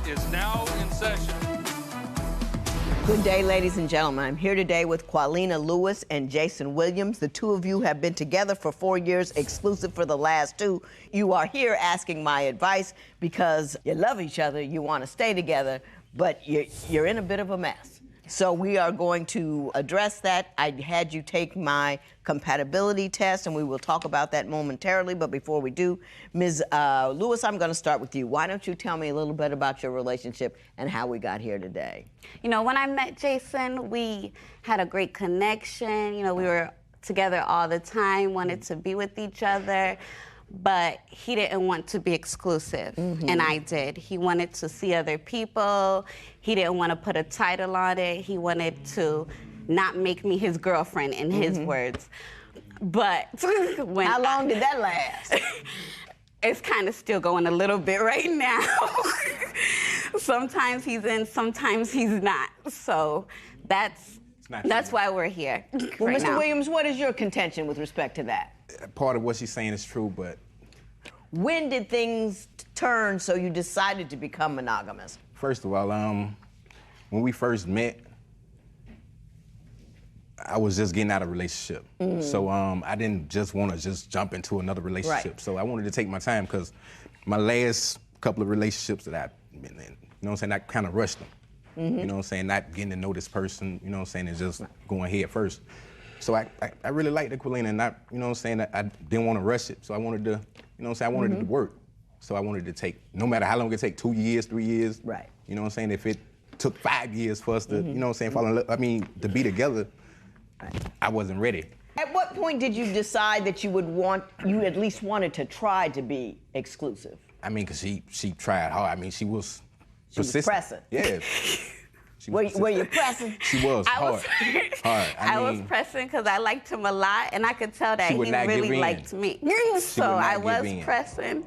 is now in session. Good day, ladies and gentlemen. I'm here today with Qualina Lewis and Jason Williams. The two of you have been together for 4 years, exclusive for the last 2. You are here asking my advice because you love each other, you want to stay together, but you're in a bit of a mess. So we are going to address that. I had you take my compatibility test, and we will talk about that momentarily. But before we do, Ms. Lewis, I'm going to start with you. Why don't you tell me a little bit about your relationship and how we got here today? You know, when I met Jason, we had a great connection. You know, we were together all the time, wanted to be with each other. But he didn't want to be exclusive, and I did. He wanted to see other people. He didn't want to put a title on it. He wanted to not make me his girlfriend, in his words. But when How long did that last? It's kind of still going a little bit right now. Sometimes he's in, sometimes he's not. So that's why we're here. Well, right Mr. now. Williams, what is your contention with respect to that? Part of what she's saying is true, but... When did things turn so you decided to become monogamous? First of all, when we first met, I was just getting out of a relationship. So I didn't just want to just jump into another relationship. Right. So I wanted to take my time because my last couple of relationships that I've been in, you know what I'm saying, I kind of rushed them. You know what I'm saying, not getting to know this person, you know what I'm saying, and just going head first. So I really liked the Qualina, and you know what I'm saying, I didn't want to rush it. So I wanted to, you know what I'm saying, I wanted it to work. So I wanted to take, no matter how long it take, 2 years, 3 years. Right. You know what I'm saying, if it took 5 years for us to, you know what I'm saying, fall in love, I mean, to be together, I wasn't ready. At what point did you decide that you at least wanted to try to be exclusive? I mean, because she tried hard. I mean, she was persistent. pressing. Yeah. Were you pressing? She was hard. Hard. I was pressing because I liked him a lot, and I could tell that he really liked me. So I was pressing.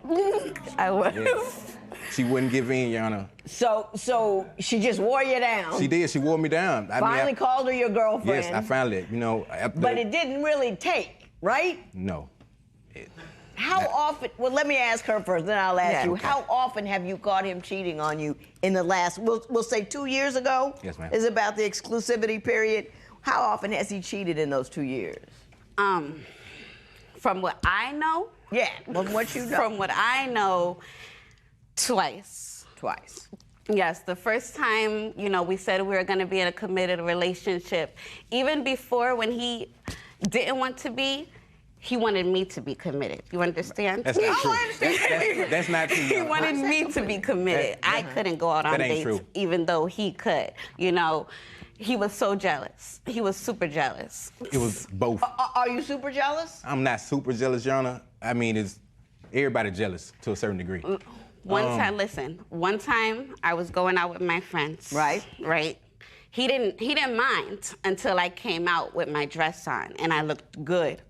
I was. Yeah. She wouldn't give in, Your Honor. So she just wore you down. She did. She wore me down. Finally called her your girlfriend. Yes, I finally, you know. But it didn't really take, right? No. How often, well, let me ask her first, then I'll ask you. Okay. How often have you caught him cheating on you in the last, we'll say 2 years ago? Yes, ma'am. Is about the exclusivity period. How often has he cheated in those 2 years? From what I know. Yeah, from what you know. From what I know, twice. Twice. Yes, the first time, you know, we said we were going to be in a committed relationship. Even before, when he didn't want to be, he wanted me to be committed. You understand? That's not true. That's not true. He wanted me to be committed. I couldn't go out on dates, true. even though he could. You know, he was so jealous. He was super jealous. It was both. Are you super jealous? I'm not super jealous, Your Honor. I mean, it's everybody jealous to a certain degree. One time I was going out with my friends. Right. Right. He didn't mind until I came out with my dress on and I looked good.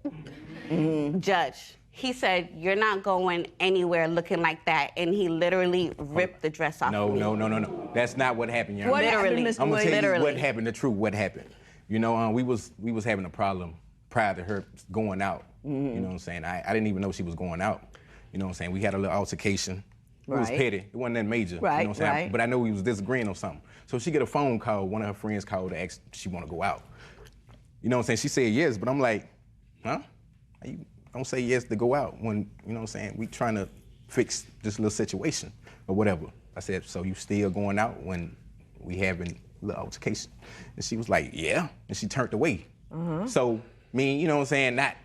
Judge, he said, "You're not going anywhere looking like that," and he literally ripped the dress off of me. No. That's not what happened, Your Honor. Literally. I'm gonna tell you what happened. The truth, what happened. You know, we was having a problem prior to her going out. You know what I'm saying? I didn't even know she was going out. You know what I'm saying? We had a little altercation. It was petty. It wasn't that major. Right, you know what I'm saying? right. But I know we was disagreeing on something. So she get a phone call. One of her friends called to ask if she want to go out. You know what I'm saying? She said yes, but I'm like, huh? You don't say yes to go out when, you know what I'm saying, we trying to fix this little situation or whatever. I said, so you still going out when we having a little altercation? And she was like, yeah. And she turned away. So, you know what I'm saying, not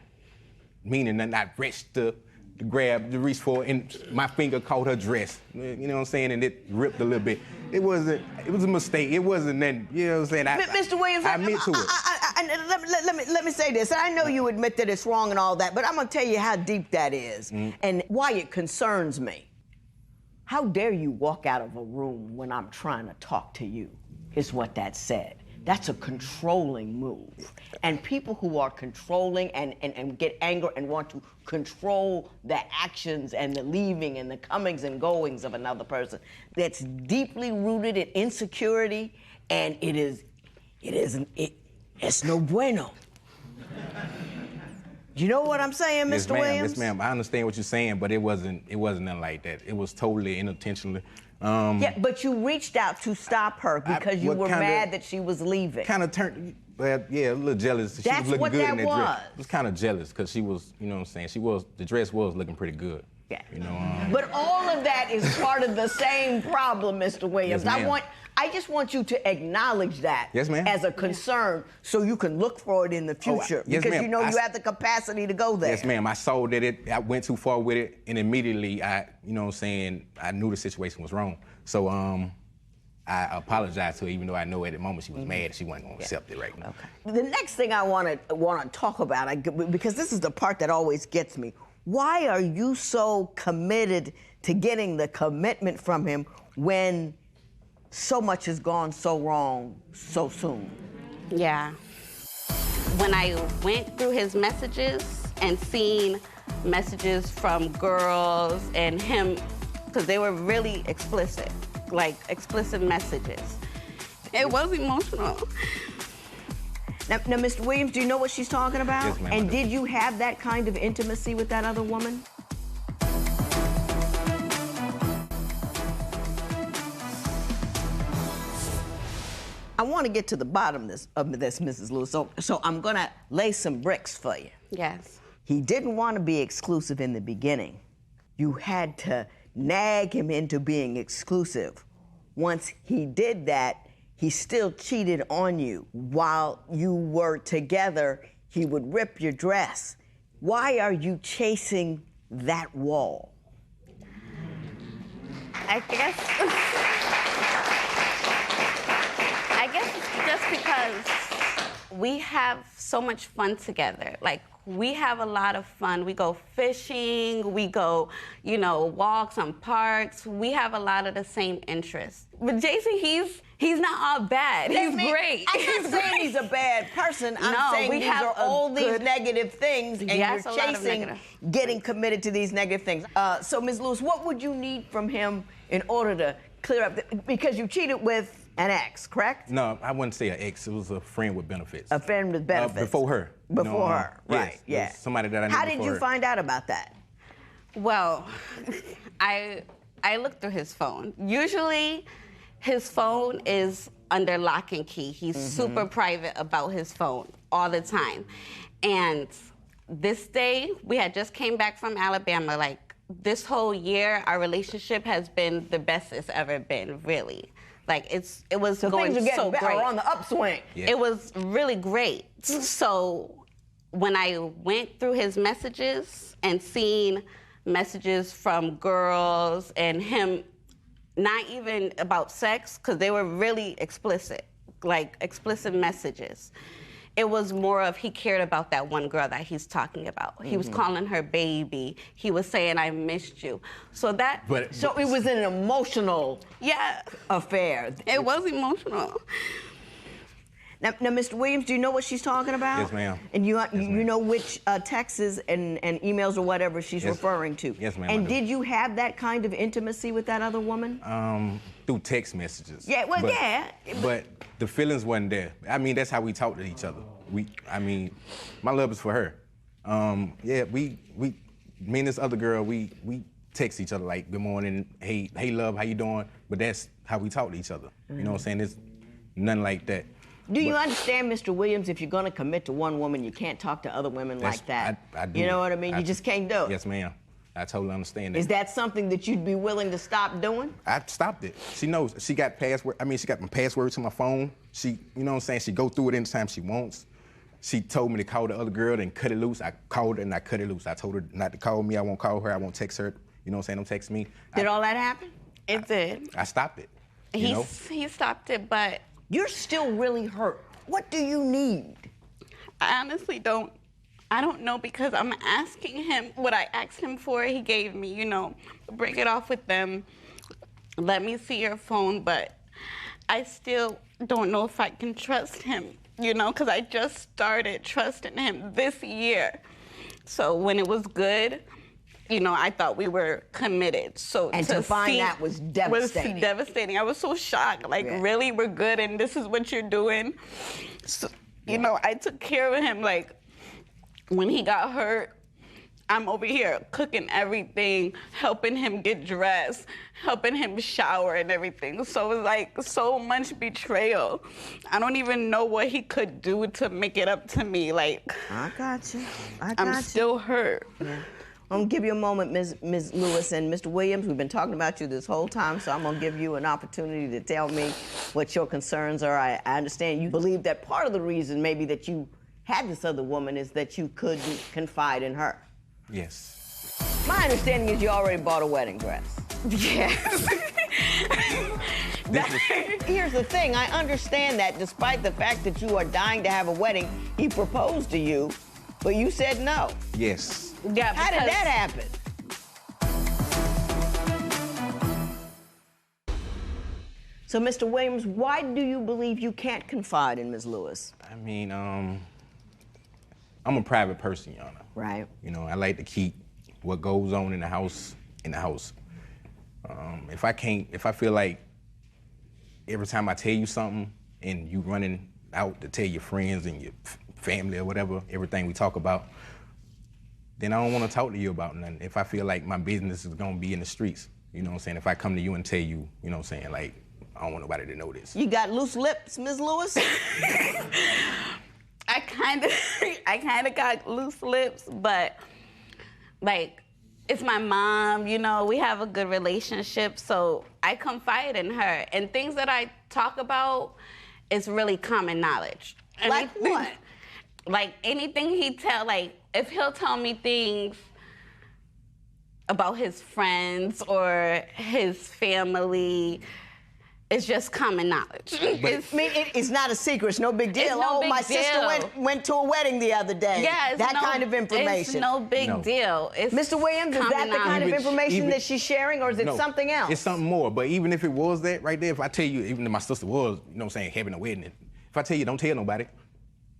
meaning that not reach to grab, to reach for, and my finger caught her dress. You know what I'm saying? And it ripped a little bit. It was a mistake. It wasn't that, you know what I'm saying? Mr. Williams, I admit to it. Let me say this. I know you admit that it's wrong and all that, but I'm gonna tell you how deep that is and why it concerns me. How dare you walk out of a room when I'm trying to talk to you, is what that said. That's a controlling move. And people who are controlling and get angry and want to control the actions and the leaving and the comings and goings of another person, that's deeply rooted in insecurity, and it's no bueno. You know what I'm saying, Mr. Williams? Yes, ma'am. I understand what you're saying, but it wasn't nothing like that. It was totally unintentionally. Yeah, but you reached out to stop her because you were mad that she was leaving. Kind of turned, well, yeah, a little jealous. She That's was looking what good that in that was. dress. I was kind of jealous because she was, you know what I'm saying, the dress was looking pretty good. Yeah. You know, But all of that is part of the same problem, Mr. Williams. Yes, ma'am. I just want you to acknowledge that Yes, ma'am. as a concern so you can look for it in the future. yes, because ma'am. you know you have the capacity to go there. Yes, ma'am. I saw that I went too far with it, and immediately I knew the situation was wrong. So I apologized to her, even though I know at the moment she was mad, she wasn't going to accept it right now. Okay. The next thing I want to talk about, because this is the part that always gets me. Why are you so committed to getting the commitment from him when so much has gone so wrong so soon? Yeah. When I went through his messages and seen messages from girls and him, because they were really explicit, like explicit messages, it was emotional. Now, Mr. Williams, do you know what she's talking about? Yes, ma'am. And did you have that kind of intimacy with that other woman? I want to get to the bottom of this, Mrs. Lewis. So I'm going to lay some bricks for you. Yes. He didn't want to be exclusive in the beginning. You had to nag him into being exclusive. Once he did that, he still cheated on you. While you were together, he would rip your dress. Why are you chasing that wall? I guess it's just because we have so much fun together. Like, we have a lot of fun. We go fishing, we go, walks on parks. We have a lot of the same interests. But Jason, he's not all bad. He's great. I'm not saying he's a bad person. I'm saying these are all these negative things, and Yes, you're a lot of chasing negative. getting committed to these negative things. So, Ms. Lewis, what would you need from him in order to clear up? Because you cheated with an ex, correct? No, I wouldn't say an ex. It was a friend with benefits. A friend with benefits. Before her. Before her, right? Yes, Yeah. it was somebody that I knew How before did you her. find out about that? Well, I looked through his phone. Usually, his phone is under lock and key. He's super private about his phone all the time. And this day, we had just came back from Alabama. Like, this whole year, our relationship has been the best it's ever been, really. Like, it was So going things are getting so better, great. on the upswing. It was really great. So when I went through his messages and seen messages from girls and him, not even about sex, because they were really explicit, like explicit messages. It was more of he cared about that one girl that he's talking about. He was calling her baby. He was saying, I missed you. So that... So it was an emotional affair. It was emotional. Now, Mr. Williams, do you know what she's talking about? Yes, ma'am. And you ma'am. know which texts and emails or whatever she's referring to? Yes, ma'am, And I do. did you have that kind of intimacy with that other woman? Through text messages. Yeah, well, But the feelings wasn't there. I mean, that's how we talk to each other. My love is for her. Me and this other girl, we text each other like, good morning, hey love, how you doing? But that's how we talk to each other. You know what I'm saying? There's nothing like that. Do you understand, Mr. Williams, if you're going to commit to one woman, you can't talk to other women like that? I do. You know what I mean? You just can't do it. Yes, ma'am. I totally understand that. Is that something that you'd be willing to stop doing? I stopped it. She knows. She got password. She got my password to my phone. She, you know what I'm saying? She go through it anytime she wants. She told me to call the other girl and cut it loose. I called her and I cut it loose. I told her not to call me. I won't call her. I won't text her. You know what I'm saying? Don't text me. Did all that happen? It did. I stopped it. He stopped it, but... You're still really hurt. What do you need? I honestly don't. I don't know, because I'm asking him what I asked him for. He gave me, break it off with them. Let me see your phone, but I still don't know if I can trust him, because I just started trusting him this year. So when it was good, I thought we were committed. And to find that was devastating. Was devastating. I was so shocked. Like, really, we're good, and this is what you're doing? So, I took care of him. Like, when he got hurt, I'm over here cooking everything, helping him get dressed, helping him shower and everything. So it's like so much betrayal. I don't even know what he could do to make it up to me. Like, I got you. I'm still hurt. Yeah. I'm gonna give you a moment, Ms. Lewis and Mr. Williams. We've been talking about you this whole time, so I'm gonna give you an opportunity to tell me what your concerns are. I understand you believe that part of the reason maybe that you had this other woman is that you couldn't confide in her. Yes. My understanding is you already bought a wedding dress. Yes. Here's the thing, I understand that despite the fact that you are dying to have a wedding, he proposed to you, but you said no. Yes. Yeah, How did that happen? So, Mr. Williams, why do you believe you can't confide in Ms. Lewis? I mean, I'm a private person, Your Honor. Right. You know, I like to keep what goes on in the house in the house. If I feel like every time I tell you something and you running out to tell your friends and your family or whatever, everything we talk about, then I don't want to talk to you about nothing. If I feel like my business is gonna be in the streets, you know what I'm saying? If I come to you and tell you, you know what I'm saying, like, I don't want nobody to know this. You got loose lips, Ms. Lewis? I kind of got loose lips, but like, it's my mom, you know, we have a good relationship, so I confide in her. And things that I talk about is really common knowledge. Like what? Like anything if he'll tell me things about his friends or his family, it's just common knowledge. It's not a secret. It's no big deal. It's no big my deal. sister went to a wedding the other day. Yeah, that kind of information. It's no big deal. It's Mr. Williams, is that the kind of information that she's sharing, or is it No, something else? It's something more. But even if it was that right there, if I tell you, even if my sister was, you know what I'm saying, having a wedding, if I tell you, don't tell nobody,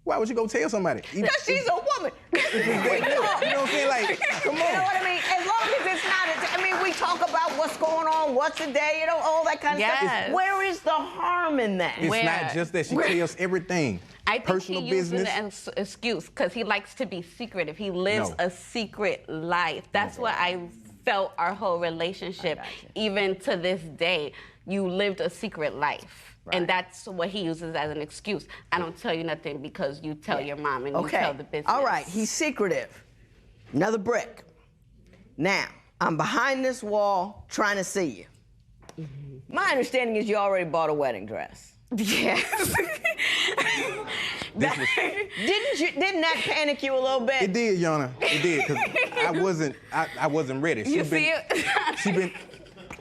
why would you go tell somebody? Because she's a woman. You know what I'm saying? Like, come on. You know what I mean? As long as it's not, we talk about what's going on, what's the day, you know, all that kind of stuff. Where is the harm in that? It's not just that. She tells everything. I think personal he uses business. it as an excuse because he likes to be secretive. He lives a secret life. That's what I felt our whole relationship, even to this day. You lived a secret life. Right. And that's what he uses as an excuse. I don't tell you nothing because you tell your mom and you tell the business. All right, he's secretive. Another brick. Now, I'm behind this wall trying to see you. My understanding is you already bought a wedding dress. Yes. Didn't that panic you a little bit? It did, Yana. It did, because I wasn't ready. You see it?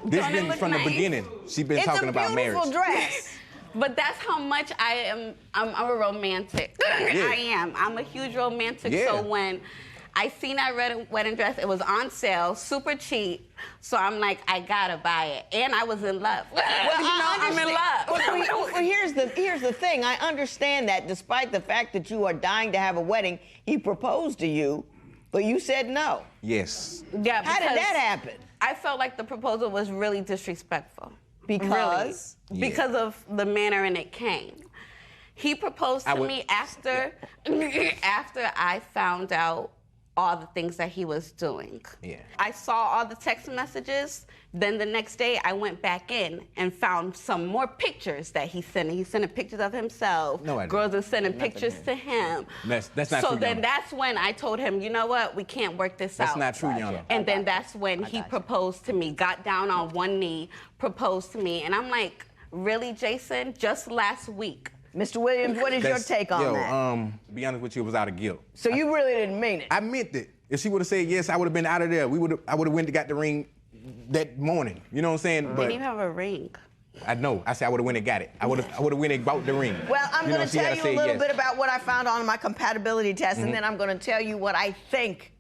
This been from the beginning. She's been talking about marriage. It's a beautiful dress. But that's how much I'm a romantic. Yeah. I am. I'm a huge romantic. Yeah. So when I seen that red wedding dress, it was on sale, super cheap. So I'm like, I gotta buy it. And I was in love. Well, I'm in love. Well, here's the thing. I understand that despite the fact that you are dying to have a wedding, he proposed to you, but you said no. Yes. Yeah. How did that happen? I felt like the proposal was really disrespectful. Because? Really. Because of the manner in it came. He proposed to me after I found out all the things that he was doing. Yeah. I saw all the text messages. Then the next day, I went back in and found some more pictures that he sent. He sent pictures of himself. No, I didn't. Girls were sending pictures to him. That's not so true, then Yana. that's when I told him, you know what? We can't work this out. That's not true, Yana. And then that's when he proposed to me, got down on one knee, proposed to me. And I'm like, really, Jason? Just last week. Mr. Williams, what is your take on that? To be honest with you, it was out of guilt. So you really didn't mean it? I meant it. If she would have said yes, I would have been out of there. I would have went and got the ring that morning. You know what I'm saying? I didn't even have a ring. I know. I said I would have went and got it. I would have went and bought the ring. Well, I'm going to tell you a little bit about what I found on my compatibility test, and then I'm going to tell you what I think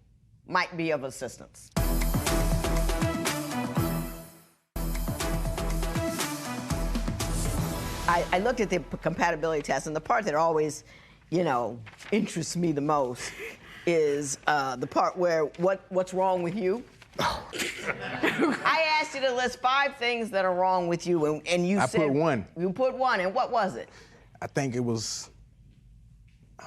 might be of assistance. I looked at the compatibility test, and the part that always, interests me the most is the part where what's wrong with you. I asked you to list 5 things that are wrong with you, and you said... I put 1. You put 1, and what was it? I think it was...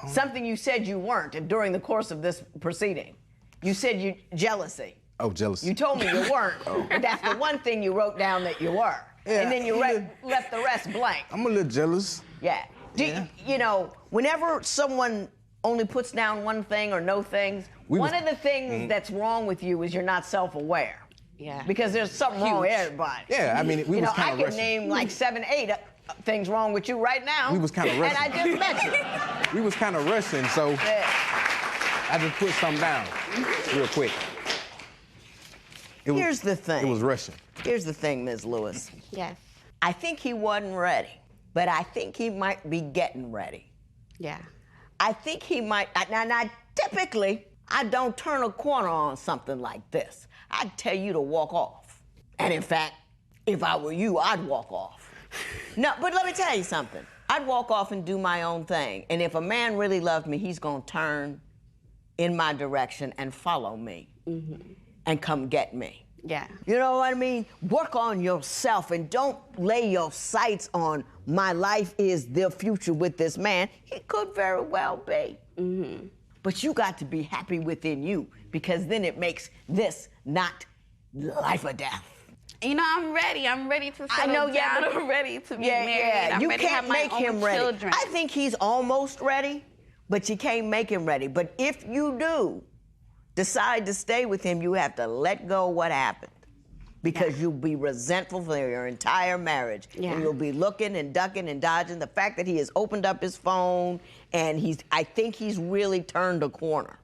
Something you said you weren't during the course of this proceeding. You said jealousy. Oh, jealousy. You told me you weren't, but that's the one thing you wrote down that you were. Yeah, and then you left the rest blank. I'm a little jealous. Yeah. You know, whenever someone only puts down one thing or no things, one of the things that's wrong with you is you're not self-aware. Yeah. Because there's something wrong with everybody. Yeah, I mean, we was kind I of could rushing. name like 7, 8 things wrong with you right now. We was kind of rushing. And I just met you. We was kind of rushing, so Yeah. I just put something down real quick. Here's the thing. It was rushing. Here's the thing, Ms. Lewis. Yes. I think he wasn't ready, but I think he might be getting ready. Yeah. I think he might. Now, typically, I don't turn a corner on something like this. I'd tell you to walk off. And in fact, if I were you, I'd walk off. No, but let me tell you something. I'd walk off and do my own thing. And if a man really loved me, he's going to turn in my direction and follow me and come get me. Yeah. You know what I mean? Work on yourself and don't lay your sights on my life is the future with this man. He could very well be. But you got to be happy within you because then it makes this not life or death. You know, I'm ready. I'm ready to settle down. but I'm ready to be yeah, married. yeah. I'm You ready to can't have my make own him ready. children. I think he's almost ready, but you can't make him ready. But if you do decide to stay with him, you have to let go of what happened. Because you'll be resentful for your entire marriage. Yeah. And you'll be looking and ducking and dodging. The fact that he has opened up his phone and I think he's really turned a corner.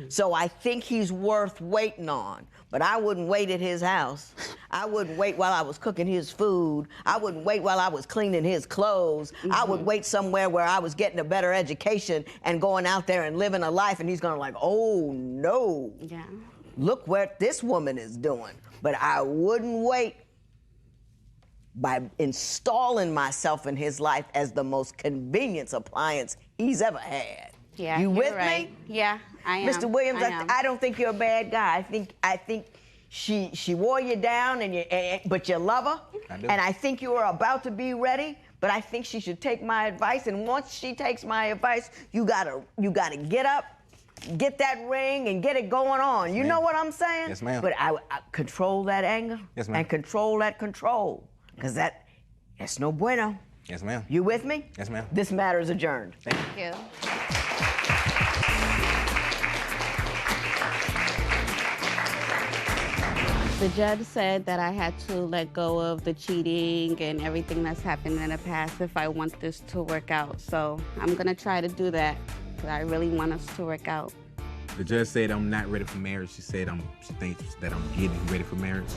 So I think he's worth waiting on. But I wouldn't wait at his house. I wouldn't wait while I was cooking his food. I wouldn't wait while I was cleaning his clothes. I would wait somewhere where I was getting a better education and going out there and living a life. And he's going to like, oh, no. Yeah. Look what this woman is doing. But I wouldn't wait by installing myself in his life as the most convenience appliance he's ever had. Yeah. You you're with right. me? Yeah, I am. Mr. Williams, I am. I don't think you're a bad guy. I think she wore you down, but you love her. I do. And I think you are about to be ready. But I think she should take my advice. And once she takes my advice, you gotta get up, get that ring, and get it going on. You know what I'm saying? Yes, ma'am. But I control that anger. Yes, ma'am. And control that control, because that's no bueno. Yes, ma'am. You with me? Yes, ma'am. This matter is adjourned. Thank you. Thank you. The judge said that I had to let go of the cheating and everything that's happened in the past if I want this to work out. So I'm gonna try to do that because I really want us to work out. The judge said I'm not ready for marriage. She said she thinks that I'm getting ready for marriage.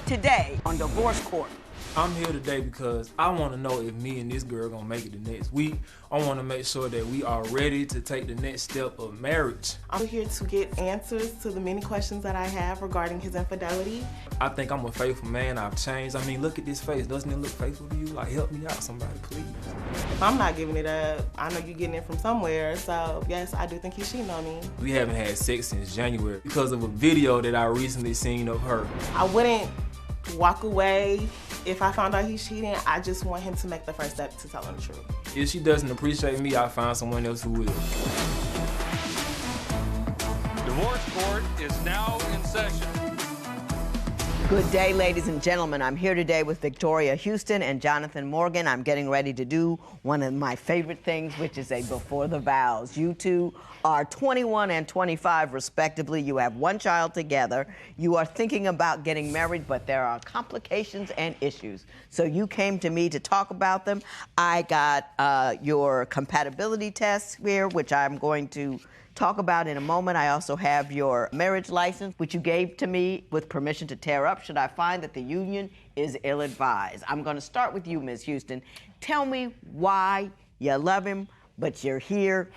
Today on Divorce Court. I'm here today because I want to know if me and this girl gonna make it the next week. I want to make sure that we are ready to take the next step of marriage. I'm here to get answers to the many questions that I have regarding his infidelity. I think I'm a faithful man. I've changed. I mean, look at this face. Doesn't it look faithful to you? Like, help me out, somebody, please. I'm not giving it up. I know you're getting it from somewhere, so yes, I do think he's cheating on me. We haven't had sex since January because of a video that I recently seen of her. I wouldn't walk away if I found out he's cheating. I just want him to make the first step to tell him the truth. If she doesn't appreciate me, I'll find someone else who will. Divorce Court is now in session. Good day, ladies and gentlemen. I'm here today with Victoria Houston and Jonathan Morgan. I'm getting ready to do one of my favorite things, which is a Before the Vows. You two are 21 and 25, respectively. You have one child together. You are thinking about getting married, but there are complications and issues. So you came to me to talk about them. I got your compatibility test here, which I'm going to talk about in a moment. I also have your marriage license, which you gave to me with permission to tear up should I find that the union is ill-advised. I'm going to start with you, Ms. Houston. Tell me why you love him, but you're here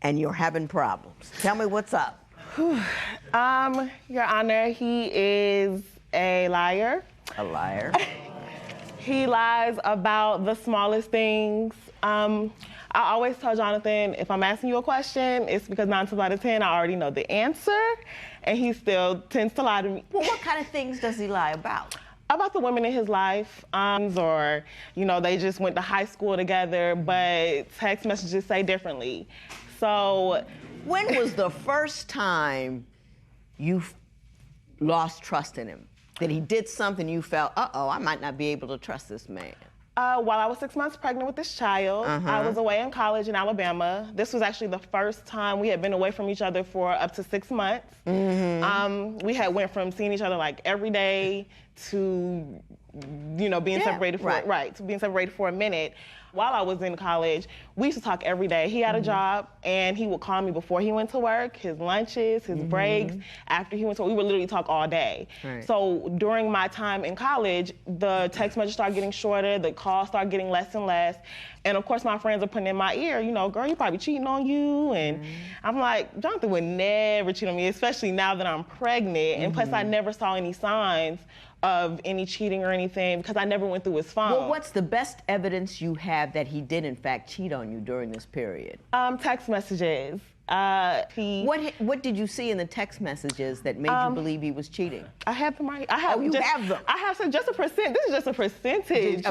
and you're having problems. Tell me what's up. Your Honor, he is a liar. A liar. He lies about the smallest things. I always tell Jonathan, if I'm asking you a question, it's because 9 times out of 10, I already know the answer, and he still tends to lie to me. Well, what kind of things does he lie about? About the women in his life, or, you know, they just went to high school together, but text messages say differently. So. When was the first time you lost trust in him? That he did something you felt, uh-oh, I might not be able to trust this man? While I was 6 months pregnant with this child, I was away in college in Alabama. This was actually the first time we had been away from each other for up to 6 months. We had went from seeing each other like every day to, you know, being separated for to being separated for a minute. While I was in college, we used to talk every day. He had a job, and he would call me before he went to work, his lunches, his breaks. After he went to work, we would literally talk all day. Right. So during my time in college, the text messages started getting shorter, the calls started getting less and less. And of course, my friends are putting in my ear, you know, girl, you probably cheating on you. And I'm like, Jonathan would never cheat on me, especially now that I'm pregnant. And plus, I never saw any signs of any cheating or anything because I never went through his phone. Well, what's the best evidence you have that he did, in fact, cheat on you during this period? Text messages. What did you see in the text messages that made you believe he was cheating? I have them right. I have. You have them. I have just a percent. This is just a percentage.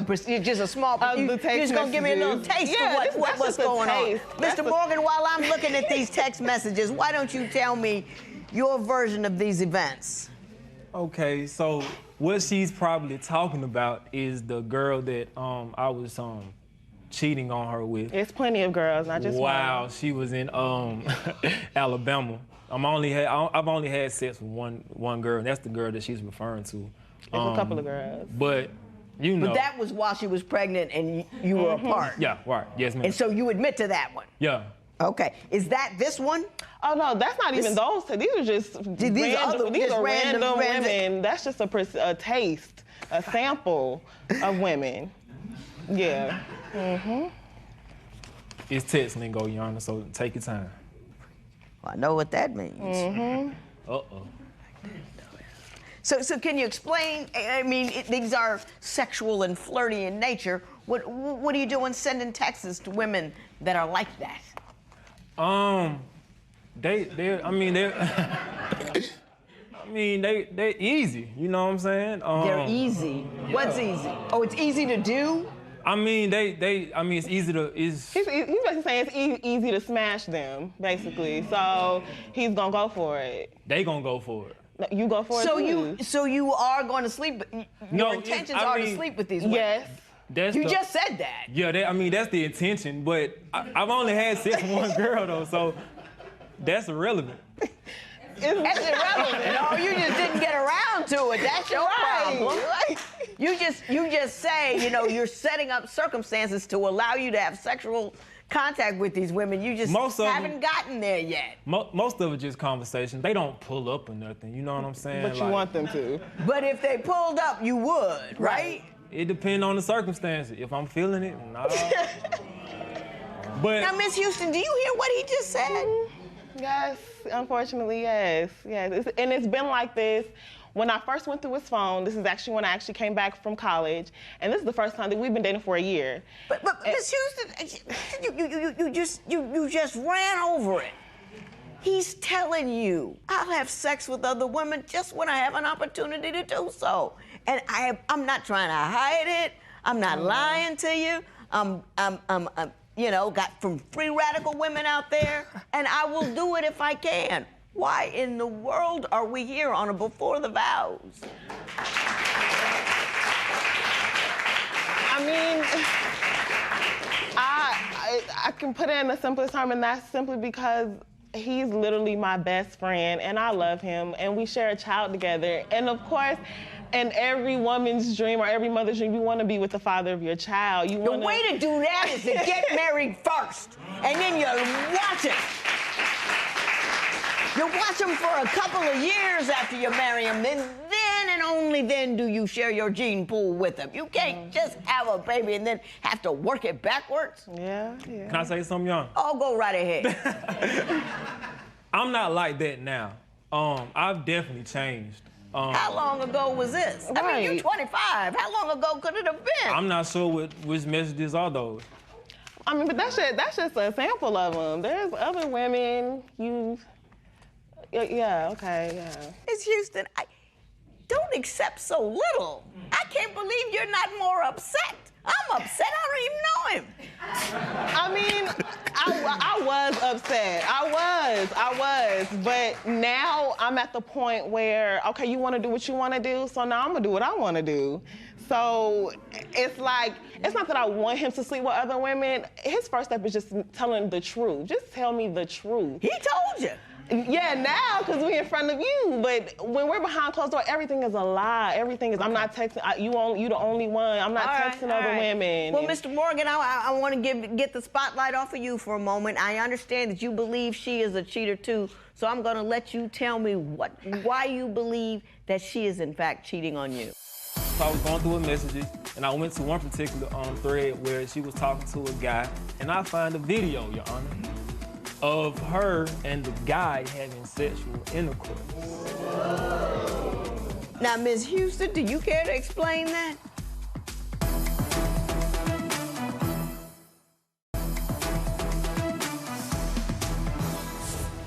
Just a small. The text you're just gonna give me a little taste of what's going on. Mr. Morgan, while I'm looking at these text messages, why don't you tell me your version of these events? Okay, so what she's probably talking about is the girl that I was cheating on her with. It's plenty of girls, not just one. Wow, she was in Alabama. I've only had sex with one girl, and that's the girl that she's referring to. It's a couple of girls. But you know. But that was while she was pregnant and you were apart. Yeah, right. Yes, ma'am. And so you admit to that one. Yeah. Okay. Is that this one? Oh no, that's not even those two. These are just these are random women. That's just a taste, a sample of women. Yeah. It's text lingo, Your Honor, so take your time. Well, I know what that means. Uh-oh. So can you explain? I mean, these are sexual and flirty in nature. What are you doing sending texts to women that are like that? They're easy. You know what I'm saying? They're easy. What's easy? Oh, it's easy to do? I mean, it's easy to. He's basically saying it's easy to smash them, basically. So he's gonna go for it. They gonna go for it. No, you go for it too. So you are going to sleep. Your intentions are to sleep with these women. Yes. You just said that. Yeah, that's the intention. But I've only had sex with one girl though, so that's irrelevant. That's irrelevant. No, you just didn't get around to it. That's your problem. You just say, you know, you're setting up circumstances to allow you to have sexual contact with these women. You just haven't gotten there yet. Most of it just conversation. They don't pull up or nothing. You know what I'm saying? But you want them to. But if they pulled up, you would, right? It depends on the circumstances. If I'm feeling it, nah. But now, Miss Houston, do you hear what he just said? Yes, unfortunately, yes. And it's been like this. When I first went through his phone, this is actually when I came back from college, and this is the first time that we've been dating for a year. But Miss Houston, you just ran over it. He's telling you, I'll have sex with other women just when I have an opportunity to do so. And I'm not trying to hide it. I'm not lying to you. You know, got from free radical women out there, and I will do it if I can. Why in the world are we here on a Before the Vows? I mean, I can put it in the simplest term, and that's simply because he's literally my best friend, and I love him, and we share a child together. And of course, in every woman's dream or every mother's dream, you want to be with the father of your child. The way to do that is to get married first, and then you watch it. You watch them for a couple of years after you marry them, then and only then do you share your gene pool with them. You can't just have a baby and then have to work it backwards. Yeah. Can I say something, Young? Oh, go right ahead. I'm not like that now. I've definitely changed. How long ago was this? Right. I mean, you're 25. How long ago could it have been? I'm not sure which messages are those. I mean, but that's just a sample of them. There's other women. Yeah, okay, yeah. It's Houston. don't accept so little. I can't believe you're not more upset. I'm upset. I don't even know him. I mean, I was upset. I was. But now I'm at the point where, okay, you want to do what you want to do, so now I'm going to do what I want to do. So it's like, it's not that I want him to sleep with other women. His first step is just telling the truth. Just tell me the truth. He told you. Yeah, now, because we're in front of you. But when we're behind closed doors, everything is a lie. Everything is, I'm not texting, you the only one. I'm not texting other women. Well, Mr. Morgan, I want to get the spotlight off of you for a moment. I understand that you believe she is a cheater too, so I'm going to let you tell me why you believe that she is in fact cheating on you. So I was going through her messages, and I went to one particular thread where she was talking to a guy, and I find a video, Your Honor, of her and the guy having sexual intercourse. Now, Ms. Houston, do you care to explain that?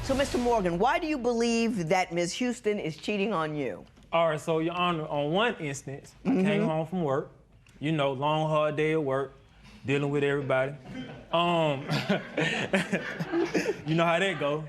So, Mr. Morgan, why do you believe that Ms. Houston is cheating on you? All right, so Your Honor, on one instance, I came home from work, you know, long, hard day at work, dealing with everybody. You know how that go.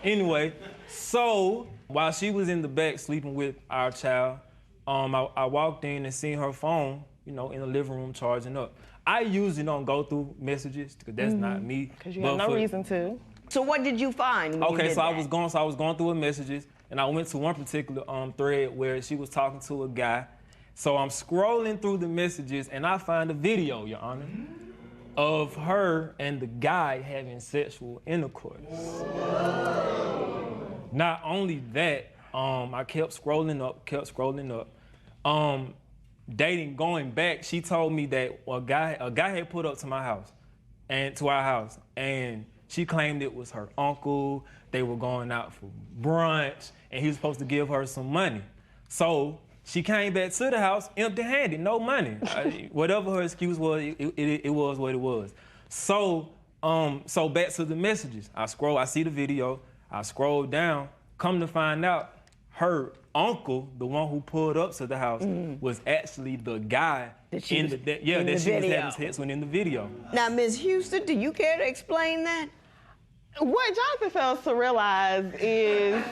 Anyway, so while she was in the back sleeping with our child, I walked in and seen her phone, you know, in the living room charging up. I usually don't go through messages because that's not me. Because you have no reason to. So what did you find when you did I that? was going through her messages, and I went to one particular thread where she was talking to a guy. So I'm scrolling through the messages, and I find a video, Your Honor, of her and the guy having sexual intercourse. Not only that, I kept scrolling up. Going back, she told me that a guy had put up to my house, and to our house, and she claimed it was her uncle. They were going out for brunch, and he was supposed to give her some money. So she came back to the house empty-handed, no money. Whatever her excuse was, it was what it was. So back to the messages. I see the video, I scroll down, come to find out, her uncle, the one who pulled up to the house, was actually the guy that she was having sex with in the video. Now, Ms. Houston, do you care to explain that? What Jonathan fails to realize is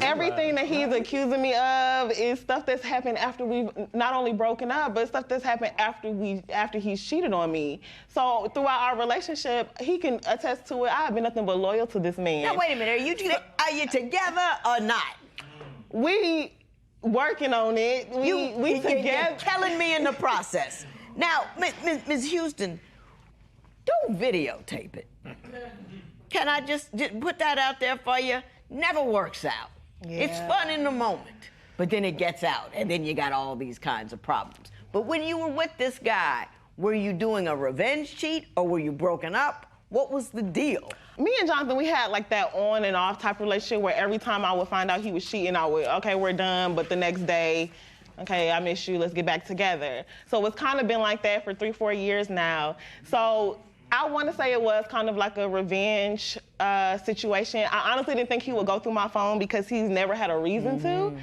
everything that he's accusing me of is stuff that's happened after we've not only broken up, but stuff that's happened after he's cheated on me. So throughout our relationship, he can attest to it. I have been nothing but loyal to this man. Now, wait a minute. Are you together or not? We working on it. We together. You're telling me in the process. Now, Ms. Houston, don't videotape it. Can I just put that out there for you? Never works out. Yeah. It's fun in the moment, but then it gets out, and then you got all these kinds of problems. But when you were with this guy, were you doing a revenge cheat, or were you broken up? What was the deal? Me and Jonathan, we had like that on and off type relationship where every time I would find out he was cheating, I would, okay, we're done, but the next day, okay, I miss you, let's get back together. So it's kind of been like that for 3-4 years now. So I want to say it was kind of like a revenge situation. I honestly didn't think he would go through my phone because he's never had a reason to.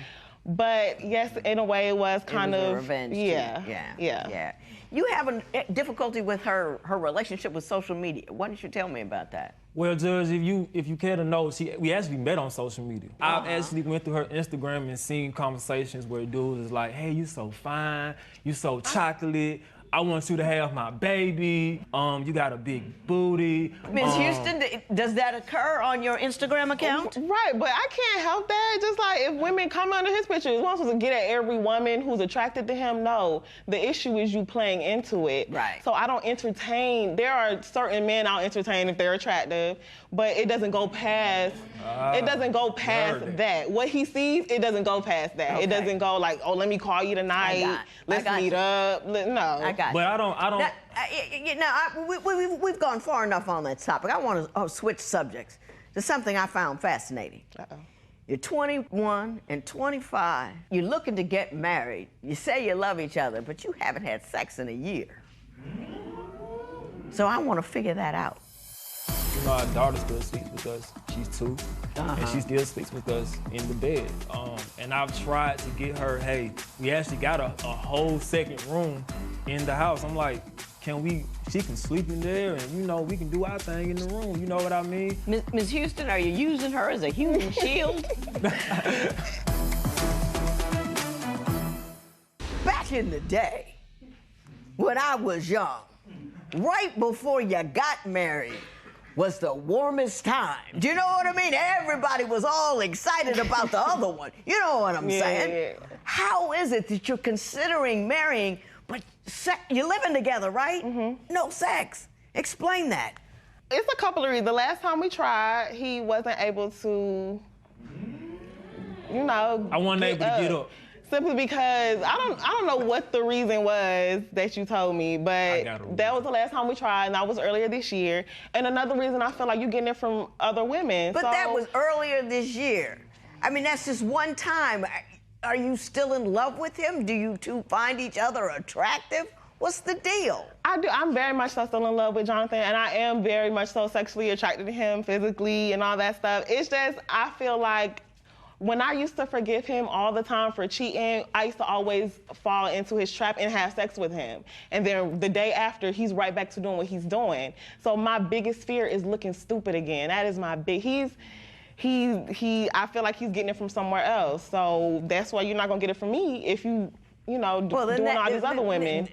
But yes, in a way, it was kind of a revenge. Yeah. You have a difficulty with her relationship with social media. Why don't you tell me about that? Well, Judge, if you care to know, we actually met on social media. I've actually went through her Instagram and seen conversations where dudes is like, "Hey, you so fine, you so chocolate. I want you to have my baby. You got a big booty." Ms. Houston, does that occur on your Instagram account? Right, but I can't help that. Just like if women come under his pictures, we're supposed to get at every woman who's attracted to him. No, the issue is you playing into it. Right. So I don't entertain. There are certain men I'll entertain if they're attractive, but it doesn't go past. It doesn't go past that. What he sees, it doesn't go past that. Okay. It doesn't go like, oh, let me call you tonight. Let's meet up. No. I got But I don't. We've gone far enough on that topic. I want to switch subjects to something I found fascinating. You're 21 and 25. You're looking to get married. You say you love each other, but you haven't had sex in a year. So I want to figure that out. You know, our daughter still sleeps with us. She's 2, and she still sleeps with us in the bed. And I've tried to get her, hey, we actually got a whole second room in the house. I'm like, she can sleep in there, and you know, we can do our thing in the room. You know what I mean? Ms. Houston, are you using her as a human shield? Back in the day, when I was young, right before you got married, was the warmest time. Do you know what I mean? Everybody was all excited about the other one. You know what I'm saying? Yeah. How is it that you're considering marrying, but you're living together, right? No sex. Explain that. It's a couple of reasons. The last time we tried, he wasn't able to, you know, I wasn't able to get up. Simply because I don't know what the reason was that you told me, but that was the last time we tried, and that was earlier this year. And another reason I feel like you're getting it from other women. But that was earlier this year. I mean, that's just one time. Are you still in love with him? Do you two find each other attractive? What's the deal? I do. I'm very much so still in love with Jonathan, and I am very much so sexually attracted to him physically and all that stuff. It's just, I feel like when I used to forgive him all the time for cheating, I used to always fall into his trap and have sex with him. And then the day after, he's right back to doing what he's doing. So my biggest fear is looking stupid again. That is my big, I feel like he's getting it from somewhere else. So that's why you're not gonna get it from me if you know, doing all these other women.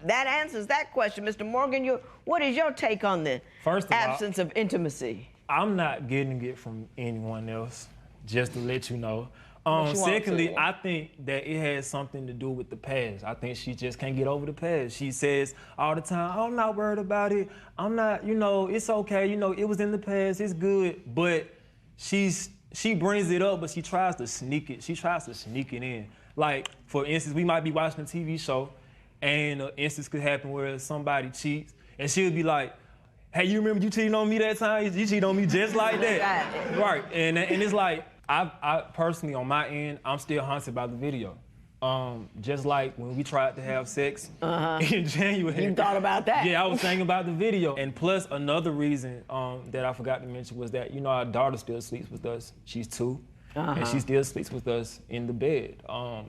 That answers that question. Mr. Morgan, what is your take on the absence of intimacy? I'm not getting it from anyone else, just to let you know. Secondly, I think that it has something to do with the past. I think she just can't get over the past. She says all the time, I'm not worried about it. I'm not, you know, it's okay. You know, it was in the past, it's good. But she brings it up, but she tries to sneak it. She tries to sneak it in. Like, for instance, we might be watching a TV show, and an instance could happen where somebody cheats, and she'll be like, hey, you remember you cheated on me that time? You cheated on me just like that. Right, and it's like, I personally, on my end, I'm still haunted by the video. Just like when we tried to have sex in January. You thought about that? Yeah, I was thinking about the video. And plus, another reason that I forgot to mention was that, you know, our daughter still sleeps with us. She's 2, and she still sleeps with us in the bed.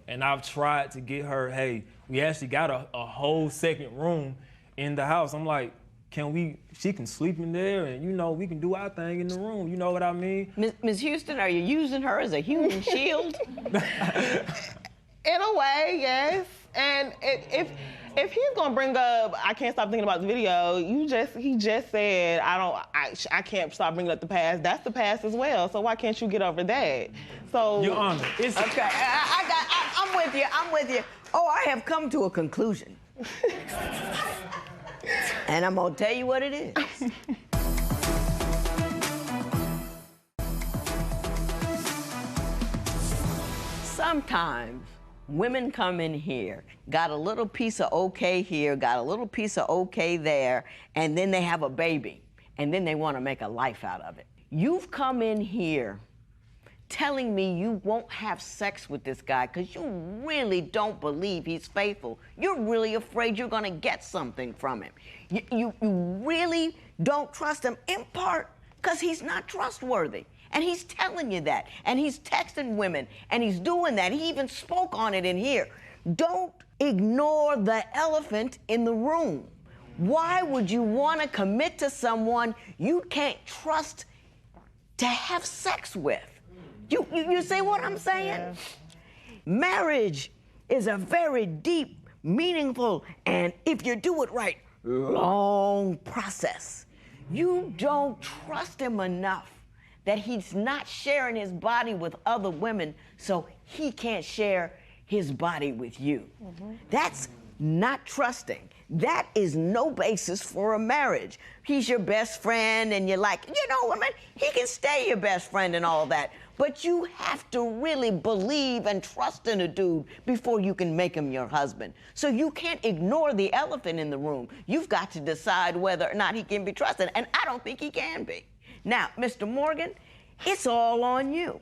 And I've tried to get her, hey, we actually got a whole second room in the house. I'm like, she can sleep in there, and you know, we can do our thing in the room. You know what I mean? Ms. Houston, are you using her as a human shield? In a way, yes. And if he's gonna bring up, I can't stop thinking about the video, he just said, I can't stop bringing up the past. That's the past as well. So why can't you get over that? So Your Honor, it's okay. I'm with you. I'm with you. Oh, I have come to a conclusion. And I'm gonna tell you what it is. Sometimes women come in here, got a little piece of okay here, got a little piece of okay there, and then they have a baby, and then they want to make a life out of it. You've come in here telling me you won't have sex with this guy because you really don't believe he's faithful. You're really afraid you're going to get something from him. You really don't trust him, in part because he's not trustworthy. And he's telling you that. And he's texting women, and he's doing that. He even spoke on it in here. Don't ignore the elephant in the room. Why would you want to commit to someone you can't trust to have sex with? You see what I'm saying? Yeah. Marriage is a very deep, meaningful, and if you do it right, long process. You don't trust him enough that he's not sharing his body with other women, so he can't share his body with you. That's not trusting. That is no basis for a marriage. He's your best friend, and you're like, you know, women, he can stay your best friend and all that. But you have to really believe and trust in a dude before you can make him your husband. So you can't ignore the elephant in the room. You've got to decide whether or not he can be trusted, and I don't think he can be. Now, Mr. Morgan, it's all on you.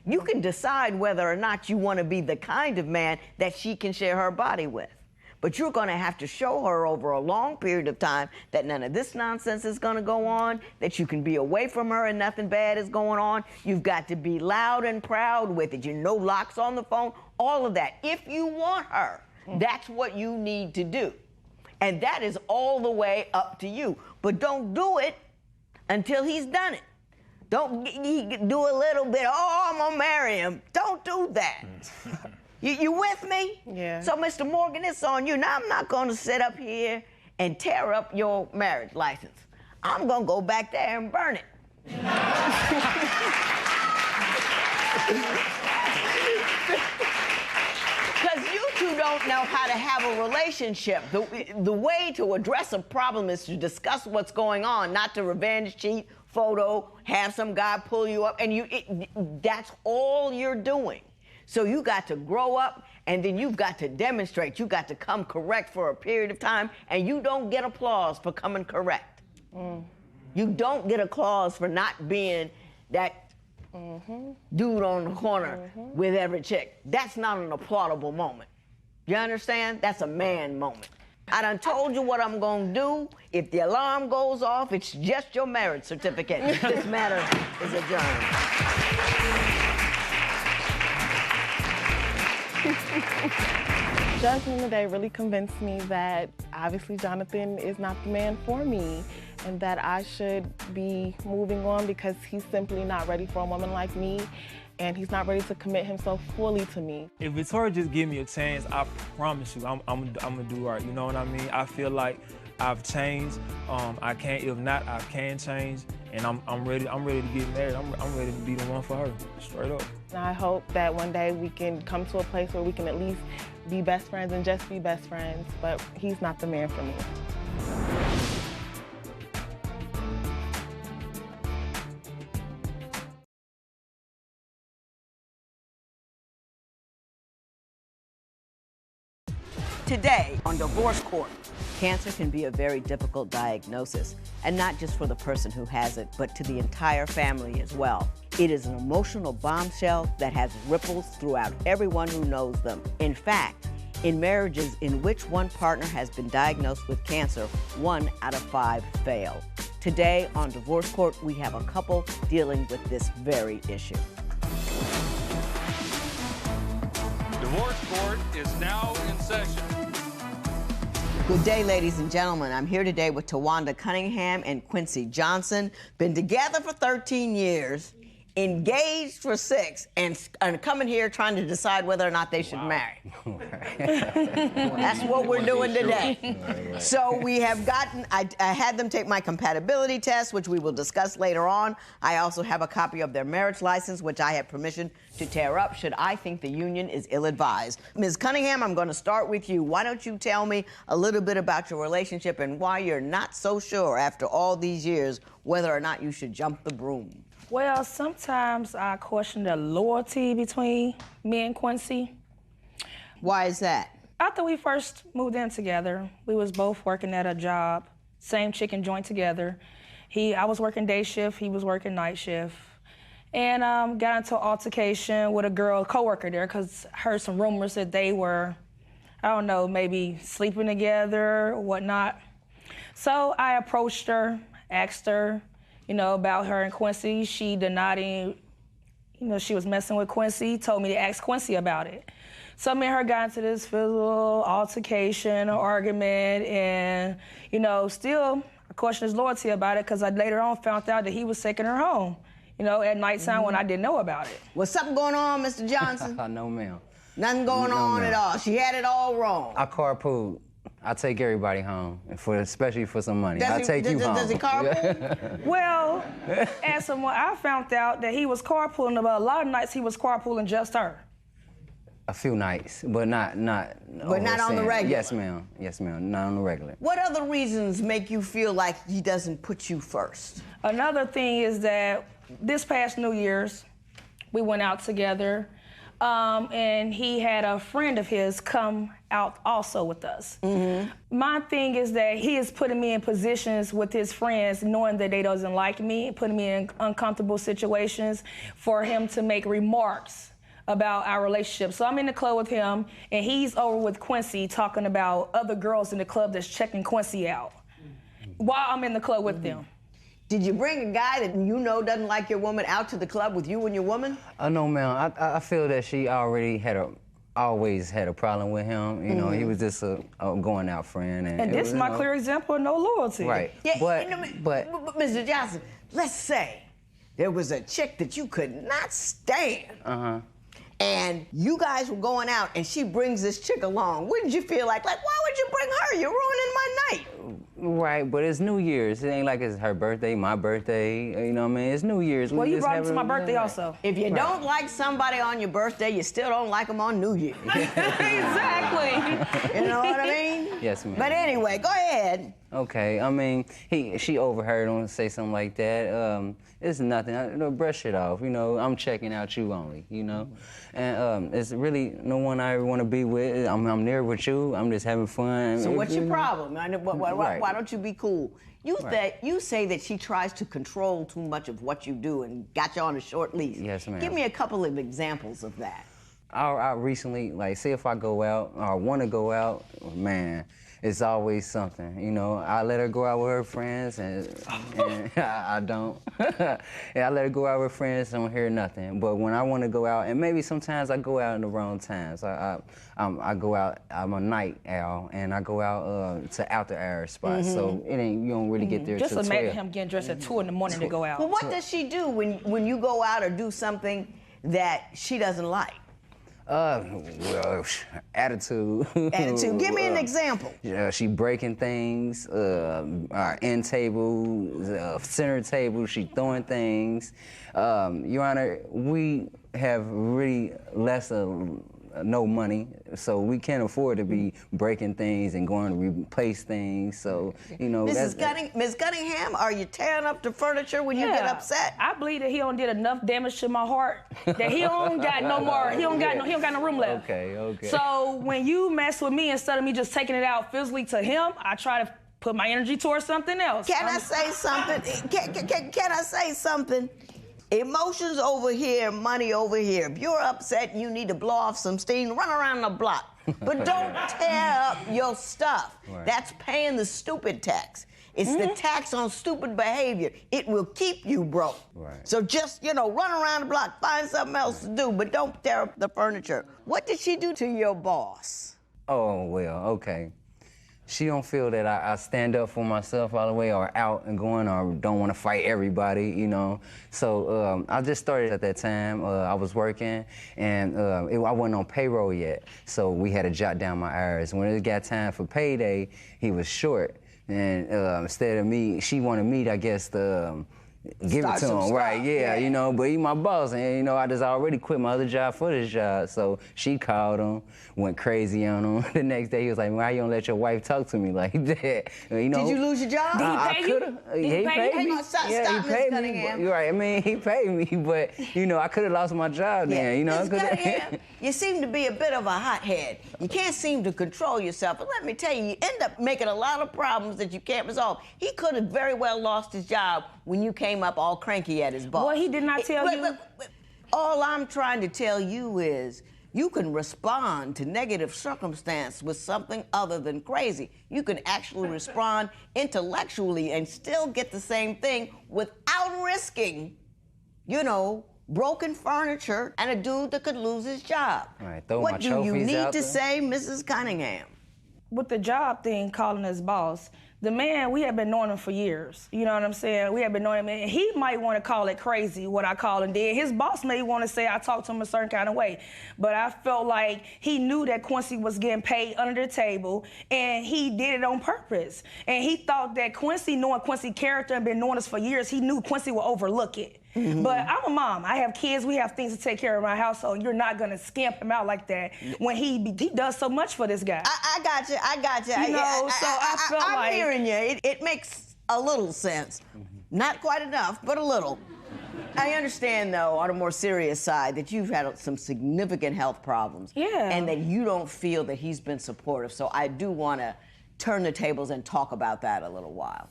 You can decide whether or not you want to be the kind of man that she can share her body with. But you're going to have to show her over a long period of time that none of this nonsense is going to go on, that you can be away from her and nothing bad is going on. You've got to be loud and proud with it. You know, locks on the phone, all of that. If you want her, that's what you need to do. And that is all the way up to you. But don't do it until he's done it. Don't do a little bit, oh, I'm gonna marry him. Don't do that. You with me? Yeah. So, Mr. Morgan, it's on you. Now, I'm not gonna sit up here and tear up your marriage license. I'm gonna go back there and burn it. Because you two don't know how to have a relationship. The way to address a problem is to discuss what's going on, not to revenge, cheat, photo, have some guy pull you up, and that's all you're doing. So you got to grow up, and then you've got to demonstrate. You got to come correct for a period of time, and you don't get applause for coming correct. You don't get applause for not being that dude on the corner with every chick. That's not an applaudable moment. You understand? That's a man moment. I done told you what I'm gonna do. If the alarm goes off, it's just your marriage certificate. This matter is adjourned. Judgment today really convinced me that obviously Jonathan is not the man for me and that I should be moving on because he's simply not ready for a woman like me and he's not ready to commit himself fully to me. If Victoria just give me a chance, I promise you, I'm gonna do right. You know what I mean? I feel like I've changed. If not, I can change, and I'm ready. I'm ready to get married. I'm ready to be the one for her, straight up. And I hope that one day we can come to a place where we can at least be best friends and just be best friends. But he's not the man for me. Today on Divorce Court, cancer can be a very difficult diagnosis, and not just for the person who has it, but to the entire family as well. It is an emotional bombshell that has ripples throughout everyone who knows them. In fact, in marriages in which one partner has been diagnosed with cancer, 1 out of 5 fail. Today on Divorce Court, we have a couple dealing with this very issue. Divorce Court is now in session. Good day, ladies and gentlemen. I'm here today with Tawanda Cunningham and Quincy Johnson. Been together for 13 years, engaged for 6, and coming here trying to decide whether or not they should marry. That's what we're doing today. So we have gotten, I had them take my compatibility test, which we will discuss later on. I also have a copy of their marriage license, which I have permission to tear up should I think the union is ill-advised. Ms. Cunningham, I'm going to start with you. Why don't you tell me a little bit about your relationship and why you're not so sure after all these years whether or not you should jump the broom? Well, sometimes I question the loyalty between me and Quincy. Why is that? After we first moved in together, we was both working at a job, same chicken joint together. I was working day shift, he was working night shift. And got into an altercation with a coworker there because I heard some rumors that they were, I don't know, maybe sleeping together or whatnot. So I approached her, asked her, about her and Quincy. She denied it, she was messing with Quincy, told me to ask Quincy about it. So me and her got into this physical altercation or argument, and, still I questioned his loyalty about it because I later on found out that he was taking her home, at nighttime when I didn't know about it. Was something going on, Mr. Johnson? No, ma'am. Nothing going on at all. She had it all wrong. I carpool. I take everybody home, especially for some money. Does he carpool? Well, as someone, I found out that he was carpooling, but a lot of nights he was carpooling just her. A few nights, but not on the regular. Yes, ma'am. Yes, ma'am. Not on the regular. What other reasons make you feel like he doesn't put you first? Another thing is that this past New Year's, we went out together, and he had a friend of his come out also with us. My thing is that he is putting me in positions with his friends, knowing that they doesn't like me, putting me in uncomfortable situations for him to make remarks about our relationship. So I'm in the club with him, and he's over with Quincy talking about other girls in the club that's checking Quincy out while I'm in the club with them. Did you bring a guy that you know doesn't like your woman out to the club with you and your woman? No, ma'am. I feel that she already always had a problem with him. You know, he was just a going out friend. And this is my clear example of no loyalty. Right. Yeah, but Mr. Johnson, let's say there was a chick that you could not stand. And you guys were going out and she brings this chick along. Wouldn't you feel like why would you bring her? You're ruining my night. Right, but it's New Year's. It ain't like it's her birthday, my birthday. You know what I mean? It's New Year's. Well, you brought him to my birthday also. If you don't like somebody on your birthday, you still don't like them on New Year's. Exactly. You know what I mean? Yes, ma'am. But anyway, go ahead. Okay, I mean, she overheard him say something like that. It's nothing. Brush it off. You know, I'm checking out you only. You know, and it's really no one I ever want to be with. I'm there with you. I'm just having fun. So what's your problem? Why don't you be cool? You say that she tries to control too much of what you do and got you on a short leash. Yes, ma'am. Give me a couple of examples of that. I recently, like, say if I go out or want to go out, man, it's always something. You know, I let her go out with her friends, and I don't. Yeah, I let her go out with friends, don't hear nothing. But when I want to go out, and maybe sometimes I go out in the wrong times. I go out. I'm a night owl, and I go out to after hour spots. So it ain't, you don't really get there. Just till imagine 12. him getting dressed at 2 in the morning to go out. Well, what does she do when you go out or do something that she doesn't like? Well, attitude. Attitude. Give me an example. Yeah, she breaking things. Our end table, center table. She throwing things. Your Honor, we have really less no money, so we can't afford to be breaking things and going to replace things. So, you know, Ms. Cunningham, are you tearing up the furniture when you get upset? I believe that he don't did enough damage to my heart that he don't got no more. He don't got no room left. Okay. So when you mess with me, instead of me just taking it out physically to him, I try to put my energy towards something else. Can I say something? Can I say something? Emotions over here, money over here. If you're upset and you need to blow off some steam, run around the block. But don't tear up your stuff. Right. That's paying the stupid tax. It's the tax on stupid behavior. It will keep you broke. Right. So just, run around the block, find something else to do, but don't tear up the furniture. What did she do to your boss? Oh, well, okay. She don't feel that I stand up for myself all the way or out and going or don't want to fight everybody, you know. So I just started at that time. I was working and I wasn't on payroll yet. So we had to jot down my hours. When it got time for payday, he was short. And instead of me, she wanted me, I guess, to give it to him, right? Yeah, you know, but he my boss, and I just already quit my other job for this job. So she called him, went crazy on him. The next day he was like, "Why you don't let your wife talk to me like that?" Did you lose your job? Did he pay you? He paid me. Stop, he Ms. paid Cunningham. me. You're right. I mean, he paid me, but I could have lost my job then. Ms. Cunningham, you seem to be a bit of a hothead. You can't seem to control yourself. But let me tell you, you end up making a lot of problems that you can't resolve. He could have very well lost his job when you came up all cranky at his boss. Well, he did not tell you. All I'm trying to tell you is you can respond to negative circumstance with something other than crazy. You can actually respond intellectually and still get the same thing without risking, broken furniture and a dude that could lose his job. Right, throw what my do you trophies need out to there. say, Mrs. Cunningham? With the job thing, calling his boss, the man, we have been knowing him for years. You know what I'm saying? We have been knowing him, and he might want to call it crazy, what I call him did. His boss may want to say I talked to him a certain kind of way. But I felt like he knew that Quincy was getting paid under the table, and he did it on purpose. And he thought that Quincy, knowing Quincy's character and been knowing us for years, he knew Quincy would overlook it. Mm-hmm. But I'm a mom. I have kids. We have things to take care of in my household. You're not going to scamp him out like that when he does so much for this guy. I got you. I'm hearing you. It makes a little sense. Not quite enough, but a little. I understand, though, on a more serious side, that you've had some significant health problems. Yeah. And that you don't feel that he's been supportive. So I do want to turn the tables and talk about that a little while.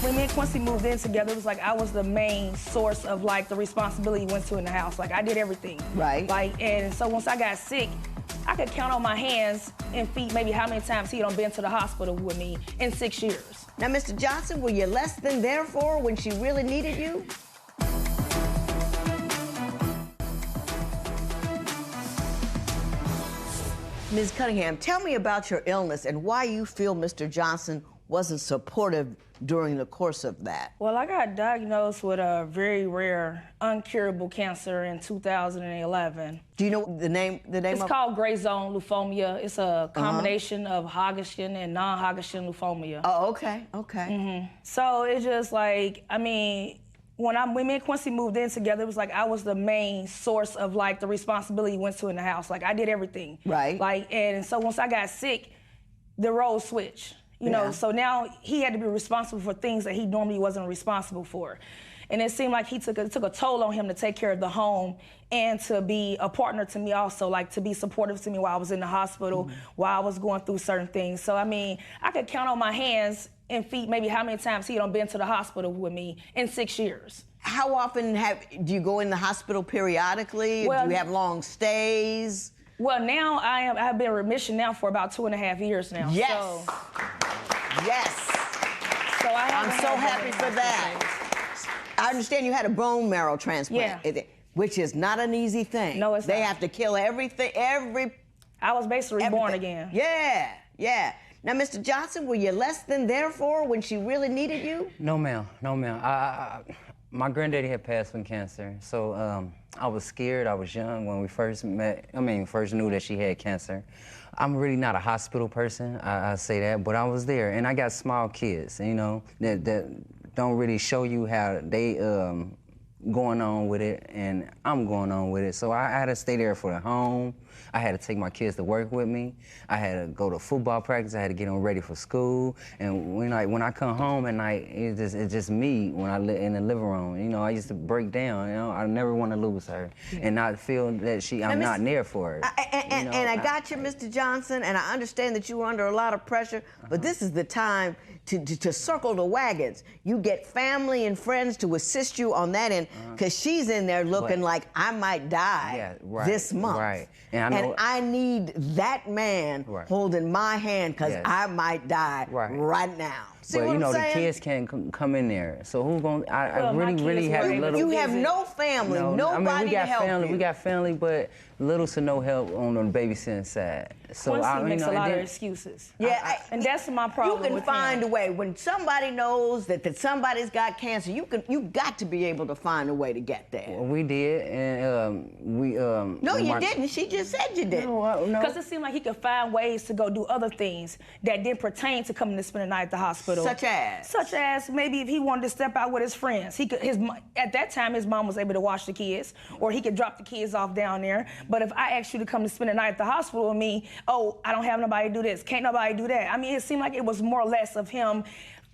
When me and Quincy moved in together, it was like I was the main source of like the responsibility he went to in the house. Like I did everything. Right. Like, and so once I got sick, I could count on my hands and feet maybe how many times he done been to the hospital with me in 6 years. Now, Mr. Johnson, were you less than there for her when she really needed you? Ms. Cunningham, tell me about your illness and why you feel Mr. Johnson wasn't supportive during the course of that. Well, I got diagnosed with a very rare, uncurable cancer in 2011. Do you know the name It's called gray zone lymphoma. It's a combination of Hodgkin and non-Hodgkin lymphoma. Oh, okay, okay. So it's just like, I mean, when me and Quincy moved in together, it was like I was the main source of like the responsibility he went to in the house. Like I did everything. Right. Like, and so once I got sick, the roles switched. You know, so now he had to be responsible for things that he normally wasn't responsible for. And it seemed like it took a toll on him to take care of the home and to be a partner to me also, like to be supportive to me while I was in the hospital, while I was going through certain things. So, I mean, I could count on my hands and feet maybe how many times he done been to the hospital with me in 6 years. How often do you go in the hospital periodically? Well, do you have long stays? Well, now I've been in remission now for about 2.5 years now. Yes. So, yes. So I'm so happy for that. I understand you had a bone marrow transplant. Yeah. Which is not an easy thing. No, it's They not. have to kill everything, I was basically reborn again. Yeah, yeah. Now, Mr. Johnson, were you less than there for her when she really needed you? No, ma'am. No, ma'am. My granddaddy had passed from cancer, so I was scared. I was young when we first met. First knew that she had cancer. I'm really not a hospital person, I say that, but I was there, and I got small kids, you know, that don't really show you how they going on with it, and I'm going on with it. So I had to stay there for the home. I had to take my kids to work with me. I had to go to football practice. I had to get them ready for school. And when I come home at night, it's just me when I in the living room. You know, I used to break down. You know, I never want to lose her and not feel that I'm not near for her. And I got you, Mr. Johnson, and I understand that you were under a lot of pressure, but this is the time to circle the wagons. You get family and friends to assist you on that end, because she's in there looking like I might die this month. Right. And I need that man holding my hand, because I might die right now. See but what you know, I'm saying? the kids can't come in there. So who's gonna? I really have little. You have no family, nobody to help you. We got family, but little to no help on the babysitting side. So Quincy makes a lot of excuses. Yeah, and that's my problem. You can find a way. When somebody knows that somebody's got cancer, you got to be able to find a way to get there. Well, we did, and we. No, you didn't. She just said you did. No. Because it seemed like he could find ways to go do other things that didn't pertain to coming to spend the night at the hospital. Such as? Such as maybe if he wanted to step out with his friends. He could. At that time, his mom was able to watch the kids, or he could drop the kids off down there. But if I asked you to come to spend the night at the hospital with me, oh, I don't have nobody to do this. Can't nobody do that. I mean, it seemed like it was more or less of him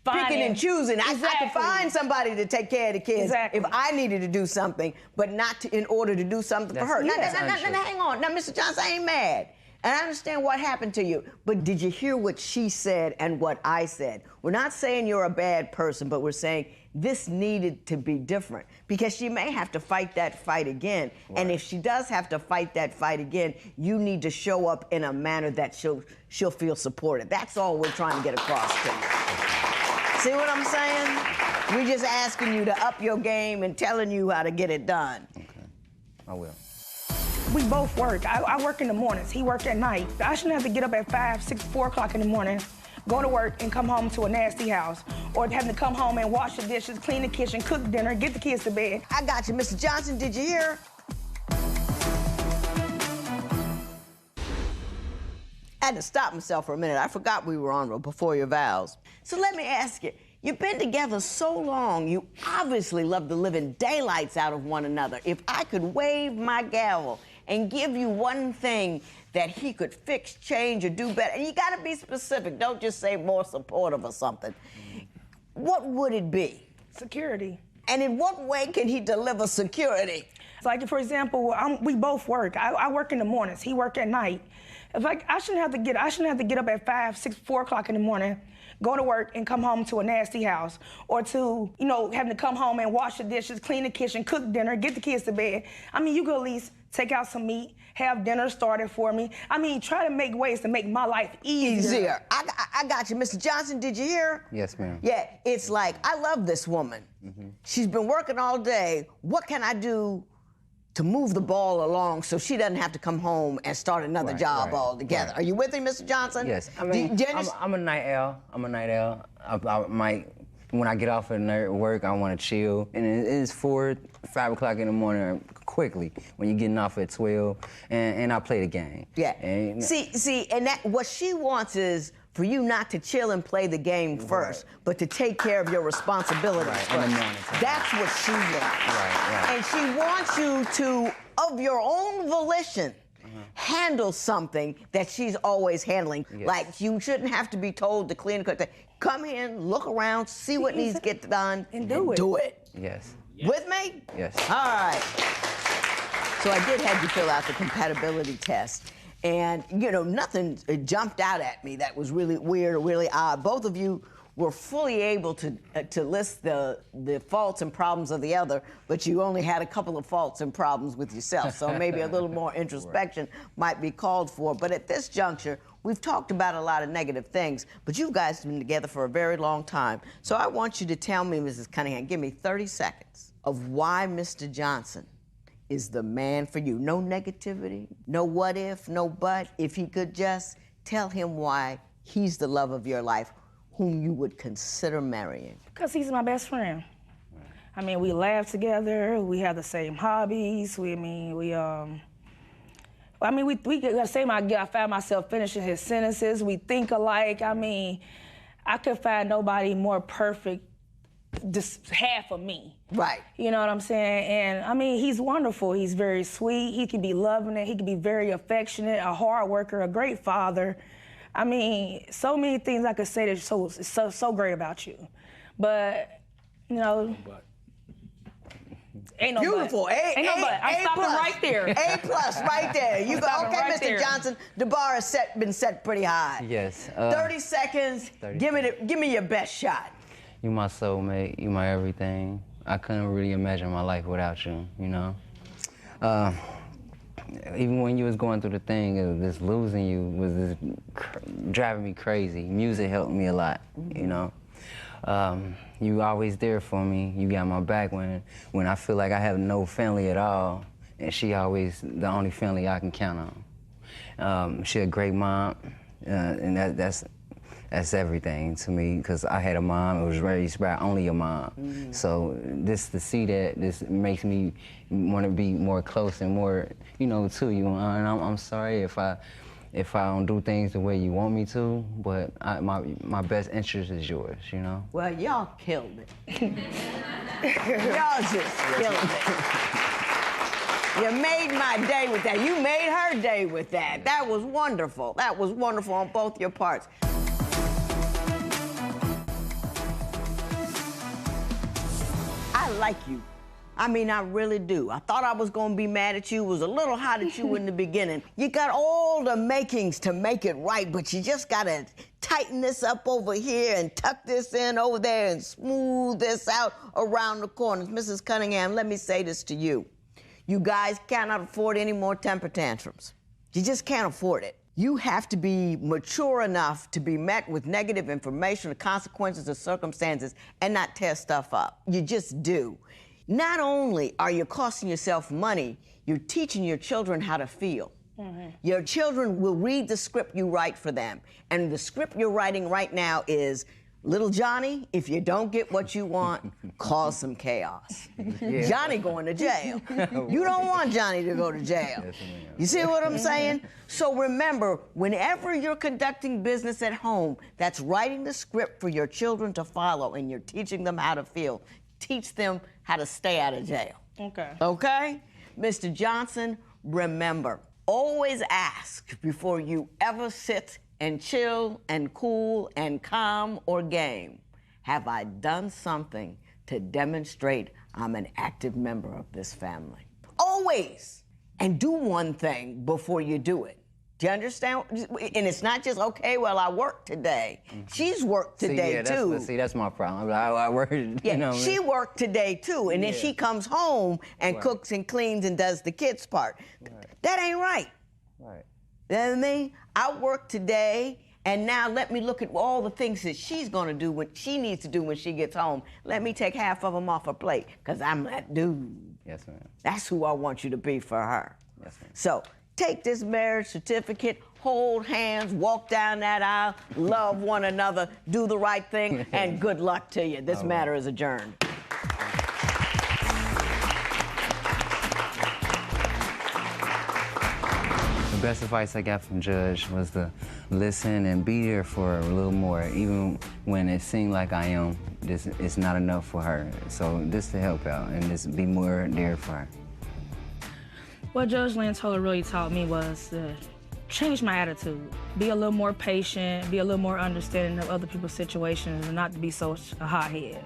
picking and choosing. Exactly. I could find somebody to take care of the kids if I needed to do something, but not in order to do something for her. Now, hang on. Now, Mr. Johnson, I ain't mad. And I understand what happened to you, but did you hear what she said and what I said? We're not saying you're a bad person, but we're saying this needed to be different, because she may have to fight that fight again. Right. And if she does have to fight that fight again, you need to show up in a manner that she'll feel supported. That's all we're trying to get across to you. See what I'm saying? We're just asking you to up your game and telling you how to get it done. Okay, I will. We both work. I work in the mornings. He worked at night. I shouldn't have to get up at 5, 6, 4 o'clock in the morning, go to work, and come home to a nasty house. Or having to come home and wash the dishes, clean the kitchen, cook dinner, get the kids to bed. I got you. Mr. Johnson, did you hear? I had to stop myself for a minute. I forgot we were on before your vows. So let me ask you, you've been together so long, you obviously love the living daylights out of one another. If I could wave my gavel and give you one thing that he could fix, change, or do better, and you gotta be specific, don't just say more supportive or something, what would it be? Security. And in what way can he deliver security? Like, for example, we both work. I work in the mornings. He work at night. It's like I shouldn't have to get up at 5, 6, 4 o'clock in the morning, go to work and come home to a nasty house, or to, having to come home and wash the dishes, clean the kitchen, cook dinner, get the kids to bed. I mean, you could at least take out some meat, have dinner started for me. I mean, try to make ways to make my life easier. I got you. Mr. Johnson, did you hear? Yes, ma'am. Yeah, it's like, I love this woman. She's been working all day. What can I do to move the ball along so she doesn't have to come home and start another job altogether? Are you with me, Mr. Johnson? Yes. I mean, I'm a night owl. I might, when I get off of work, I want to chill. And it is 4, 5 o'clock in the morning quickly when you're getting off at 12, and I play the game. Yeah. And, see, and what she wants is for you not to chill and play the game first, but to take care of your responsibilities first. That's what she wants. Right. And she wants you to, of your own volition, handle something that she's always handling. Yes. Like, you shouldn't have to be told to clean, come in, look around, see what needs to get done, and do it. Yes. With me? Yes. All right. So I did have you fill out the compatibility test. And, nothing jumped out at me that was really weird or really odd. Both of you were fully able to list the faults and problems of the other, but you only had a couple of faults and problems with yourself. So maybe a little more introspection might be called for. But at this juncture, we've talked about a lot of negative things, but you guys have been together for a very long time. So I want you to tell me, Mrs. Cunningham, give me 30 seconds of why Mr. Johnson is the man for you. No negativity, no what if, no but. If he could just tell him why he's the love of your life, whom you would consider marrying. Because he's my best friend. I mean, we laugh together, we have the same hobbies, we got the same idea. I found myself finishing his sentences, we think alike. I mean, I could find nobody more perfect, just half of me. Right. You know what I'm saying? And I mean, he's wonderful. He's very sweet. He can be loving it. He can be very affectionate, a hard worker, a great father. I mean, so many things I could say that's so great about you. But, ain't no beautiful. But. Ain't no but. I'm stopping right there. A+ right there. You go, okay, right Mr. there. Johnson, the bar has been set pretty high. Yes. 30 seconds. 30 Give me your best shot. You my soulmate, you my everything. I couldn't really imagine my life without you, Even when you was going through the thing, it was just losing you was just driving me crazy. Music helped me a lot, You always there for me. You got my back when I feel like I have no family at all, and she always the only family I can count on. She a great mom, and that's everything to me, because I had a mom, it was raised by only a mom. So just to see that, this makes me want to be more close and more, to you. And I'm sorry if I don't do things the way you want me to, but my best interest is yours, Well, y'all killed it. Y'all just killed it. You made my day with that. You made her day with that. That was wonderful. That was wonderful on both your parts. I like you. I mean, I really do. I thought I was gonna be mad at you, was a little hot at you in the beginning. You got all the makings to make it right, but you just gotta tighten this up over here and tuck this in over there and smooth this out around the corners. Mrs. Cunningham, let me say this to you. You guys cannot afford any more temper tantrums. You just can't afford it. You have to be mature enough to be met with negative information, the consequences of circumstances, and not tear stuff up. You just do. Not only are you costing yourself money, you're teaching your children how to feel. Your children will read the script you write for them. And the script you're writing right now is, little Johnny, if you don't get what you want, cause some chaos. Johnny going to jail. You don't want Johnny to go to jail. You see what I'm saying? So remember, whenever you're conducting business at home, that's writing the script for your children to follow, and you're teaching them how to feel. Teach them how to stay out of jail. Okay. Okay? Mr. Johnson, remember, always ask before you ever sit and chill and cool and calm or game. Have I done something to demonstrate I'm an active member of this family? Always. And do one thing before you do it. Do you understand? And it's not just, okay, well, I worked today. She's worked today, too. That's my problem. I work, Yeah, she worked today, too. And then she comes home and cooks and cleans and does the kids' part. That ain't right. Right. You know what I mean? I worked today, and now let me look at all the things that she's going to do, what she needs to do when she gets home. Let me take half of them off her plate, because I'm that dude. Yes, ma'am. That's who I want you to be for her. Yes, ma'am. So take this marriage certificate, hold hands, walk down that aisle, love one another, do the right thing, and good luck to you. This matter is adjourned. The best advice I got from Judge was to listen and be there for her a little more, even when it seemed like I am. It's not enough for her. So just to help out and just be more there for her. What Judge Lynn Toler really taught me was to change my attitude, be a little more patient, be a little more understanding of other people's situations, and not to be so a hothead.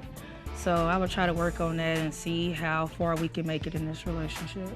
So I would try to work on that and see how far we can make it in this relationship.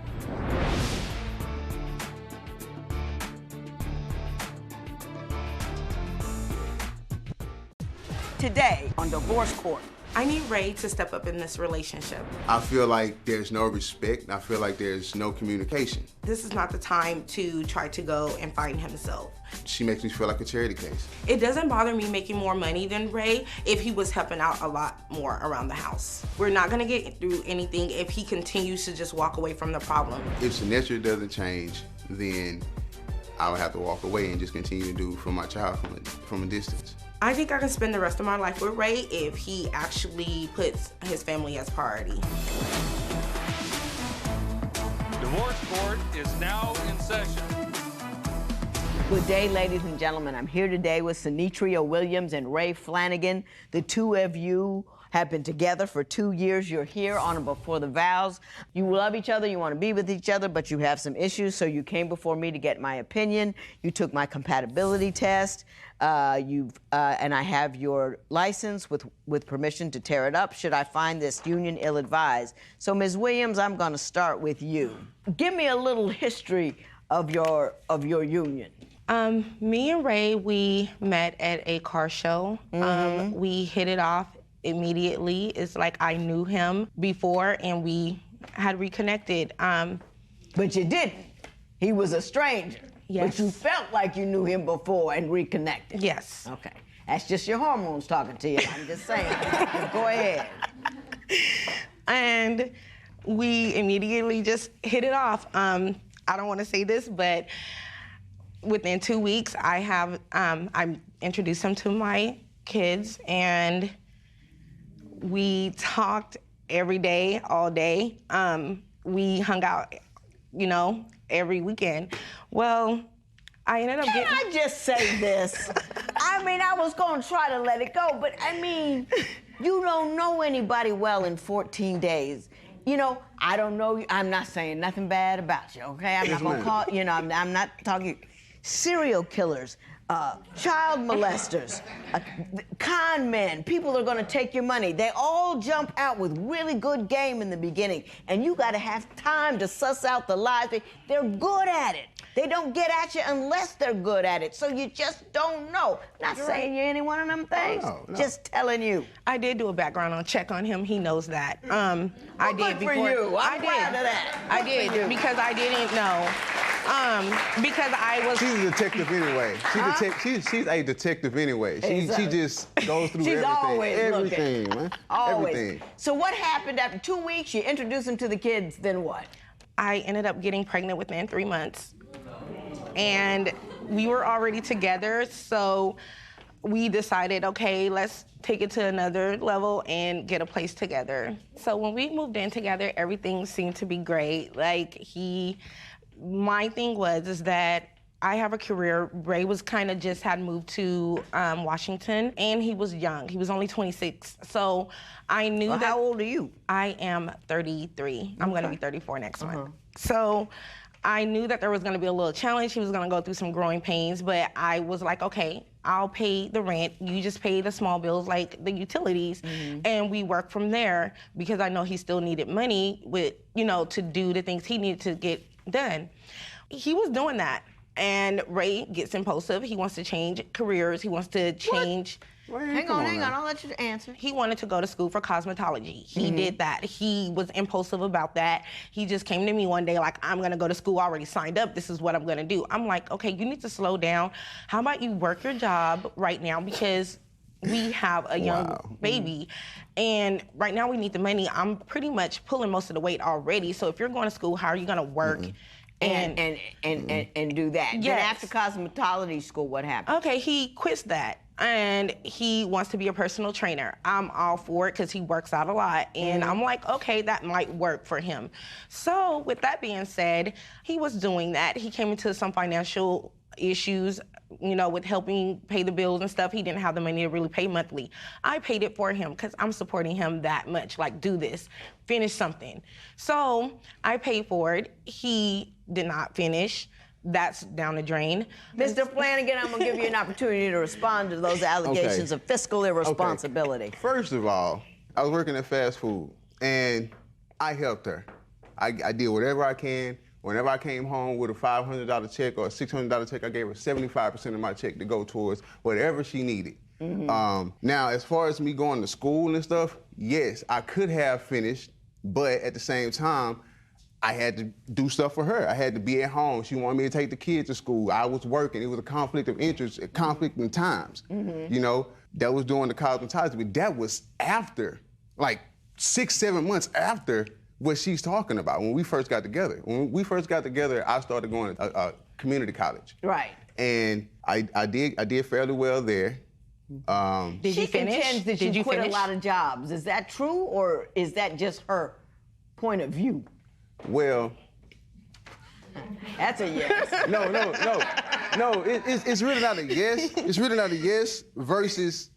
Today on Divorce Court. I need Ray to step up in this relationship. I feel like there's no respect. I feel like there's no communication. This is not the time to try to go and find himself. She makes me feel like a charity case. It doesn't bother me making more money than Ray if he was helping out a lot more around the house. We're not gonna get through anything if he continues to just walk away from the problem. If Sinatra doesn't change, then I would have to walk away and just continue to do for my child from a distance. I think I can spend the rest of my life with Ray if he actually puts his family as priority. Divorce Court is now in session. Good day, ladies and gentlemen. I'm here today with Sinetria Williams and Ray Flanagan. The two of you have been together for 2 years. You're here on and before the vows. You love each other, you want to be with each other, but you have some issues, so you came before me to get my opinion. You took my compatibility test. And I have your license with permission to tear it up should I find this union ill-advised. So, Ms. Williams, I'm going to start with you. Give me a little history of your union. Me and Ray, we met at a car show. We hit it off immediately. It's like I knew him before and we had reconnected. But you didn't. He was a stranger. Yes. But you felt like you knew him before and reconnected. Yes. Okay. That's just your hormones talking to you. I'm just saying. Go ahead. And we immediately just hit it off. I don't want to say this, but within 2 weeks, I introduced him to my kids, and we talked every day, all day. We hung out, every weekend. Well, I ended up getting... Can I just say this? I mean, I was going to try to let it go, but I mean, you don't know anybody well in 14 days. I don't know you. I'm not saying nothing bad about you, okay? I'm not going to call, I'm not talking serial killers, child molesters, con men, people are going to take your money. They all jump out with really good game in the beginning, and you got to have time to suss out the lies. They're good at it. They don't get at you unless they're good at it, so you just don't know. Not saying you're any one of them things, just telling you. I did do a background check on him. He knows that. I did good before. For you. I'm proud of that. I did because I didn't know. Because I was. She's a detective anyway. She's a detective anyway. She just goes through She's everything. always everything, looking. man. Always. Everything. So what happened after 2 weeks? You introduced him to the kids, then what? I ended up getting pregnant within 3 months. And we were already together, so we decided, okay, let's take it to another level and get a place together. So when we moved in together, everything seemed to be great. My thing is that I have a career. Ray was kind of just had moved to Washington, and he was young. He was only 26. So I knew that. How old are you? I am 33. I'm going to be 34 next month. So I knew that there was going to be a little challenge. He was going to go through some growing pains, but I was like, okay, I'll pay the rent, you just pay the small bills like the utilities, and we work from there because I know he still needed money with, you know, to do the things he needed to get done. He was doing that, and Ray gets impulsive. He wants to change careers. He wants to change. Hang on, I'll let you answer. He wanted to go to school for cosmetology. He did that. He was impulsive about that. He just came to me one day like, I'm gonna go to school, I already signed up, this is what I'm gonna do. I'm like, okay, you need to slow down. How about you work your job right now, because we have a young baby, and right now we need the money. I'm pretty much pulling most of the weight already, so if you're going to school, how are you gonna work? And do that. Yes. Then after cosmetology school, what happened? Okay, he quits that, and he wants to be a personal trainer. I'm all for it because he works out a lot, and I'm like, okay, that might work for him. So with that being said, he was doing that. He came into some financial issues, you know, with helping pay the bills and stuff. He didn't have the money to really pay monthly. I paid it for him because I'm supporting him that much. Like, do this, finish something. So I paid for it. He did not finish. That's down the drain. Mr. Flanagan, I'm gonna give you an opportunity to respond to those allegations of fiscal irresponsibility. Okay. First of all, I was working at fast food, and I helped her. I did whatever I can. Whenever I came home with a $500 check or a $600 check, I gave her 75% of my check to go towards whatever she needed. Now, as far as me going to school and stuff, yes, I could have finished, but at the same time, I had to do stuff for her. I had to be at home. She wanted me to take the kids to school. I was working. It was a conflict of interest, a conflict in times. You know, that was during the cosmetology, but that was after, like 6, 7 months after what she's talking about when we first got together. When we first got together, I started going to community college. Right. And I did fairly well there. Did you finish? That you quit finish? a lot of jobs. Is that true, or is that just her point of view? Well, that's a yes. No. It's really not a yes. It's really not a yes versus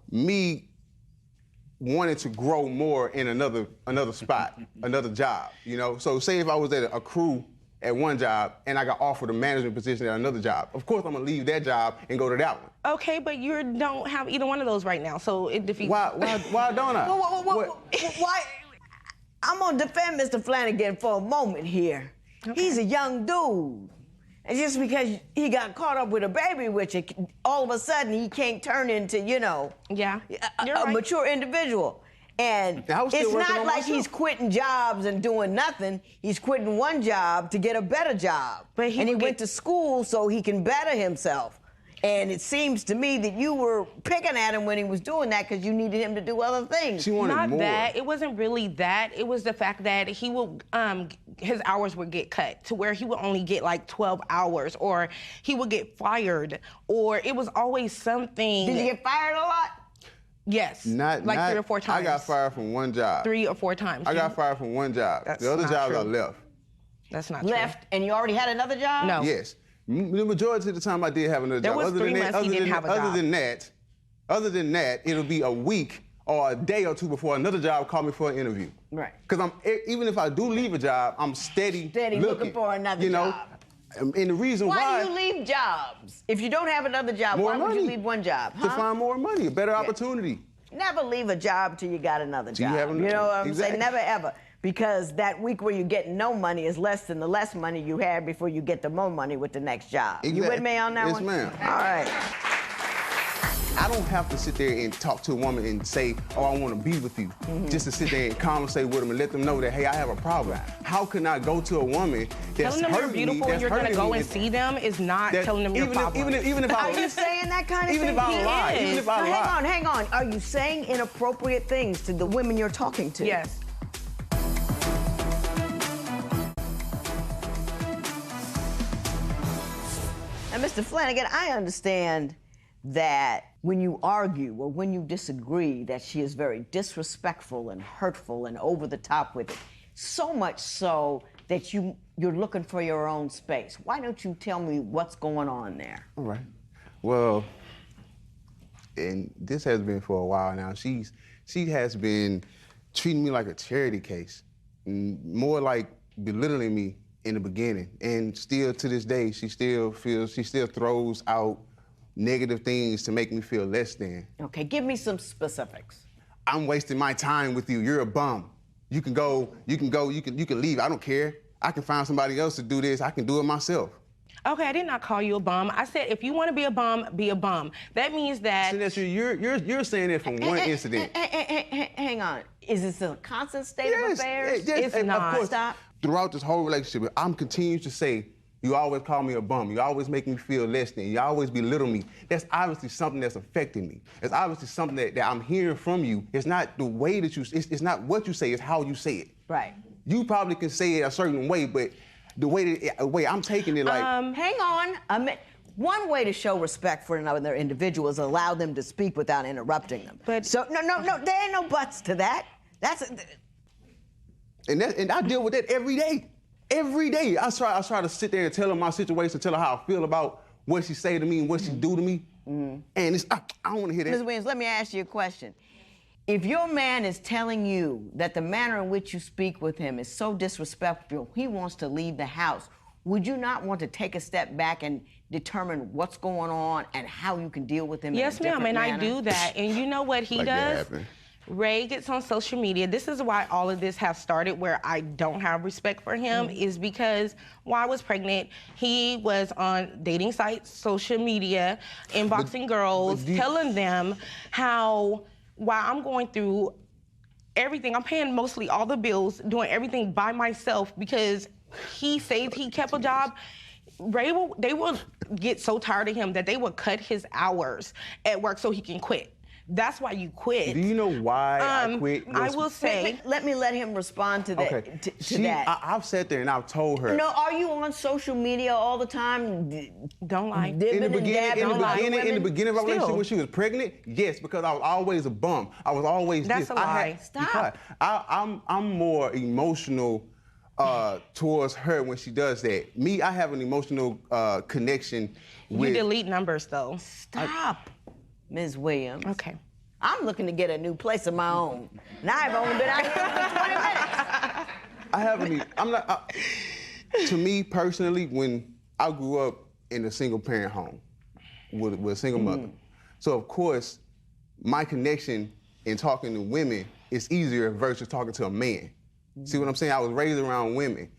me wanted to grow more in another spot, another job, you know? So say if I was at a crew at one job and I got offered a management position at another job, of course I'm gonna leave that job and go to that one. Okay, but you don't have either one of those right now, so it defeats. Why don't I? Why? I'm gonna defend Mr. Flanagan for a moment here. Okay. He's a young dude. And just because he got caught up with a baby with you, all of a sudden he can't turn into, you know, a mature individual. And it's not like he's quitting jobs and doing nothing. He's quitting one job to get a better job. But he went to school so he can better himself. And it seems to me that you were picking at him when he was doing that because you needed him to do other things. She wanted Not more. that. It wasn't really that. It was the fact that he would, his hours would get cut to where he would only get like 12 hours, or he would get fired, or it was always something. Did you get fired a lot? Yes. Like 3 or 4 times. I got fired from one job. 3 or 4 times. I got fired from one job. The other jobs I left. That's not Left, and you already had another job? No. Yes. The majority of the time I did have another job. There was 3 months he didn't have a job. Other than that, it'll be a week or a day or two before another job called me for an interview. Right. Because even if I do leave a job, I'm steady looking for another job. And the reason why do you leave jobs? If you don't have another job, why would you leave one job? To find more money, a better opportunity. Never leave a job till you got another job. You know what I'm saying? Never ever. Because that week where you get no money is less than the less money you had before you get the more money with the next job. Exactly. You with me on that one? Yes, ma'am. All right. I don't have to sit there and talk to a woman and say, oh, I want to be with you. Just to sit there and conversate with them and let them know that, hey, I have a problem. How can I go to a woman that's telling them they're beautiful and you're going to go and see them is not telling them your problem. Even if I Are you saying that kind of thing? Even if I lie. Hang on. Are you saying inappropriate things to the women you're talking to? Yes. Now, Mr. Flanagan, I understand that when you argue or when you disagree, that she is very disrespectful and hurtful and over the top with it. So much so that you're looking for your own space. Why don't you tell me what's going on there? All right. Well, and this has been for a while now. She has been treating me like a charity case, more like belittling me in the beginning. And still to this day, she still throws out negative things to make me feel less than. Okay, give me some specifics. I'm wasting my time with you. You're a bum. You can go, you can leave. I don't care. I can find somebody else to do this. I can do it myself. Okay, I did not call you a bum. I said if you want to be a bum, be a bum. That means that. So you're saying it from one incident. Hang on. Is this a constant state of affairs? Yes, it's not. Of course, Stop. Throughout this whole relationship, I'm continuing to say, you always call me a bum. You always make me feel less than. You always belittle me. That's obviously something that's affecting me. It's obviously something that I'm hearing from you. It's not the way that it's not what you say, it's how you say it. Right. You probably can say it a certain way, but the way I'm taking it, like... Hang on a minute. One way to show respect for another individual is allow them to speak without interrupting them. But so no, there ain't no buts to that. And I deal with that every day. Every day. I try to sit there and tell her my situation, tell her how I feel about what she say to me and what she do to me. And I don't want to hear that. Ms. Williams, let me ask you a question. If your man is telling you that the manner in which you speak with him is so disrespectful, he wants to leave the house, would you not want to take a step back and determine what's going on and how you can deal with him? Yes, ma'am, and manner? I do that. And you know what he Like does? that happened. Ray gets on social media. This is why all of this have started where I don't have respect for him is because while I was pregnant, he was on dating sites, social media, inboxing girls, telling them how while I'm going through everything, I'm paying mostly all the bills, doing everything by myself because he says he kept a job. They will get so tired of him that they will cut his hours at work so he can quit. That's why you quit. Do you know why I quit? I will say. Let me let him respond to that. Okay. To that. I've sat there and I've told her. No, are you on social media all the time? Don't lie. In the beginning of our Still. relationship when she was pregnant, yes, because I was always a bum. I was always That's this. a lie. Stop. I'm more emotional towards her when she does that. Me, I have an emotional connection with. You delete numbers though. Stop, Ms. Williams. Okay. I'm looking to get a new place of my own. And I've only been out here for 20 minutes. I'm not. To me personally, when I grew up in a single parent home with a single mother, so of course my connection in talking to women is easier versus talking to a man. See what I'm saying? I was raised around women.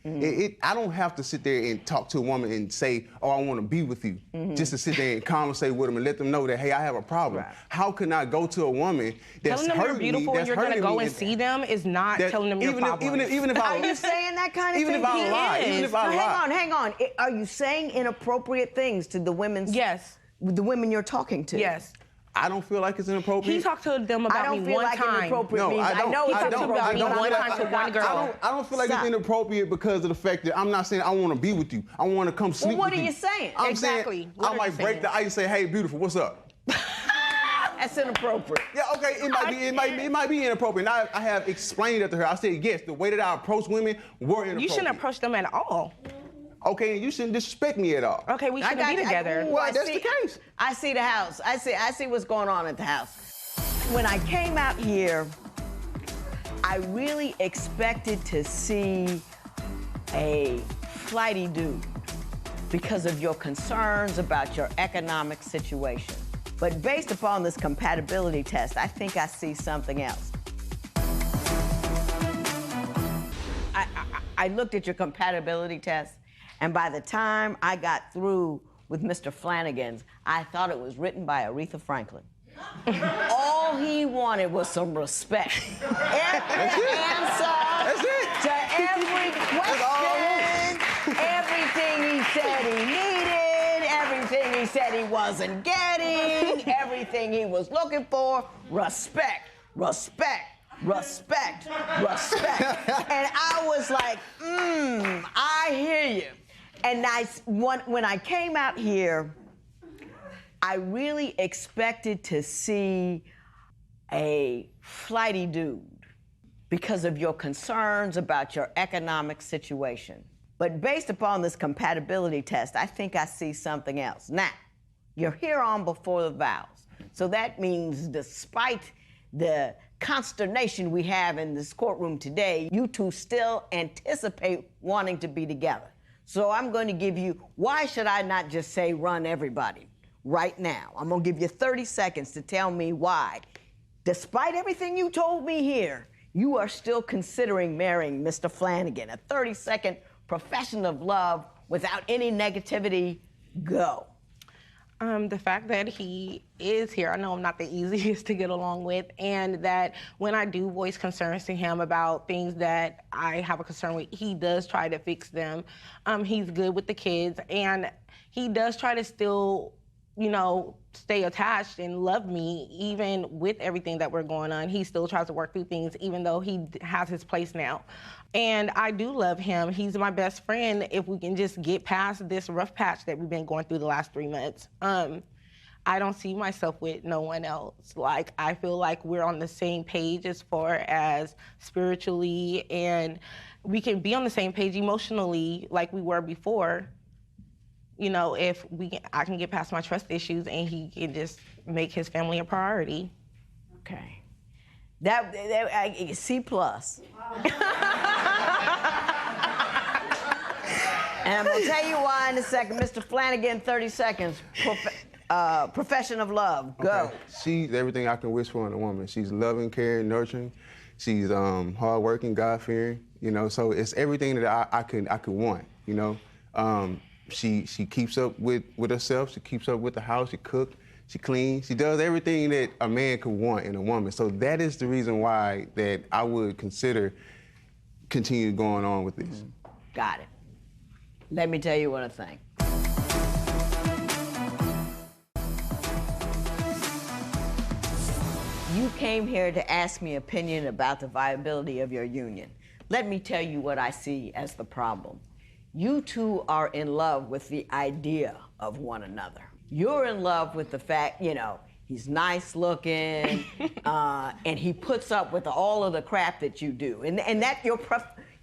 I don't have to sit there and talk to a woman and say, oh, I want to be with you. Just to sit there and conversate with them and let them know that, hey, I have a problem. Right. How can I go to a woman that's telling them you're beautiful and you're going to go and see them is not telling them your problem. Even if I, Are you saying that kind of even thing? If I lie, even if I lie. Hang on. Are you saying inappropriate things to the women? Yes. The women you're talking to? Yes. I don't feel like it's inappropriate. He talked to them about me one time. No, I don't. He talked about me one time to one girl. I don't feel like it's inappropriate because of the fact that I'm not saying I want to be with you. I want to come sleep with you. Well, what are you saying? I'm Exactly. saying What I are might you break saying? the ice and say, hey, beautiful, what's up? That's inappropriate. Yeah, okay, it might be inappropriate. And I have explained that to her. I said, yes, the way that I approach women were inappropriate. You shouldn't approach them at all. Okay, and you shouldn't disrespect me at all. Okay, we shouldn't be together. Well, that's the case. I see the house. I see what's going on at the house. When I came out here, I really expected to see a flighty dude because of your concerns about your economic situation. But based upon this compatibility test, I think I see something else. I looked at your compatibility test, and by the time I got through with Mr. Flanagan's, I thought it was written by Aretha Franklin. All he wanted was some respect. Every answer to every question, everything he said he needed, everything he said he wasn't getting, everything he was looking for, respect, respect, respect, respect. And I was like, I hear you. And when I came out here, I really expected to see a flighty dude because of your concerns about your economic situation. But based upon this compatibility test, I think I see something else. Now, you're here on before the vows. So that means despite the consternation we have in this courtroom today, you two still anticipate wanting to be together. So I'm going to give you, why should I not just say run everybody? right now. I'm gonna give you 30 seconds to tell me why, despite everything you told me here, you are still considering marrying Mr. Flanagan. A 30-second profession of love without any negativity. Go. The fact that he is here, I know I'm not the easiest to get along with, and that when I do voice concerns to him about things that I have a concern with, he does try to fix them. He's good with the kids, and he does try to still, you know, stay attached and love me, even with everything that we're going on. He still tries to work through things, even though he has his place now. And I do love him. He's my best friend if we can just get past this rough patch that we've been going through the last 3 months. I don't see myself with no one else. Like, I feel like we're on the same page as far as spiritually, and we can be on the same page emotionally like we were before. You know, if I can get past my trust issues and he can just make his family a priority. Okay. C+. And I'm gonna tell you why in a second. Mr. Flanagan, 30 seconds. Profession of love, go. Okay. She's everything I can wish for in a woman. She's loving, caring, nurturing. She's hardworking, God-fearing. You know, so it's everything that I could want. You know, she keeps up with herself. She keeps up with the house. She cooks. She cleans. She does everything that a man could want in a woman. So that is the reason why that I would consider continue going on with this. Got it. Let me tell you what I think. You came here to ask me opinion about the viability of your union. Let me tell you what I see as the problem. You two are in love with the idea of one another. You're in love with the fact, you know, he's nice looking, and he puts up with all of the crap that you do. And that your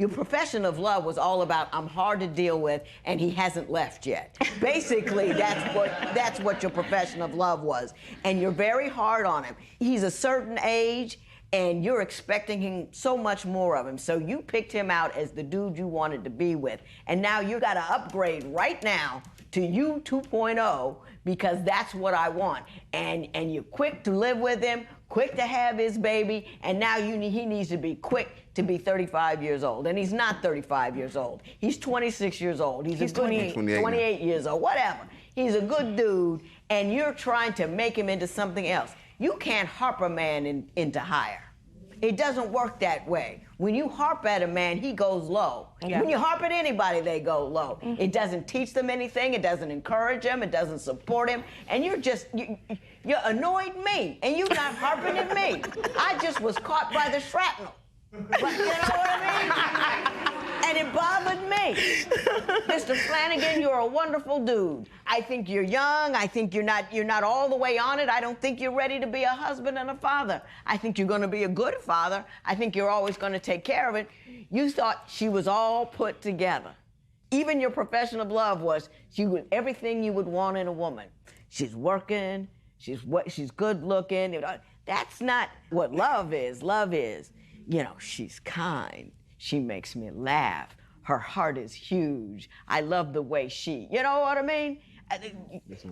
profession of love was all about, I'm hard to deal with, and he hasn't left yet. Basically, that's what your profession of love was. And you're very hard on him. He's a certain age, and you're expecting him so much more of him. So you picked him out as the dude you wanted to be with. And now you got to upgrade right now to you 2.0, because that's what I want. And you're quick to live with him, quick to have his baby, and now he needs to be quick to be 35 years old. And he's not 35 years old. He's 26 years old. He's 28 years old, whatever. He's a good dude, and you're trying to make him into something else. You can't harp a man into higher. It doesn't work that way. When you harp at a man, he goes low. Yeah. When you harp at anybody, they go low. Mm-hmm. It doesn't teach them anything. It doesn't encourage them. It doesn't support him. And you're annoyed me, and you're not harping at me. I just was caught by the shrapnel. But you know what I mean? And it bothered me. Mr. Flanagan, you're a wonderful dude. I think you're young. I think you're not all the way on it. I don't think you're ready to be a husband and a father. I think you're going to be a good father. I think you're always going to take care of it. You thought she was all put together. Even your profession of love was everything you would want in a woman. She's working. She's good looking. That's not what love is. Love is, you know, she's kind. She makes me laugh. Her heart is huge. I love the way you know what I mean?